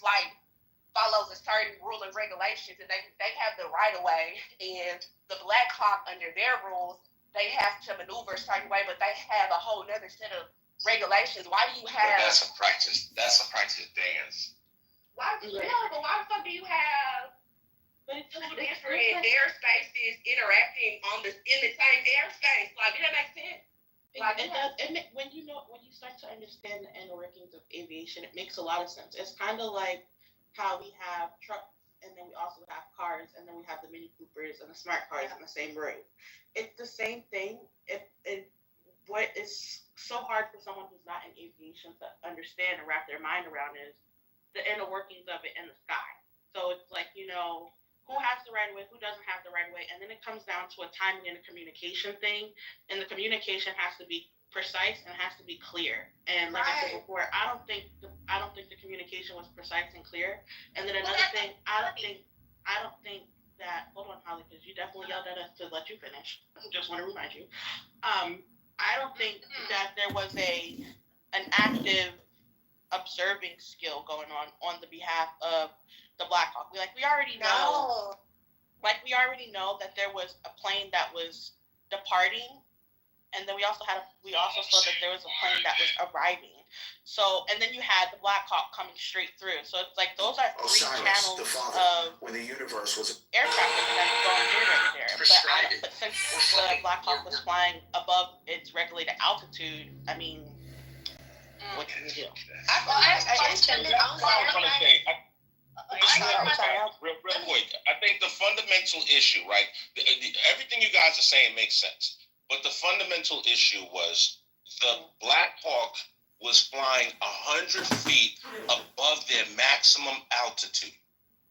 follows a certain rule and regulations, and they have the right of way, and the Black Hawk under their rules, they have to maneuver a certain way, but they have a whole other set of regulations. Why do you have? But that's a practice dance. Why? Yeah. No, but why the fuck do you have two different airspaces interacting in the same airspace? Like, does that make sense? Like, it does. When you start to understand the inner workings of aviation, it makes a lot of sense. It's kind of like how we have trucks, and then we also have cars, and then we have the Mini Coopers and the smart cars on the same road. It's the same thing. What is so hard for someone who's not in aviation to understand and wrap their mind around is the inner workings of it in the sky. So it's like, who has the right of way, who doesn't have the right of way, and then it comes down to a timing and a communication thing, and the communication has to be precise and has to be clear. And like I said before, I don't think the communication was precise and clear. And then another thing, I don't think that, hold on, Holly, because you definitely yelled at us to let you finish. Just want to remind you. I don't think that there was an active observing skill going on the behalf of the Black Hawk. We already know. We already know that there was a plane that was departing, and then we also saw that there was a plane that was arriving. So, and then you had the Black Hawk coming straight through. So it's like those are three channels of when the universe was air traffic that's going through right there. But since the Black Hawk was flying above its regulated altitude, I mean, what can you do? Real quick. I think the fundamental issue, right? Everything you guys are saying makes sense. But the fundamental issue was the Black Hawk was flying 100 feet above their maximum altitude.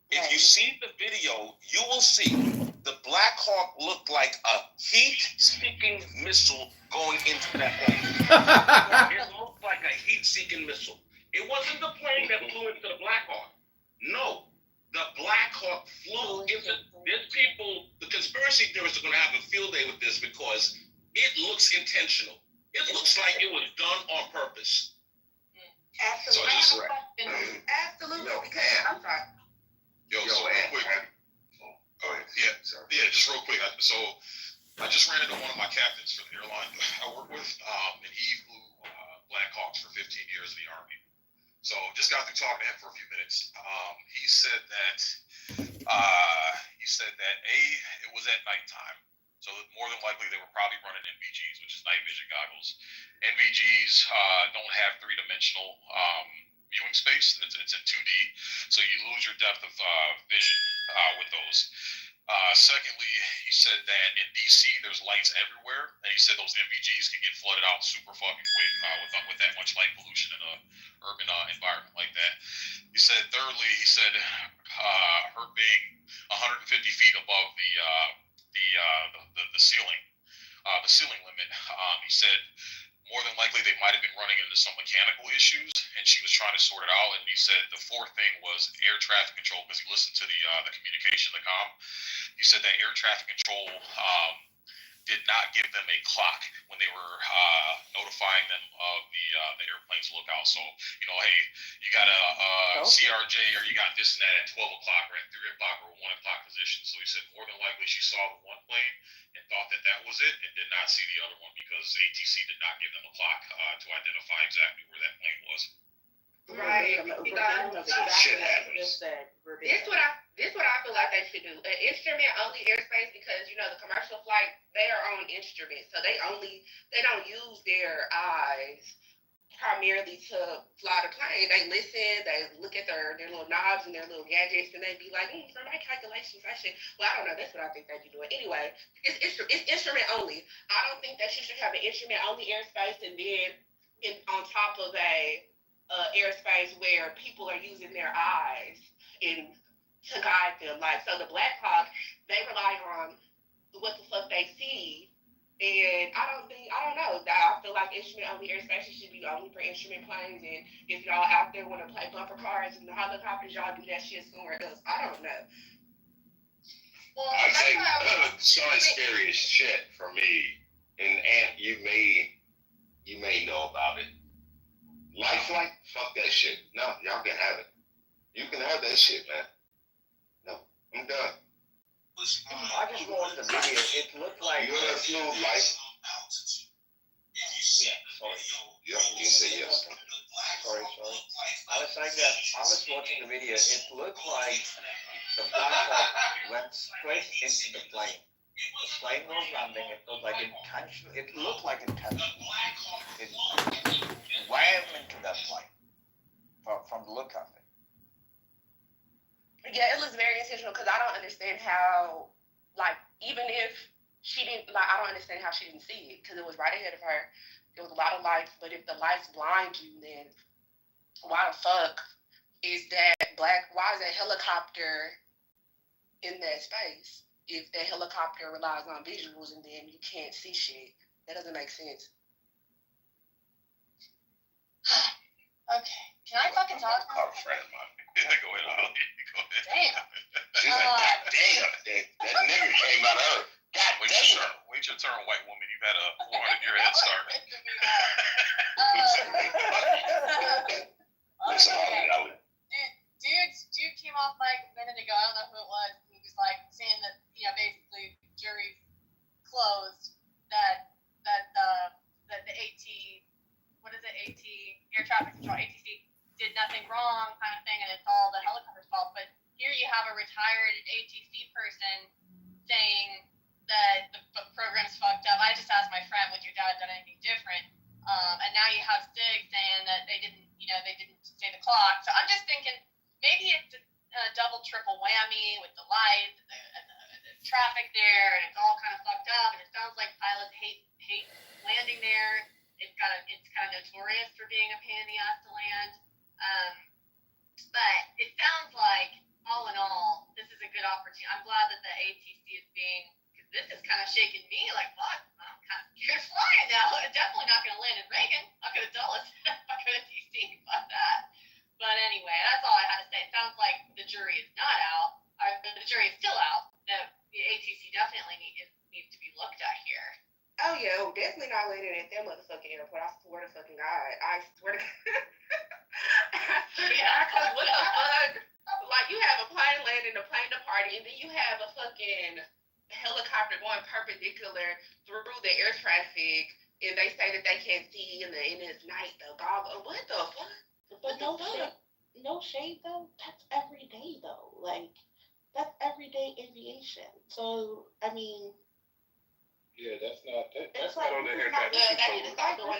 If you see the video, you will see the Black Hawk looked like a heat-seeking missile going into that plane. It looked like a heat-seeking missile. It wasn't the plane that flew into the Black Hawk. No, the Black Hawk flew into. There's people. The conspiracy theorists are going to have a field day with this because it looks intentional. It looks like it was done on purpose. Absolutely. So right. Absolutely. Because I'm sorry. So real quick. Go ahead. Yeah. Just real quick. So I just ran into one of my captains for the airline I work with, and he flew Black Hawks for 15 years in the Army. So just got through talking to him for a few minutes. He said that it was at nighttime. So more than likely they were probably running NVGs, which is night vision goggles. NVGs don't have three-dimensional viewing space. It's in 2D, so you lose your depth of vision with those. Secondly, he said that in DC there's lights everywhere, and he said those NVGs can get flooded out super fucking quick with that much light pollution in a urban environment like that. He said thirdly, her being 150 feet above the ceiling limit. He said more than likely they might have been running into some mechanical issues, and she was trying to sort it out. And he said the fourth thing was air traffic control, because he listened to the communication, the comm. He said that air traffic control did not give them a clock when they were notifying them of the airplane's lookout. So, hey, you got a CRJ or you got this and that at 12 o'clock or at 3 o'clock or 1 o'clock position. So he said more than likely she saw the one plane and thought that was it and did not see the other one because ATC did not give them a clock to identify exactly where that plane was. Right. Shit happens. This what I feel like they should do. An instrument only airspace, because the commercial flight, they are on instruments, so they don't use their eyes primarily to fly the plane. They listen, they look at their little knobs and their little gadgets, and they be like, for my calculations, I don't know. That's what I think they should do. Anyway, it's instrument only. I don't think that you should have an instrument only airspace and then on top of a airspace where people are using their eyes to guide them. Like, so the Black Hawk, they rely on what the fuck they see. And I don't know. I feel like instrument only airspaces should be only for instrument planes. And if y'all out there want to play bumper cars and the helicopters, y'all do that shit somewhere else. I don't know. Well, I think it's scary as shit for me. And you may know about it. Life flight? Fuck that shit. No, y'all can have it. You can have that shit, man. No, I'm done. I just watched the video. It looked like You ever flew life? Yeah, sorry. Yeah, you say yes. Sorry. I was saying that I was watching the video. It looked like the Black Hawk went straight into the plane. The plane was landing. It looked like intentional. It looked like intentional. It wham into that plane from the look of it. Yeah, it looks very intentional because I don't understand how, like, even if she didn't, like, I don't understand how she didn't see it because it was right ahead of her. There was a lot of lights, but if the lights blind you, then why the fuck is that why is that helicopter in that space? If that helicopter relies on visuals and then you can't see shit, that doesn't make sense. Okay, can I fucking talk? I'm a friend of mine. Go ahead, Holly. Go ahead. Damn. She's like, God damn, that nigga came out of her. God damn. Wait your turn, white woman. You've had a 400-year head start. Listen, Holly. Dude came off mic a minute ago. I don't know who it was. He was like saying that, basically jury's closed. That the AT, what is it? AT, air traffic control, ATC, did nothing wrong, kind of thing, and it's all the helicopter's fault. But here you have a retired ATC person saying that the program's fucked up. I just asked my friend, would your dad have done anything different? And now you have Sig saying that they didn't stay the clock. So I'm just thinking maybe it's a double, triple whammy with the lights and the traffic there, and it's all kind of fucked up. And it sounds like pilots hate landing there. It's kind of notorious for being a pain in the ass to land. But it sounds like, all in all, this is a good opportunity. I'm glad that the ATC is being, because this is kind of shaking me, like, fuck, I'm kind of scared of flying now. I'm definitely not going to land in Reagan. Not going to Dulles. Not going to DC. Fuck that. But anyway, that's all I had to say. It sounds like the jury is not out. Or the jury is still out. The ATC definitely needs to be looked at here. Oh yeah, definitely not landing at that motherfucking airport. I swear to fucking God. I swear to God. Because what the fuck? Like, you have a plane landing, a plane departing, and then you have a fucking helicopter going perpendicular through the air traffic, and they say that they can't see, and it's night, the goggle. What the fuck? But no shade though. That's every day though. Like, that's everyday aviation. So I mean. Yeah, that's not It's like, on the air this traffic control.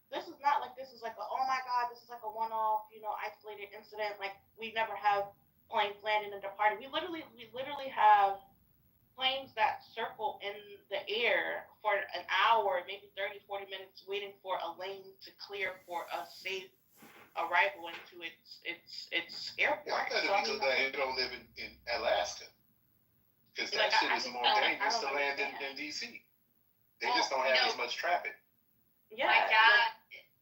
this is not like this is like a, oh my God, this is like a one-off, isolated incident. Like, we never have planes landing and departing. We literally have planes that circle in the air for an hour, maybe 30, 40 minutes, waiting for a lane to clear for a safe arrival into its airport. Y'all better be glad you don't live in Alaska. Because that shit is more dangerous to land in DC. They just don't have as much traffic. Yeah.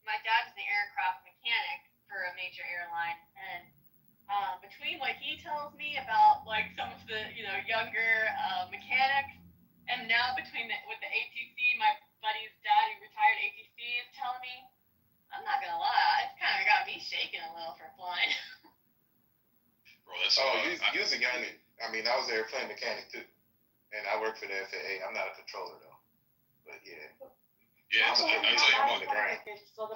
My dad's an aircraft mechanic for a major airline, and between what he tells me about like some of the younger mechanics, and now with the ATC, my buddy's dad who retired ATC is telling me, I'm not gonna lie, it's kind of got me shaking a little for flying. Bro, that's you was a youngin'. I mean, I was an airplane mechanic too, and I work for the FAA. I'm not a controller though, but yeah. Yeah, I'm a controller on the ground. So the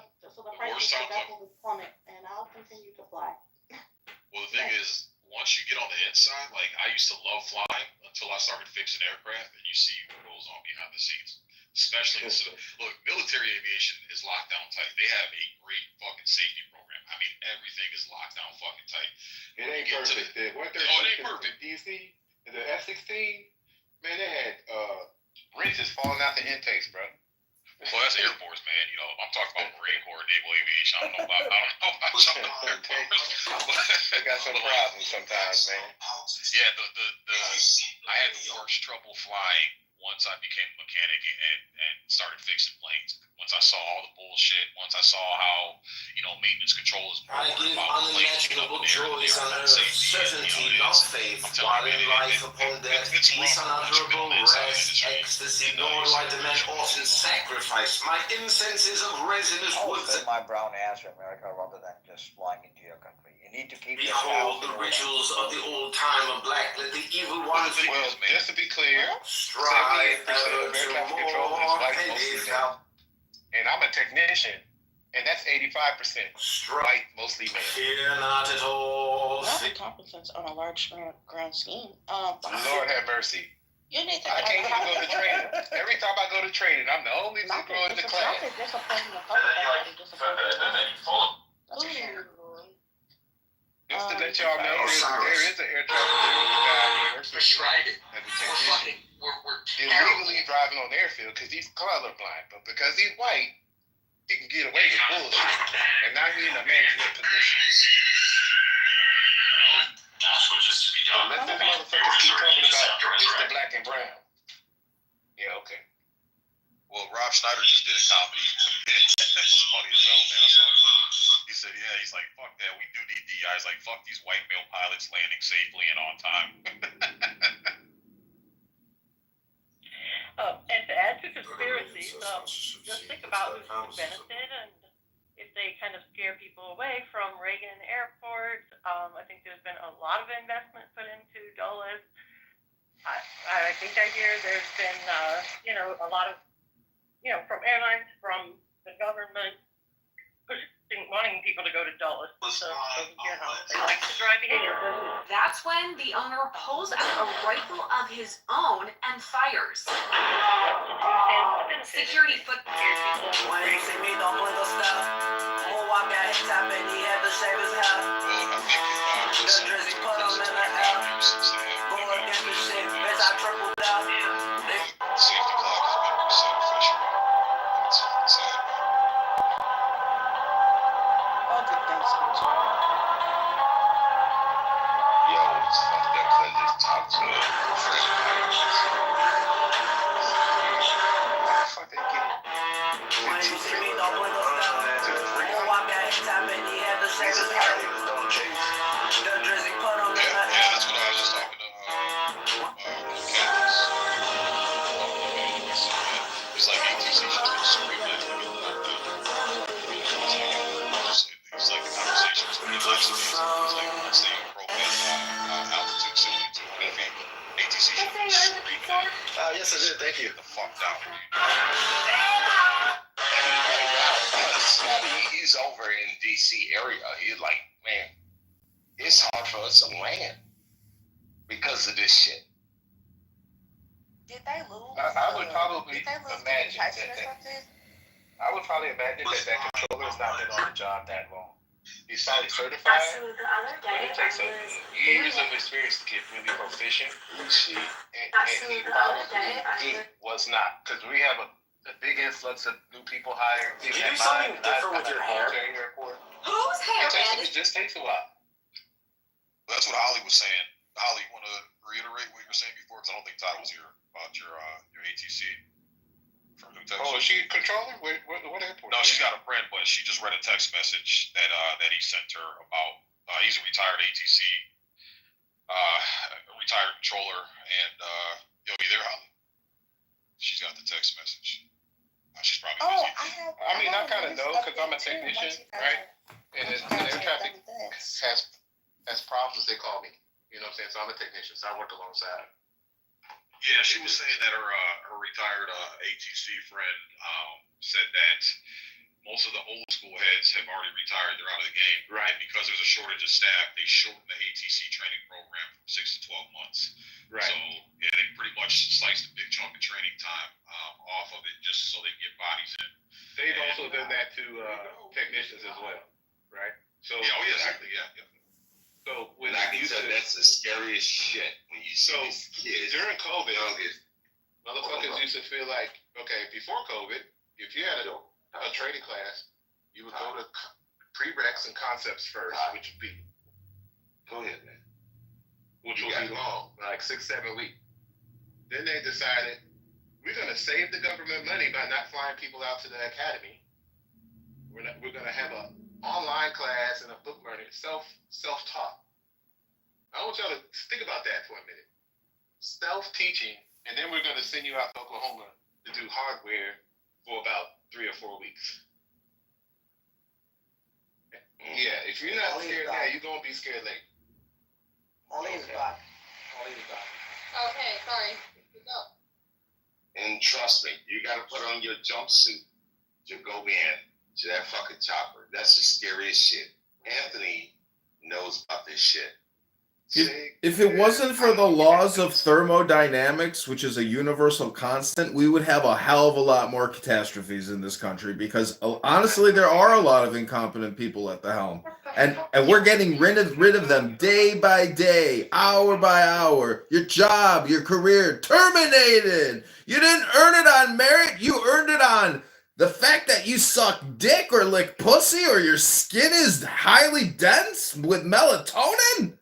prices will definitely plummet, and I'll continue to fly. Well, the thing is, once you get on the inside, like, I used to love flying until I started fixing aircraft, and you see what goes on behind the scenes. Especially, look, military aviation is locked down tight. They have a great fucking safety program. I mean, everything is locked down fucking tight. It ain't perfect. It ain't perfect. DC, the F-16, man, they had wrenches falling out the intakes, bro. Well, that's Air Force, man. I'm talking about Marine Corps, Naval Aviation. I don't know about Air Force. They got some problems sometimes, man. Yeah, I had the worst trouble flying once I became a mechanic and started fixing planes. Once I saw all the bullshit, once I saw how, maintenance control is more I give about planes being up in unimaginable the air than they joys are on about earth, safety. certainty of faith, while in life upon death, peace unutterable, rest, ecstasy, nor do I demand aught in sacrifice. My incense is of resinous woods. Spend my brown ass in America rather than just flying into your country. You need to keep your Behold the rituals of the old time of black. Let the evil ones Well, just to be clear, strive 78% of air traffic control is white, mostly male. And I'm a technician, and that's 85% white, mostly male. Fear not at all. Not incompetence on a large grand scheme. Lord have mercy. You need to. I can't even go to training. Every time I go to training, I'm the only Negro in the class. Just to let y'all know, there is an air traffic control guy who works for you as a technician. Illegally driving on the airfield because he's colorblind, but because he's white, he can get away with bullshit. And now he's in a management position. So let this motherfucker keep talking about Mr. Black and Brown. Yeah, okay. Well, Rob Schneider just did a comedy. It was funny as hell, man. I saw it. He said, yeah, he's like, fuck that. We do need DI. He's like, fuck these white male pilots landing safely and on time. And to add to conspiracies, just think about who's invented and if they kind of scare people away from Reagan Airport. I think there's been a lot of investment put into Dulles. I think I hear there's been, a lot of, from airlines, from the government, wanting people to go to Dulles. So, they like to drive here. That's when the owner pulls out a rifle of his own and fires. Security foot. When you see me, don't blink or stop. More walk out his top and he had to shave his hair. The drizzy put him in the air. Go against the shit, bitch, I tripled out. Safety clock has been reset officially. It's sad. All good things come to an Yo, it's fucked up because I just talked to a friend of mine. How the fuck they get it? When you see me, don't blink or stop. More walk out his top and he had to shave his hair. The drizzy put him in the air. Yeah, that's what I was just talking to Candace. It's like ATC should be screaming at me. It's like the conversation between the lives of these. It's like once they broke that altitude 72 feet, ATC should be screaming at me. Yes, I did. Thank you. Get the fuck down. He's over in DC area. He's like, man, it's hard for us to land because of this shit. Did they lose? I would probably Did they lose imagine communication or that. something? I would probably imagine that controller has not been on the job that long. He's probably certified. So the other day, It takes years of experience to get really proficient. And he probably was not, because we have a big influx of new people hired. Did you do something different with your hair? Whose hair, man? It just takes a while. That's what Holly was saying. Holly, you want to reiterate what you were saying before? Because I don't think Todd was here about your ATC from New Texas. Oh, is she a controller? What airport? No, she's got a friend, but she just read a text message that he sent her about. He's a retired ATC, retired controller, and you there, Holly? She's got the text message. She's probably busy. I kind of know because I'm a technician, right? And when air traffic has problems, they call me. You know what I'm saying? So I'm a technician, so I work alongside. Yeah, she was saying that her retired ATC friend said that most of the old school heads have already retired. They're out of the game. Right. And because there's a shortage of staff, they shortened the ATC training program from 6 to 12 months. Right. So, yeah, they pretty much sliced a big chunk of training time off of it just so they get bodies in. They've also done that to technicians as well, right? So exactly, yeah. So when that's the scariest shit when you see these kids. During COVID, motherfuckers used to feel like, okay, before COVID, if you had a training class, you would go to prereqs and concepts first, which would be long, like 6-7 weeks. Then they decided we're gonna save the government money by not flying people out to the academy. We're gonna have an online class and a book learning self-taught. I want y'all to think about that for a minute. Self-teaching, and then we're going to send you out to Oklahoma to do hardware for about 3 or 4 weeks. Yeah, if you're not scared now, you're going to be scared later. Ollie's back. Ollie's back. Okay, sorry. Go. And trust me, you got to put on your jumpsuit to go in to that fucking chopper. That's the scariest shit. Anthony knows about this shit. If it wasn't for the laws of thermodynamics, which is a universal constant, we would have a hell of a lot more catastrophes in this country because honestly, there are a lot of incompetent people at the helm. And we're getting rid of them day by day, hour by hour. Your job, your career, terminated. You didn't earn it on merit. You earned it on the fact that you suck dick or lick pussy or your skin is highly dense with melatonin.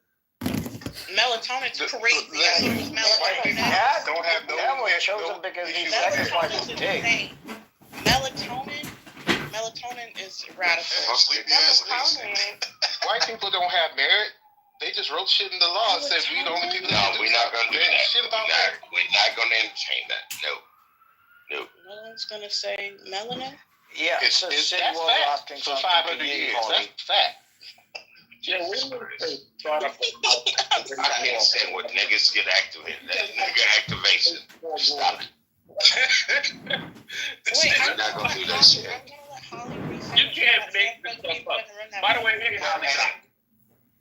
Melatonin's crazy. Yeah, don't have no. That was chosen because he sacrificed his dick. Melatonin is radical. White people don't have merit. They just wrote shit in the law and said we the only people that No, we're not going to do that. Shit about merit. We're not going to entertain that. No. No one's gonna say melanin. Yeah, It's City that's was fact asking for something 500 to you, years. Holly. That's fact. I can't stand what niggas get activated. That nigga activation. Stop it. We're not going to do that shit. You can't make this stuff up. By the way,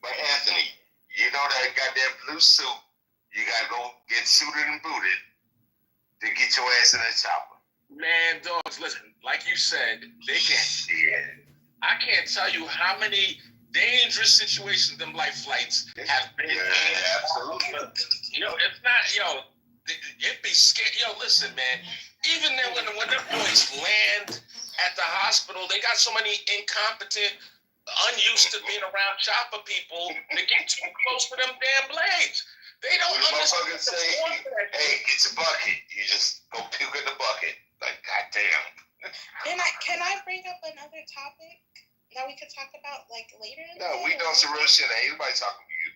But Anthony, you know that goddamn blue suit, you got to go get suited and booted to get your ass in that chopper. man, dogs, listen, like you said, they can't. I can't tell you how many dangerous situations them life flights have been. Yeah, absolutely. It's not, it be scary. Listen, man, even then when the boys land at the hospital, they got so many incompetent, unused to being around chopper people that get too close to them damn blades. They don't understand. Say, hey, it's a bucket. You just go puke in the bucket. Like, goddamn. Can I bring up another topic that we could talk about like later? No, we know some real shit. Ain't anybody talking to you.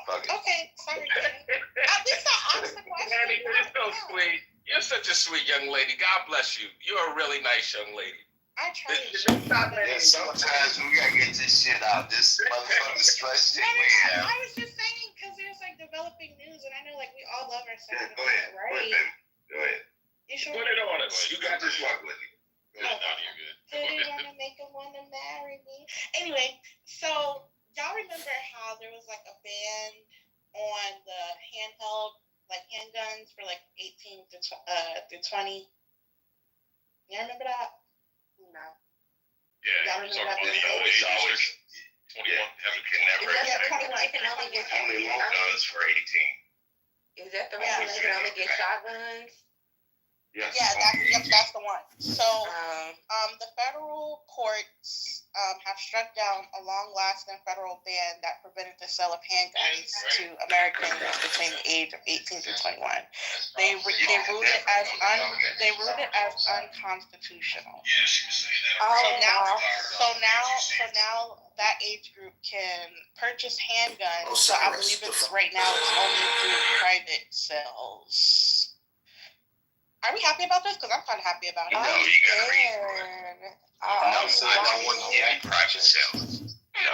Fuck it. Okay, sorry. At least I asked the question. Annie, you're so sweet. You're such a sweet young lady. God bless you. You're a really nice young lady. I try to. Yeah, sometimes we gotta get this shit out. This motherfucking stress shit we have. I was just saying because there's like developing news, and I know like we all love our Yeah, stuff, go ahead. right? Go ahead. You sure? Put it on us. You got this one with you. Go ahead. You're good. Did he want to make him want to marry me? Anyway, so y'all remember how there was like a ban on the handheld like handguns for like 18 to 20? Y'all remember that? No. Yeah. Y'all remember that? It's always 21. You can never. You can only get Only loan guns for 18. Is that the reason you can only get shotguns? Yes. Yeah, that's the one. So, the federal courts have struck down a long-lasting federal ban that prevented the sale of handguns to Americans between the age of 18 to 21. They ruled it as unconstitutional. Yeah, she was saying that. So now that age group can purchase handguns. So I believe right now it's only through private sales. Are we happy about this? Because I'm kind of happy about it. No, you gotta read for it. I don't want any private sales. No.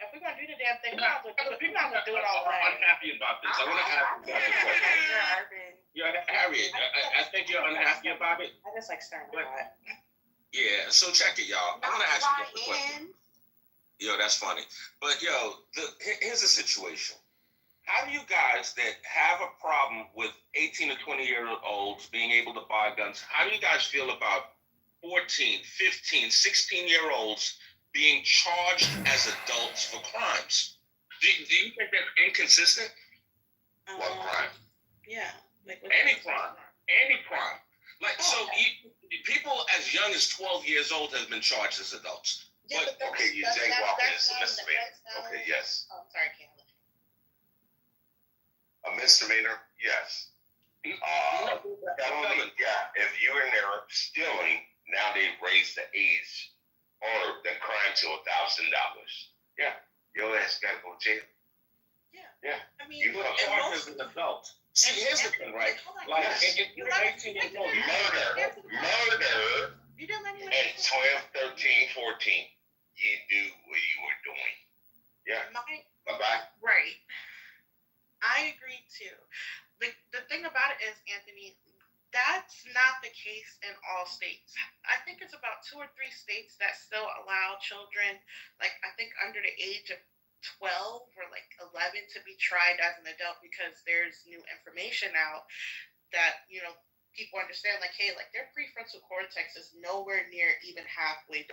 If we're gonna do the damn thing, we're not gonna do it all right. I'm unhappy about this. I want to ask you a question. Harriet, I think you're unhappy about it. I just like staring at it. Yeah, so check it, y'all. I'm gonna ask you a question. That's funny. But here's the situation. How do you guys that have a problem with 18 to 20-year-olds being able to buy guns, how do you guys feel about 14, 15, 16-year-olds being charged as adults for crimes? Do you think that's inconsistent? What crime? Yeah. Any crime. Like, so people as young as 12 years old have been charged as adults. Yeah, but Okay, you jaywalking is a misdemeanor. Okay, yes. Oh, sorry, Caitlin. A misdemeanor, yes. Felony, yeah. If you're in there stealing, now they've raised the age or the crime to $1,000. Yeah. your ass gotta go to jail. Yeah. I mean, You go to court as an adult. See, here's the thing, right? Like, if you're 18 years old, murder You didn't let me at 12, 13, 14, you do what you were doing. Yeah. Bye-bye. Right. I agree too. The thing about it is, Anthony, that's not the case in all states. I think it's about 2 or 3 states that still allow children, like I think under the age of 12 or like 11, to be tried as an adult because there's new information out that, you know, people understand, like, hey, like their prefrontal cortex is nowhere near even halfway.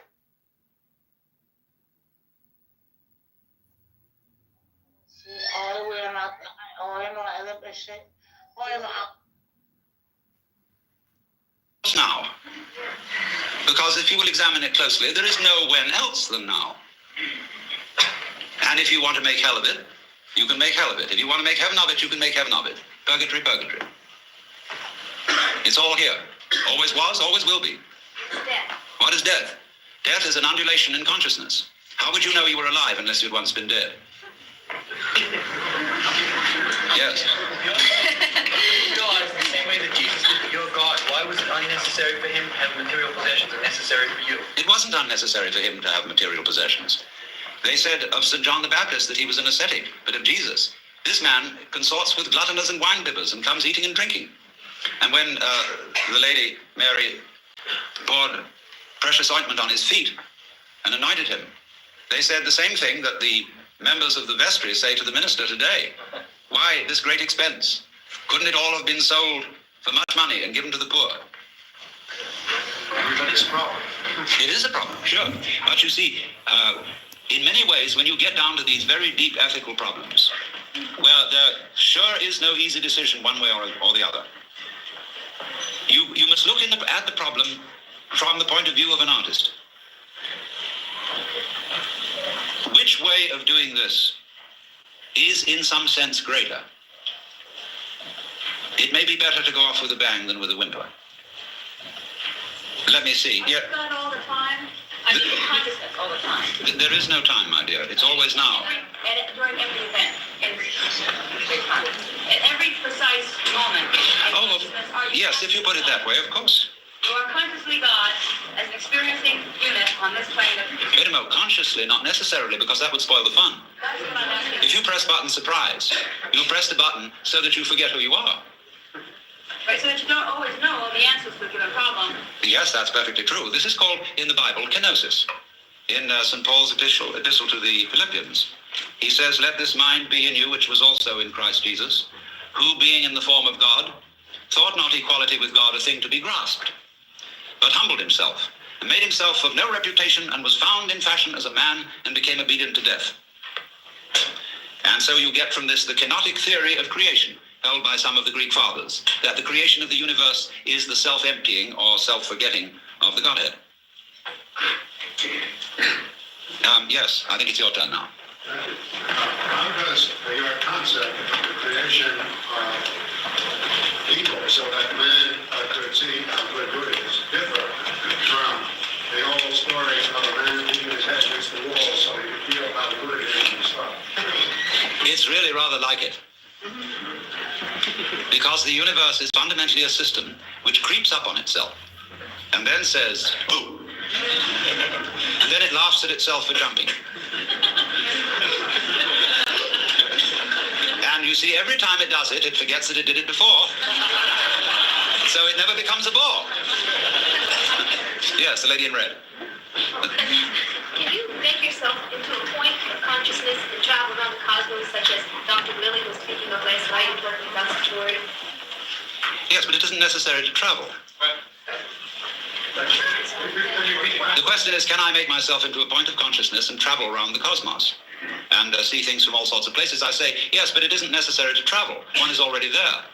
Now, because if you will examine it closely, there is no when else than now. And if you want to make hell of it, you can make hell of it. If you want to make heaven of it, you can make heaven of it. Purgatory, purgatory. It's all here. Always was, always will be. Death. What is death? Death is an undulation in consciousness. How would you know you were alive unless you'd once been dead? Yes. God, the same way that Jesus did for your God, why was it unnecessary for him to have material possessions and necessary for you? It wasn't unnecessary for him to have material possessions. They said of St. John the Baptist that he was an ascetic, but of Jesus, this man consorts with gluttoners and wine-bibbers and comes eating and drinking. And when the lady, Mary, poured precious ointment on his feet and anointed him, they said the same thing that the members of the vestry say to the minister today. Why this great expense? Couldn't it all have been sold for much money and given to the poor? But it's a problem. It is a problem, sure. But you see, in many ways, when you get down to these very deep ethical problems, well, there sure is no easy decision one way or the other. You must look at the problem from the point of view of an artist. Which way of doing this is in some sense greater? It may be better to go off with a bang than with a whimper. Let me see. Yeah. God all the time. I mean, consciousness all the time. There is no time, my dear. It's always now. During every event. At every precise moment. Oh, yes, if you put it that way, of course. You are consciously God as an experiencing unit on this plane of... Wait a minute, consciously, not necessarily, because that would spoil the fun. That's what I'm asking. If you press button surprise, you press the button so that you forget who you are. Right, so that you don't always know the answers to a given problem. Yes, that's perfectly true. This is called, in the Bible, kenosis. In St. Paul's epistle to the Philippians, he says, let this mind be in you, which was also in Christ Jesus, who, being in the form of God, thought not equality with God a thing to be grasped, but humbled himself, and made himself of no reputation, and was found in fashion as a man, and became obedient to death. And so you get from this the kenotic theory of creation, held by some of the Greek fathers, that the creation of the universe is the self-emptying or self-forgetting of the Godhead. Yes, I think it's your turn now. How does your concept of the creation of people so that man could see how good is differ from the old story of a man beating his head against the wall so he could feel how good it is and stuff? It's really rather like it. Because the universe is fundamentally a system which creeps up on itself and then says, "Boo." And then it laughs at itself for jumping. And you see, every time it does it, it forgets that it did it before. So it never becomes a bore. Yes, the lady in red. Can you make yourself into a point of consciousness and travel around the cosmos, such as Dr. Lilly was speaking of last night in talking about the story? Yes, but it isn't necessary to travel. The question is, can I make myself into a point of consciousness and travel around the cosmos and see things from all sorts of places? I say, yes, but it isn't necessary to travel. One is already there.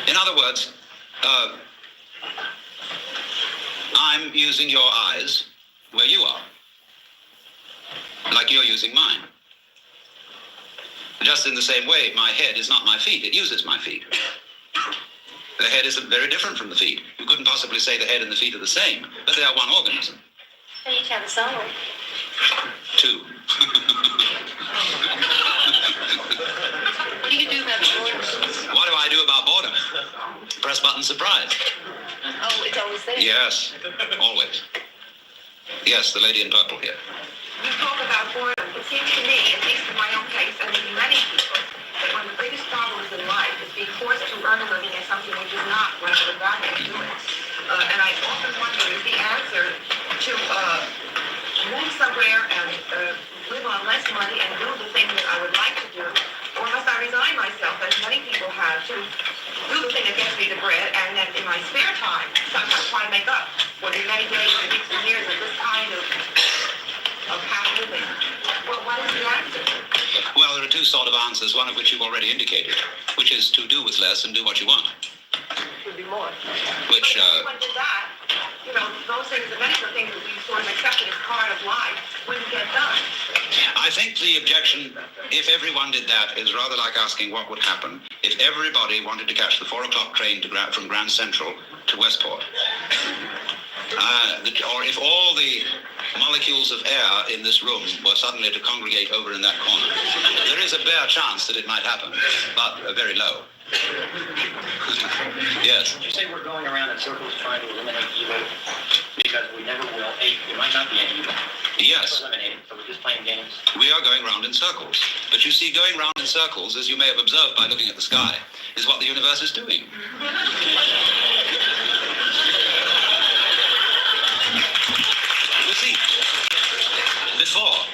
In other words, I'm using your eyes where you are, like you're using mine. Just in the same way, my head is not my feet. It uses my feet. The head is very different from the feet. You couldn't possibly say the head and the feet are the same, but they are one organism. They each have a soul. 2. What do you do about boredom? What do I do about boredom? Press button surprise. Oh, it's always there. Yes, always. Yes, the lady in purple here. You talk about boredom. It seems to me, at least in my own case, and in many people, that one of the biggest problems in life is being forced to earn a living at something which is not what I would rather be doing. And I often wonder, is the answer to move somewhere and live on less money and do the thing that I would like to do, or must I resign myself, as many people have, to do the thing that gets me the bread, and then in my spare time, sometimes try to make up for the many days and weeks and years of this kind of half living? Well, what is the answer? Well, there are 2 sort of answers, one of which you've already indicated, which is to do with less and do what you want. Would be more. Which, but if everyone did that, you know, those things, the many of the things that we sort of accepted as part of life, wouldn't get done. I think the objection, if everyone did that, is rather like asking what would happen if everybody wanted to catch the 4 o'clock train from Grand Central to Westport. Or if all the molecules of air in this room were suddenly to congregate over in that corner. There is a bare chance that it might happen, but very low. Yes. Did you say we're going around in circles trying to eliminate evil because we never will? There might not be any evil. Yes. Eliminate it, so we're just playing games. We are going round in circles. But you see, going round in circles, as you may have observed by looking at the sky, is what the universe is doing. You see, before.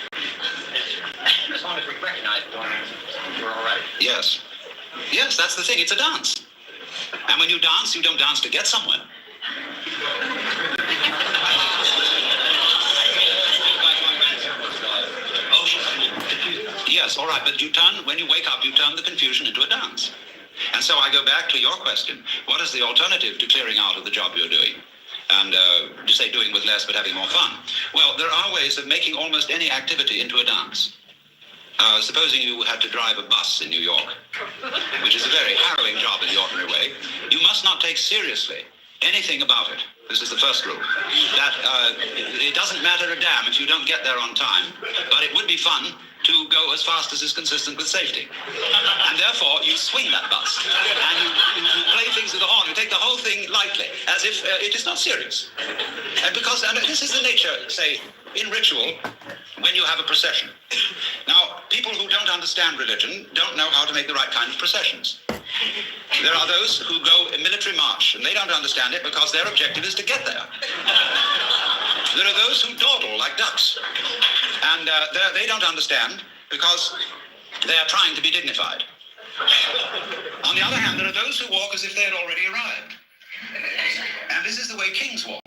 As long as we recognize it, we're all right. Yes. Yes, that's the thing. It's a dance. And when you dance, you don't dance to get someone. Yes, all right, but you turn, when you wake up, you turn the confusion into a dance. And so I go back to your question. What is the alternative to clearing out of the job you're doing? And to say doing with less but having more fun. Well, there are ways of making almost any activity into a dance. Supposing you had to drive a bus in New York, which is a very harrowing job in the ordinary way, you must not take seriously anything about it. This is the first rule. That it doesn't matter a damn if you don't get there on time, but it would be fun to go as fast as is consistent with safety. And therefore, you swing that bus, and you play things with the horn. You take the whole thing lightly, as if it is not serious. And this is the nature, say, in ritual, when you have a procession. Now, people who don't understand religion don't know how to make the right kind of processions. There are those who go a military march, and they don't understand it because their objective is to get there. There are those who dawdle like ducks, and they don't understand because they are trying to be dignified. On the other hand, there are those who walk as if they had already arrived. And this is the way kings walk.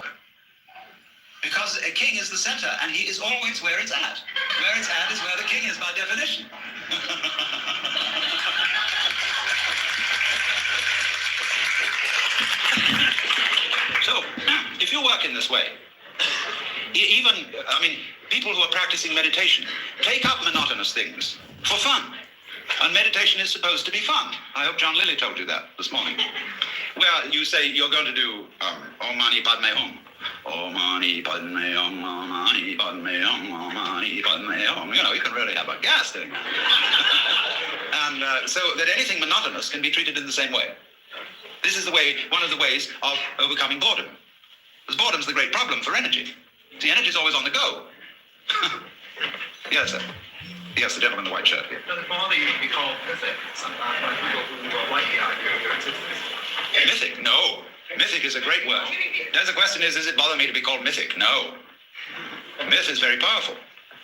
Because a king is the center, and he is always where it's at. Where it's at is where the king is by definition. So, if you work in this way, people who are practicing meditation take up monotonous things for fun. And meditation is supposed to be fun. I hope John Lilly told you that this morning. Where you say you're going to do Om Mani Padme Hum. Om Mani Padme Hum, Om Mani Padme Hum, Om Mani Padme Hum. You know, you can really have a gas doing that. And so that anything monotonous can be treated in the same way. This is one of the ways of overcoming boredom. Because boredom's the great problem for energy. See, energy's always on the go. Yes, sir. Yes, the gentleman in the white shirt here. Does it bother you to be called mythic sometimes by people who don't like the idea of your existence? Mythic? No. Mythic is a great word. The question is, does it bother me to be called mythic? No. Myth is very powerful.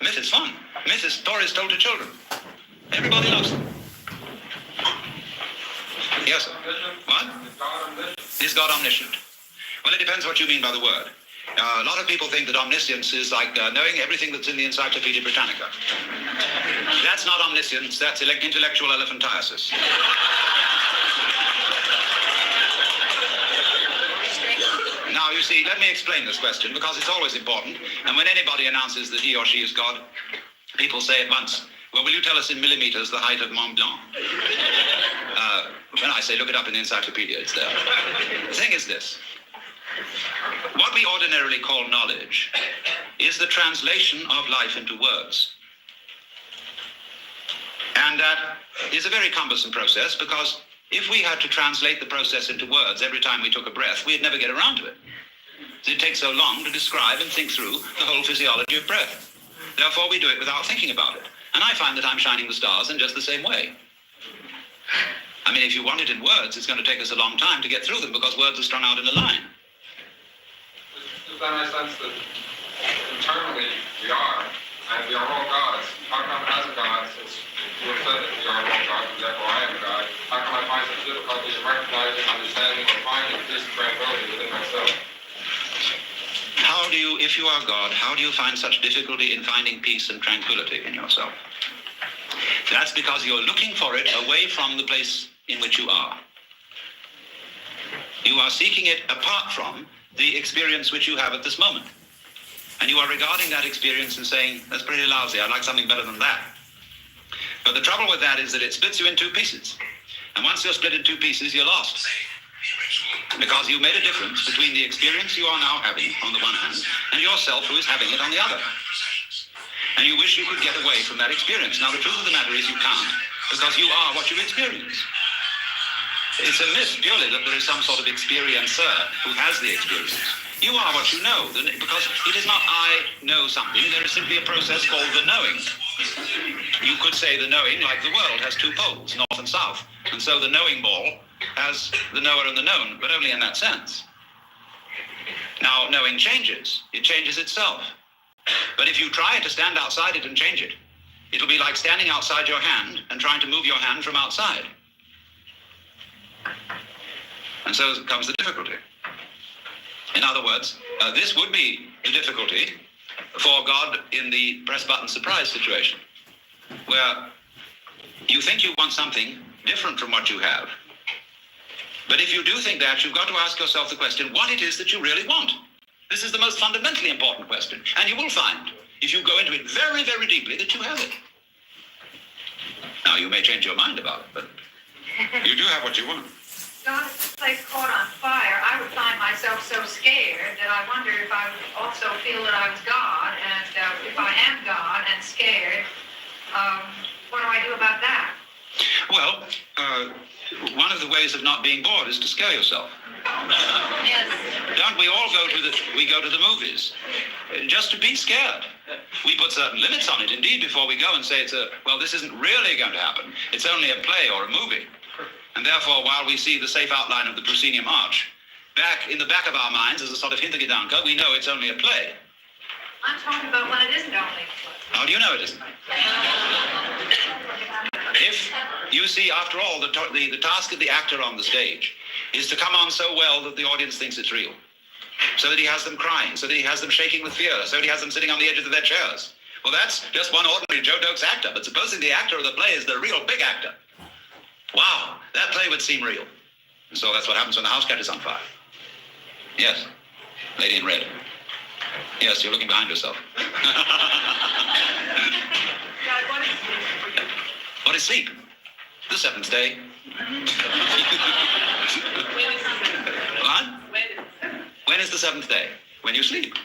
Myth is fun. Myth is stories told to children. Everybody loves them. Yes, sir. What? Is God omniscient? Well, it depends what you mean by the word. A lot of people think that omniscience is like knowing everything that's in the Encyclopedia Britannica. That's not omniscience, that's intellectual elephantiasis. Now, you see, let me explain this question, because it's always important, and when anybody announces that he or she is God, people say at once, well, will you tell us in millimeters the height of Mont Blanc? When I say, look it up in the encyclopedia, it's there. The thing is this. What we ordinarily call knowledge is the translation of life into words. And that is a very cumbersome process, because if we had to translate the process into words every time we took a breath, we'd never get around to it. It takes so long to describe and think through the whole physiology of breath. Therefore, we do it without thinking about it. And I find that I'm shining the stars in just the same way. I mean, if you want it in words, it's going to take us a long time to get through them, because words are strung out in a line. Does that make sense that internally we are, and we are all gods? How come as a god, since you have said that we are all gods, and therefore I am a god, how come I find such difficulty in recognizing, understanding, or finding peace and tranquility within myself? How do you, if you are God, how do you find such difficulty in finding peace and tranquility in yourself? That's because you're looking for it away from the place in which you are. You are seeking it apart from the experience which you have at this moment. And you are regarding that experience and saying, that's pretty lousy, I'd like something better than that. But the trouble with that is that it splits you in two pieces. And once you're split in two pieces, you're lost. Because you made a difference between the experience you are now having on the one hand and yourself who is having it on the other. And you wish you could get away from that experience. Now, the truth of the matter is you can't, because you are what you experience. It's a myth, purely, that there is some sort of experiencer who has the experience. You are what you know, because it is not I know something. There is simply a process called the knowing. You could say the knowing, like the world, has two poles, north and south. And so the knowing ball has the knower and the known, but only in that sense. Now, knowing changes. It changes itself. But if you try to stand outside it and change it, it'll be like standing outside your hand and trying to move your hand from outside. And so comes the difficulty. In other words, this would be the difficulty for God in the press button surprise situation, where you think you want something different from what you have. But if you do think that, you've got to ask yourself the question, what it is that you really want. This is the most fundamentally important question. And you will find, if you go into it very, very deeply, that you have it. Now, you may change your mind about it, but you do have what you want. God, if this place caught on fire, I would find myself so scared that I wonder if I would also feel that I was God, and if I am God and scared, what do I do about that? Well, one of the ways of not being bored is to scare yourself. Yes. Don't we all go to the movies just to be scared? We put certain limits on it, indeed, before we go and say, well, this isn't really going to happen. It's only a play or a movie. And therefore, while we see the safe outline of the proscenium arch, in the back of our minds, as a sort of hintergedanke, we know it's only a play. I'm talking about when it isn't only a play. How do you know it isn't? If you see, after all, the task of the actor on the stage is to come on so well that the audience thinks it's real, so that he has them crying, so that he has them shaking with fear, so that he has them sitting on the edges of their chairs. Well, that's just one ordinary Joe Doakes actor, but supposing the actor of the play is the real big actor. Wow, that play would seem real. And so that's what happens when the house catches on fire. Yes, lady in red. Yes, you're looking behind yourself. What is sleep? The seventh day. What? When is the seventh day? When you sleep.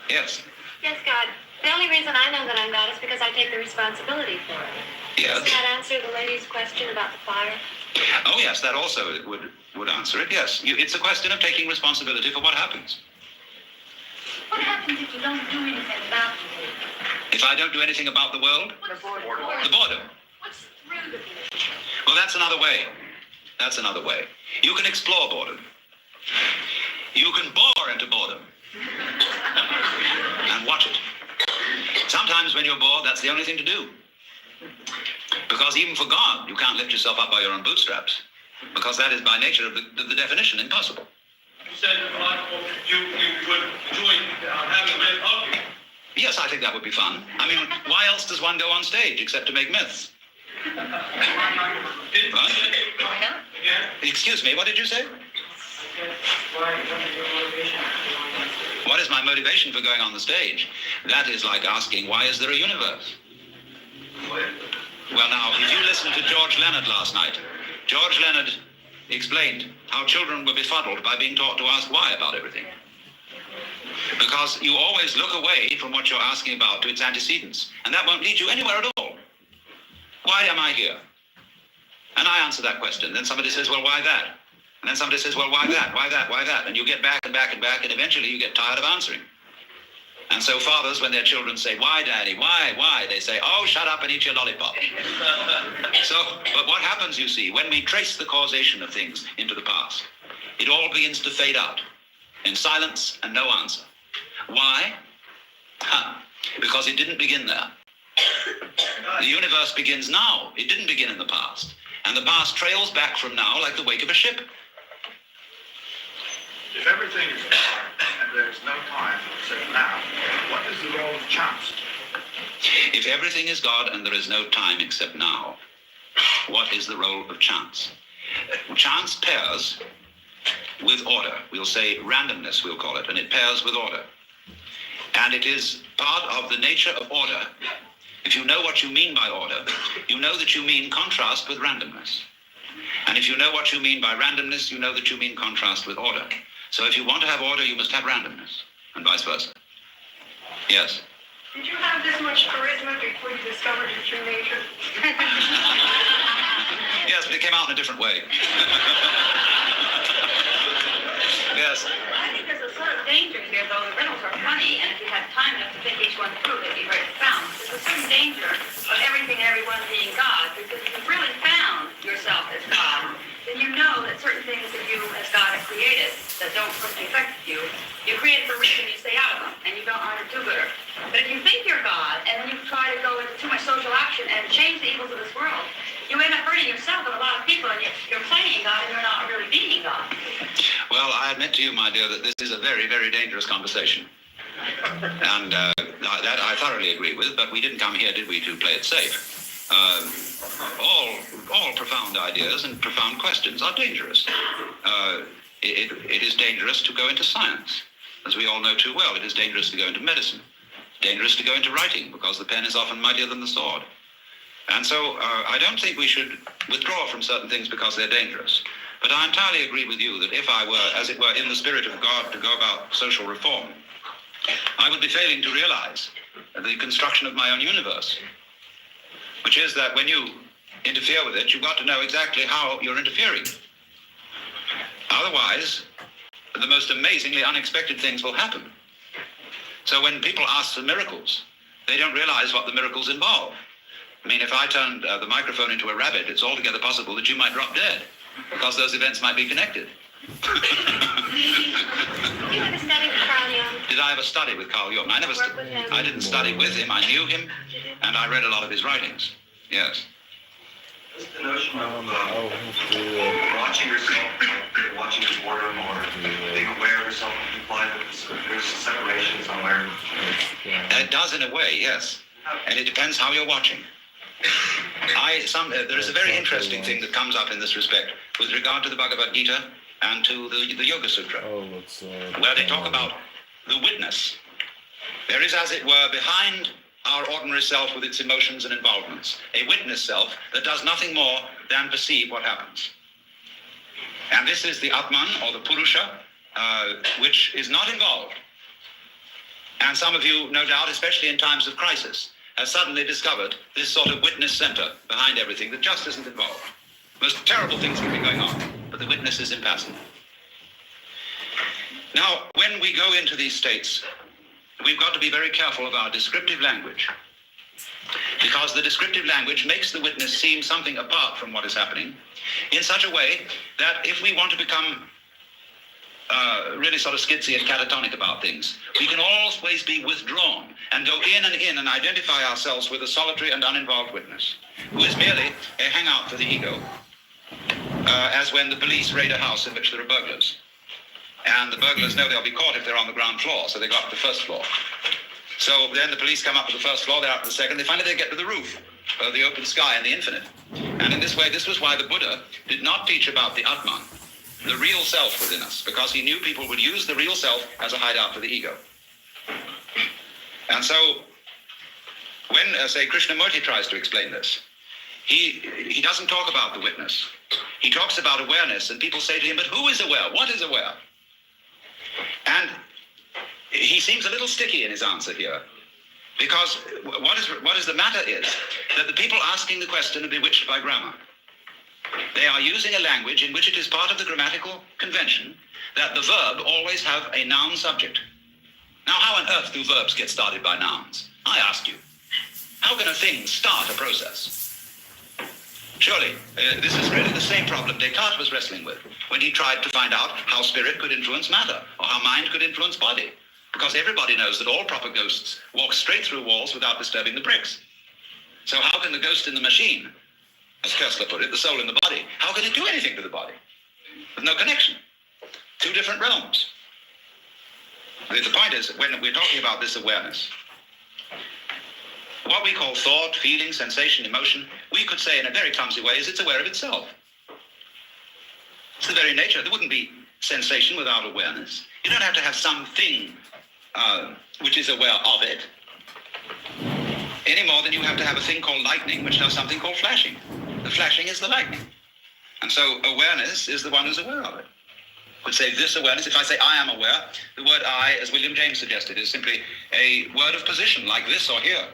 Yes. Yes, God. The only reason I know that I'm God is because I take the responsibility for it. Yes. Does that answer the lady's question about the fire? Oh, yes, that also would answer it, yes. It's a question of taking responsibility for what happens. What happens if you don't do anything about the world? If I don't do anything about the world? The boredom. The boredom. What's the root of it? Well, that's another way. That's another way. You can explore boredom. You can bore into boredom. And watch it. Sometimes when you're bored, that's the only thing to do. Because even for God, you can't lift yourself up by your own bootstraps. Because that is by nature of the definition impossible. You said you would enjoy having a myth of you. Yes, I think that would be fun. I mean, why else does one go on stage except to make myths? What? Excuse me, what did you say? What is my motivation for going on the stage? That is like asking, why is there a universe? Well, now, if you listened to George Leonard last night, George Leonard explained how children were befuddled by being taught to ask why about everything. Because you always look away from what you're asking about to its antecedents, and that won't lead you anywhere at all. Why am I here? And I answer that question. Then somebody says, well, why that? And then somebody says, well, why that? Why that? Why that? And you get back and back and back, and eventually you get tired of answering. And so fathers, when their children say, why, Daddy? Why? They say, oh, shut up and eat your lollipop. But what happens, you see, when we trace the causation of things into the past, it all begins to fade out in silence and no answer. Why? Because it didn't begin there. The universe begins now. It didn't begin in the past. And the past trails back from now like the wake of a ship. If everything is God and there is no time except now, what is the role of chance? If everything is God and there is no time except now, what is the role of chance? Chance pairs with order. We'll say randomness, we'll call it, and it pairs with order. And it is part of the nature of order. If you know what you mean by order, you know that you mean contrast with randomness. And if you know what you mean by randomness, you know that you mean contrast with order. So if you want to have order, you must have randomness, and vice versa. Yes? Did you have this much charisma before you discovered your true nature? Yes, but it came out in a different way. Yes. I think there's a sort of danger here, though. The riddles are funny, and if you had time enough to think each one through, they'd be very profound. There's a certain danger of everything and everyone being God, because if you've really found yourself as God, then you know that certain things that you, as God, have created that don't personally affect you, you create for a reason, you stay out of them, and you don't aren't a do-gooder. But if you think you're God, and then you try to go into too much social action and change the evils of this world, you end up hurting yourself and a lot of people, and you're playing God, and you're not really being God. Well, I admit to you, my dear, that this is a very, very dangerous conversation. And that I thoroughly agree with, but we didn't come here, did we, to play it safe? All profound ideas and profound questions are dangerous. It is dangerous to go into science, as we all know too well. It is dangerous to go into medicine, dangerous to go into writing, because the pen is often mightier than the sword. And so I don't think we should withdraw from certain things because they're dangerous. But I entirely agree with you that if I were, as it were, in the spirit of God to go about social reform, I would be failing to realize the construction of my own universe, which is that when you interfere with it, you've got to know exactly how you're interfering. Otherwise, the most amazingly unexpected things will happen. So when people ask for miracles, they don't realize what the miracles involve. I mean, if I turned the microphone into a rabbit, it's altogether possible that you might drop dead, because those events might be connected. Did you ever study with Carl Jung? Did I ever study with Carl Jung? I didn't study with him. I knew him, and I read a lot of his writings. Yes. The notion of watching yourself, watching your order and order, being aware of yourself, implied that there's a separation somewhere. It does in a way, yes. And it depends how you're watching. There is a very interesting thing that comes up in this respect with regard to the Bhagavad Gita and to the Yoga Sutra, where they talk about the witness. There is, as it were, behind our ordinary self with its emotions and involvements, a witness self that does nothing more than perceive what happens. And this is the Atman, or the Purusha, which is not involved. And some of you, no doubt, especially in times of crisis, have suddenly discovered this sort of witness center behind everything that just isn't involved. Most terrible things can be going on, but the witness is impassive. Now, when we go into these states, we've got to be very careful of our descriptive language, because the descriptive language makes the witness seem something apart from what is happening in such a way that if we want to become really sort of skitsy and catatonic about things, we can always be withdrawn and go in and identify ourselves with a solitary and uninvolved witness, who is merely a hangout for the ego, as when the police raid a house in which there are burglars. And the burglars know they'll be caught if they're on the ground floor, so they go up to the first floor. So then the police come up to the first floor, they're up to the second, they finally get to the roof, the open sky and the infinite. And in this way, this was why the Buddha did not teach about the Atman, the real self within us, because he knew people would use the real self as a hideout for the ego. And so when, say, Krishnamurti tries to explain this, he doesn't talk about the witness. He talks about awareness, and people say to him, but who is aware? What is aware? And He seems a little sticky in his answer here, because what is the matter is that the people asking the question are bewitched by grammar. They are using a language in which it is part of the grammatical convention that the verb always have a noun subject. Now, how on earth do verbs get started by nouns? I ask you. How can a thing start a process? Surely, this is really the same problem Descartes was wrestling with when he tried to find out how spirit could influence matter, or how mind could influence body. Because everybody knows that all proper ghosts walk straight through walls without disturbing the bricks. So how can the ghost in the machine, as Koestler put it, the soul in the body, how can it do anything to the body? With no connection. Two different realms. The point is, when we're talking about this awareness, what we call thought, feeling, sensation, emotion, we could say in a very clumsy way is it's aware of itself. It's the very nature. There wouldn't be sensation without awareness. You don't have to have something which is aware of it, any more than you have to have a thing called lightning, which does something called flashing. The flashing is the lightning. And so awareness is the one who's aware of it. I would say this awareness, if I say I am aware, the word I, as William James suggested, is simply a word of position, like this or here.